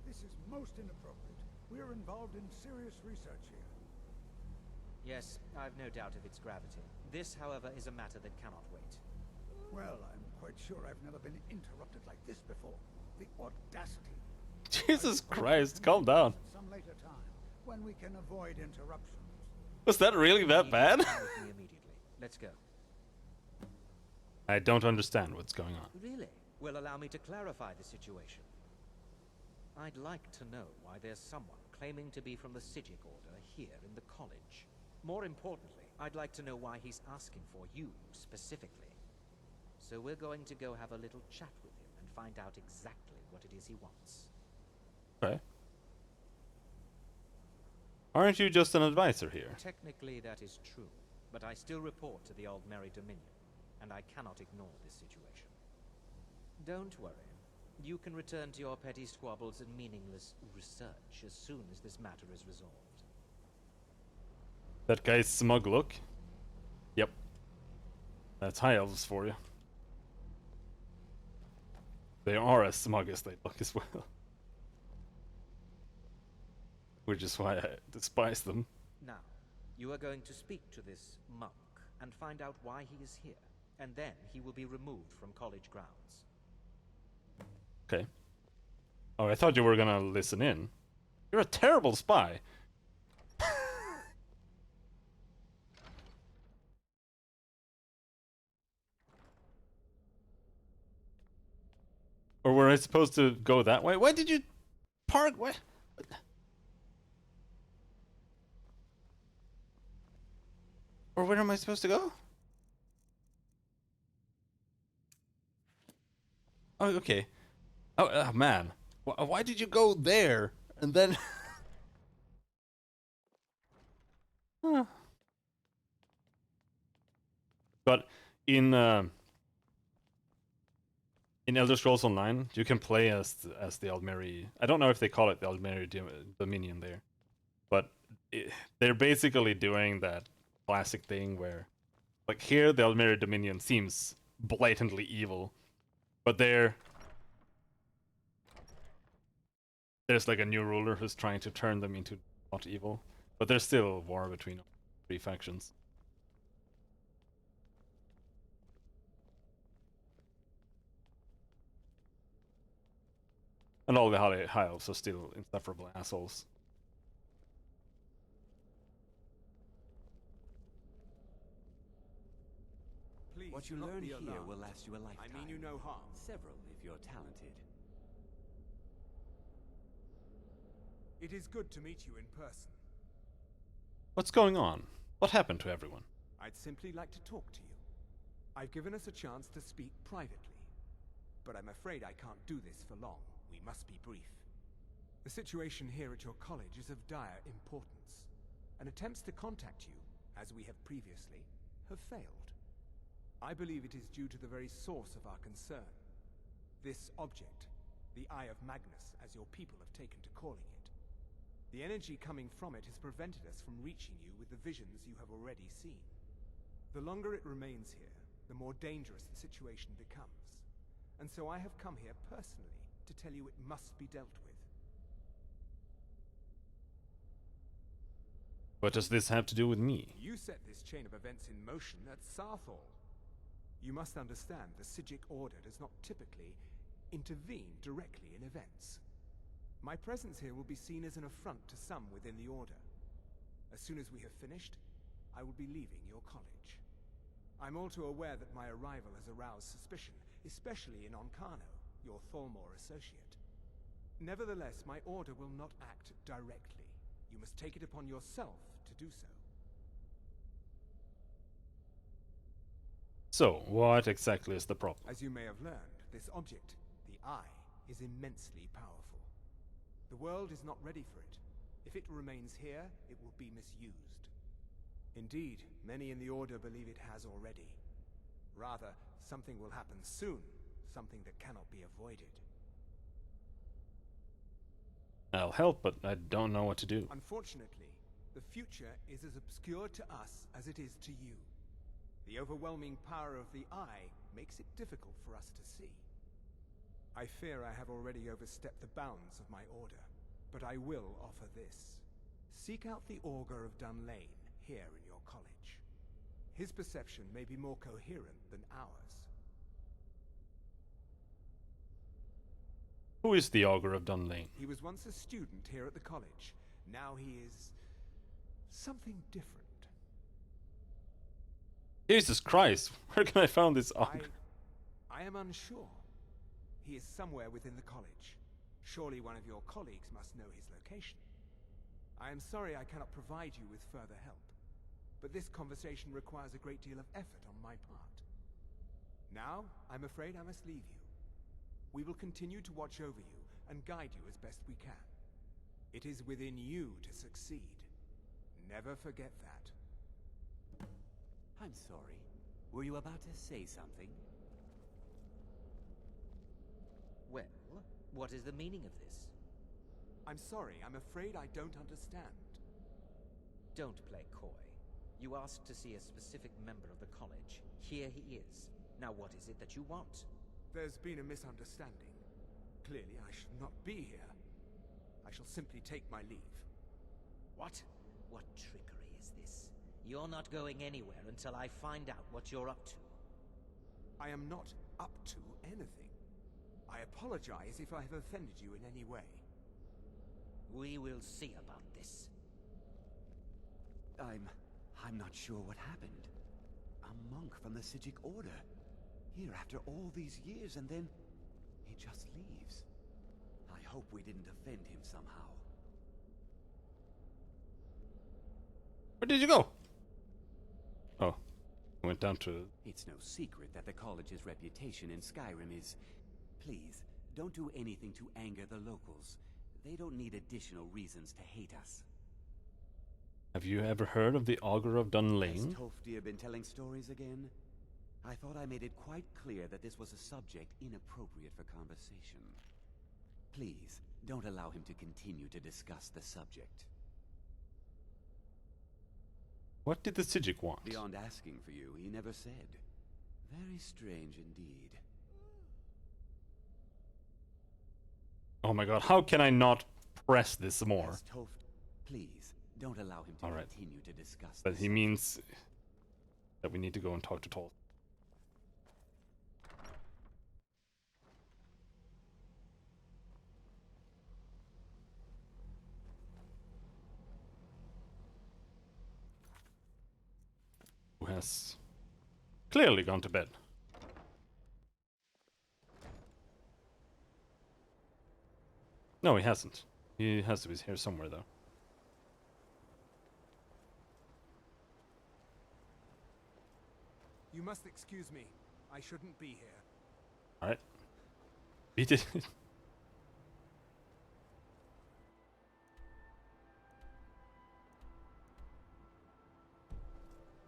This is most inappropriate. We're involved in serious research here. Yes, I've no doubt of its gravity. This, however, is a matter that cannot wait. Well, I'm quite sure I've never been interrupted like this before. The audacity. Jesus Christ, calm down. At some later time, when we can avoid interruptions. Was that really that bad? Come with me immediately. Let's go. I don't understand what's going on. Really? Well, allow me to clarify the situation. I'd like to know why there's someone claiming to be from the Sijic Order here in the college. More importantly, I'd like to know why he's asking for you specifically. So we're going to go have a little chat with him and find out exactly what it is he wants. Okay. Aren't you just an advisor here? Technically, that is true, but I still report to the Aldmeri Dominion, and I cannot ignore this situation. Don't worry. You can return to your petty squabbles and meaningless research as soon as this matter is resolved. That guy's smug look? Yep. That's high elves for you. They are as smug as they look as well. Which is why I despise them. Now, you are going to speak to this monk and find out why he is here, and then he will be removed from college grounds. Okay. Oh, I thought you were gonna listen in. You're a terrible spy. Or were I supposed to go that way? Why did you park? What? Or where am I supposed to go? Oh, okay. Oh, man. Why did you go there? And then... Huh. But in Elder Scrolls Online, you can play as the Aldmeri. I don't know if they call it the Aldmeri Dominion there, but they're basically doing that classic thing where, like here, the Aldmeri Dominion seems blatantly evil, but there's like a new ruler who's trying to turn them into not evil, but there's still war between three factions. And all the high elves are still insufferable assholes. Please, what you learn here will last you a lifetime. I mean you no harm. Several, if you're talented. It is good to meet you in person. What's going on? What happened to everyone? I'd simply like to talk to you. I've given us a chance to speak privately, but I'm afraid I can't do this for long. We must be brief. The situation here at your college is of dire importance, and attempts to contact you, as we have previously, have failed. I believe it is due to the very source of our concern. This object, the Eye of Magnus, as your people have taken to calling it. The energy coming from it has prevented us from reaching you with the visions you have already seen. The longer it remains here, the more dangerous the situation becomes. And so I have come here personally to tell you it must be dealt with. What does this have to do with me? You set this chain of events in motion at Sarthal. You must understand the Psijic Order does not typically intervene directly in events. My presence here will be seen as an affront to some within the Order. As soon as we have finished, I will be leaving your college. I'm all too aware that my arrival has aroused suspicion, especially in Onkano, your Thalmor associate. Nevertheless, my Order will not act directly. You must take it upon yourself to do so. So, what exactly is the problem? As you may have learned, this object, the Eye, is immensely powerful. The world is not ready for it. If it remains here, it will be misused. Indeed, many in the Order believe it has already. Rather, something will happen soon, something that cannot be avoided. I'll help, but I don't know what to do. Unfortunately, the future is as obscure to us as it is to you. The overwhelming power of the Eye makes it difficult for us to see. I fear I have already overstepped the bounds of my Order, but I will offer this. Seek out the Augur of Dunlane here in your college. His perception may be more coherent than ours. Who is the Augur of Dunlane? He was once a student here at the college. Now he is something different. Jesus Christ, where can I find this Augur? I am unsure. He is somewhere within the college. Surely one of your colleagues must know his location. I am sorry I cannot provide you with further help, but this conversation requires a great deal of effort on my part. Now, I'm afraid I must leave you. We will continue to watch over you and guide you as best we can. It is within you to succeed. Never forget that. I'm sorry. Were you about to say something? Well, what is the meaning of this? I'm sorry, I'm afraid I don't understand. Don't play coy. You asked to see a specific member of the college. Here he is. Now what is it that you want? There's been a misunderstanding. Clearly, I should not be here. I shall simply take my leave. What? What trickery is this? You're not going anywhere until I find out what you're up to. I am not up to anything. I apologize if I have offended you in any way. We will see about this. I'm not sure what happened. A monk from the Psijic Order. Here after all these years, and then he just leaves. I hope we didn't offend him somehow. Where did you go? Oh, went down to... It's no secret that the college's reputation in Skyrim is... Please, don't do anything to anger the locals. They don't need additional reasons to hate us. Have you ever heard of the Augur of Dunlane? Has Toftir been telling stories again? I thought I made it quite clear that this was a subject inappropriate for conversation. Please, don't allow him to continue to discuss the subject. What did the Psijic want? Beyond asking for you, he never said. Very strange indeed. Oh my god, how can I not press this more? Please, don't allow him to continue to discuss But this. he means that we need to go and talk to Tol. Who has clearly gone to bed. No, he hasn't. He has to be here somewhere, though. You must excuse me. I shouldn't be here. Alright. Beat it.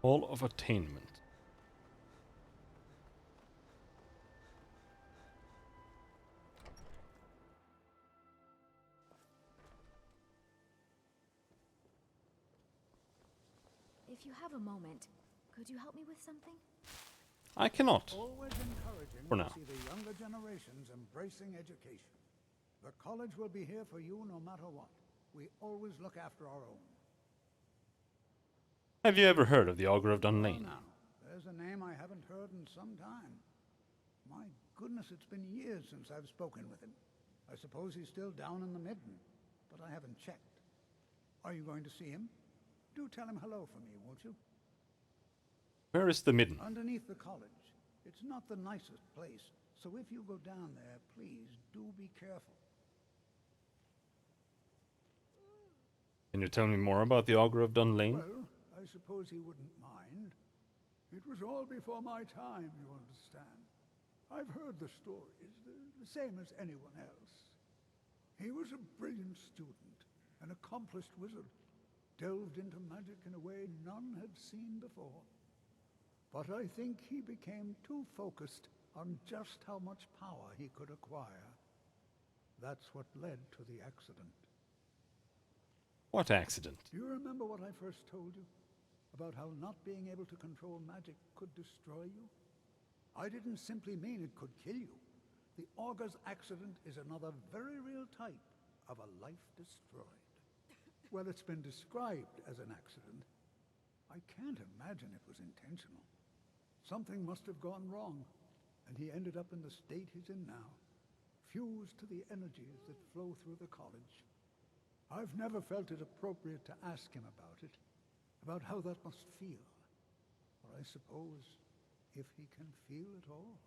Hall of Attainment. If you have a moment, could you help me with something? I cannot. Always encouraging For to now. see the younger generations embracing education. The college will be here for you no matter what. We always look after our own. Have you ever heard of the Augur of Dunlane? Now, there's a name I haven't heard in some time. My goodness, it's been years since I've spoken with him. I suppose he's still down in the Midden, but I haven't checked. Are you going to see him? Do tell him hello for me, won't you? Where is the Midden? Underneath the college. It's not the nicest place, so if you go down there, please do be careful. Can you tell me more about the Augur of Dunlane? Well, I suppose he wouldn't mind. It was all before my time, you understand. I've heard the stories, the same as anyone else. He was a brilliant student, an accomplished wizard, delved into magic in a way none had seen before. But I think he became too focused on just how much power he could acquire. That's what led to the accident. What accident? Do you remember what I first told you? About how not being able to control magic could destroy you? I didn't simply mean it could kill you. The Augur's accident is another very real type of a life destroyed. Well, it's been described as an accident. I can't imagine it was intentional. Something must have gone wrong, and he ended up in the state he's in now, fused to the energies that flow through the college. I've never felt it appropriate to ask him about how that must feel. Or I suppose, if he can feel at all.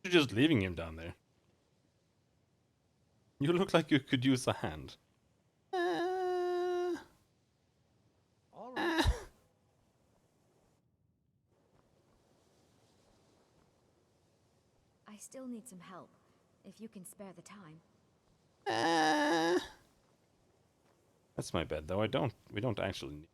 You're just leaving him down there. You look like you could use a hand. All right. I still need some help, if you can spare the time. That's my bed, though. We don't actually need.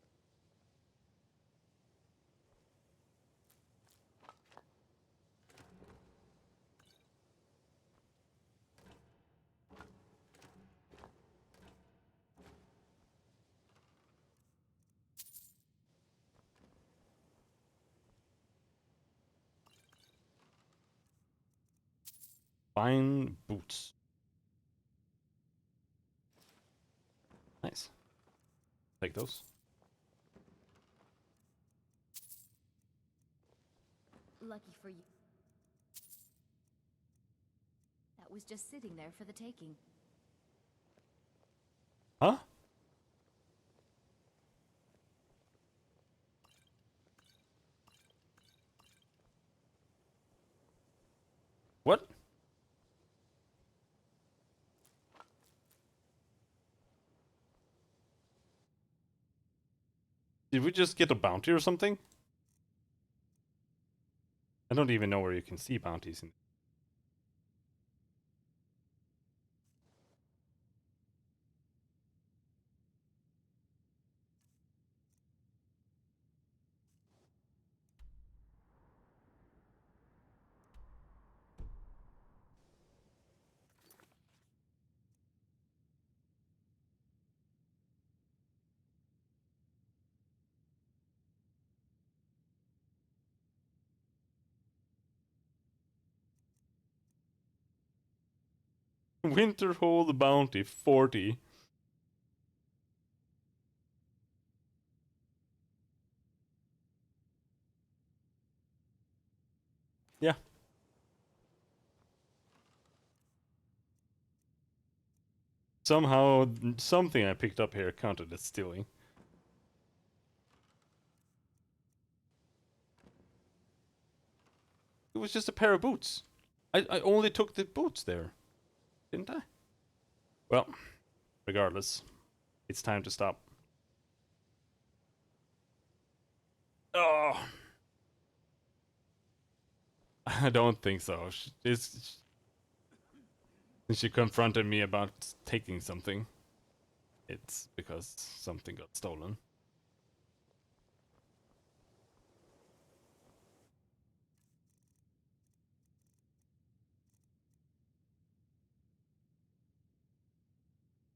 Fine boots. Nice. Take those. Lucky for you. That was just sitting there for the taking. Huh? What? Did we just get a bounty or something? I don't even know where you can see bounties in. Winterhold bounty 40. Yeah. Somehow, something I picked up here counted as stealing. It was just a pair of boots. I only took the boots there, didn't I? Well, regardless, it's time to stop. Oh, I don't think so. She confronted me about taking something. It's because something got stolen.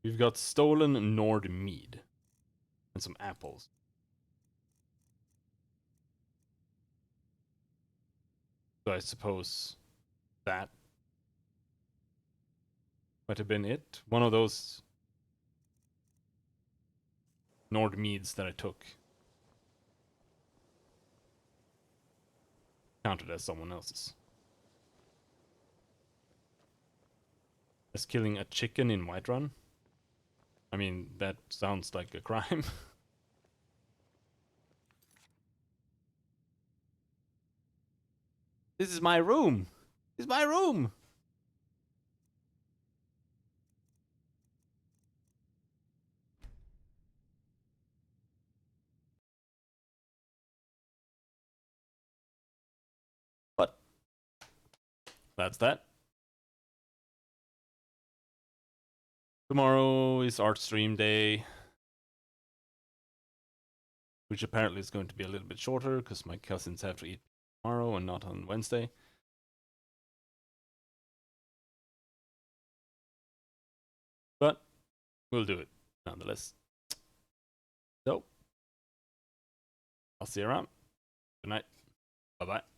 We've got stolen Nord mead and some apples. So I suppose that might have been it. One of those Nord meads that I took counted as someone else's. As killing a chicken in Whiterun? I mean, that sounds like a crime. This is my room! This is my room! But that's that. Tomorrow is art stream day, which apparently is going to be a little bit shorter because my cousins have to eat tomorrow and not on Wednesday. But we'll do it nonetheless. So, I'll see you around. Good night. Bye-bye.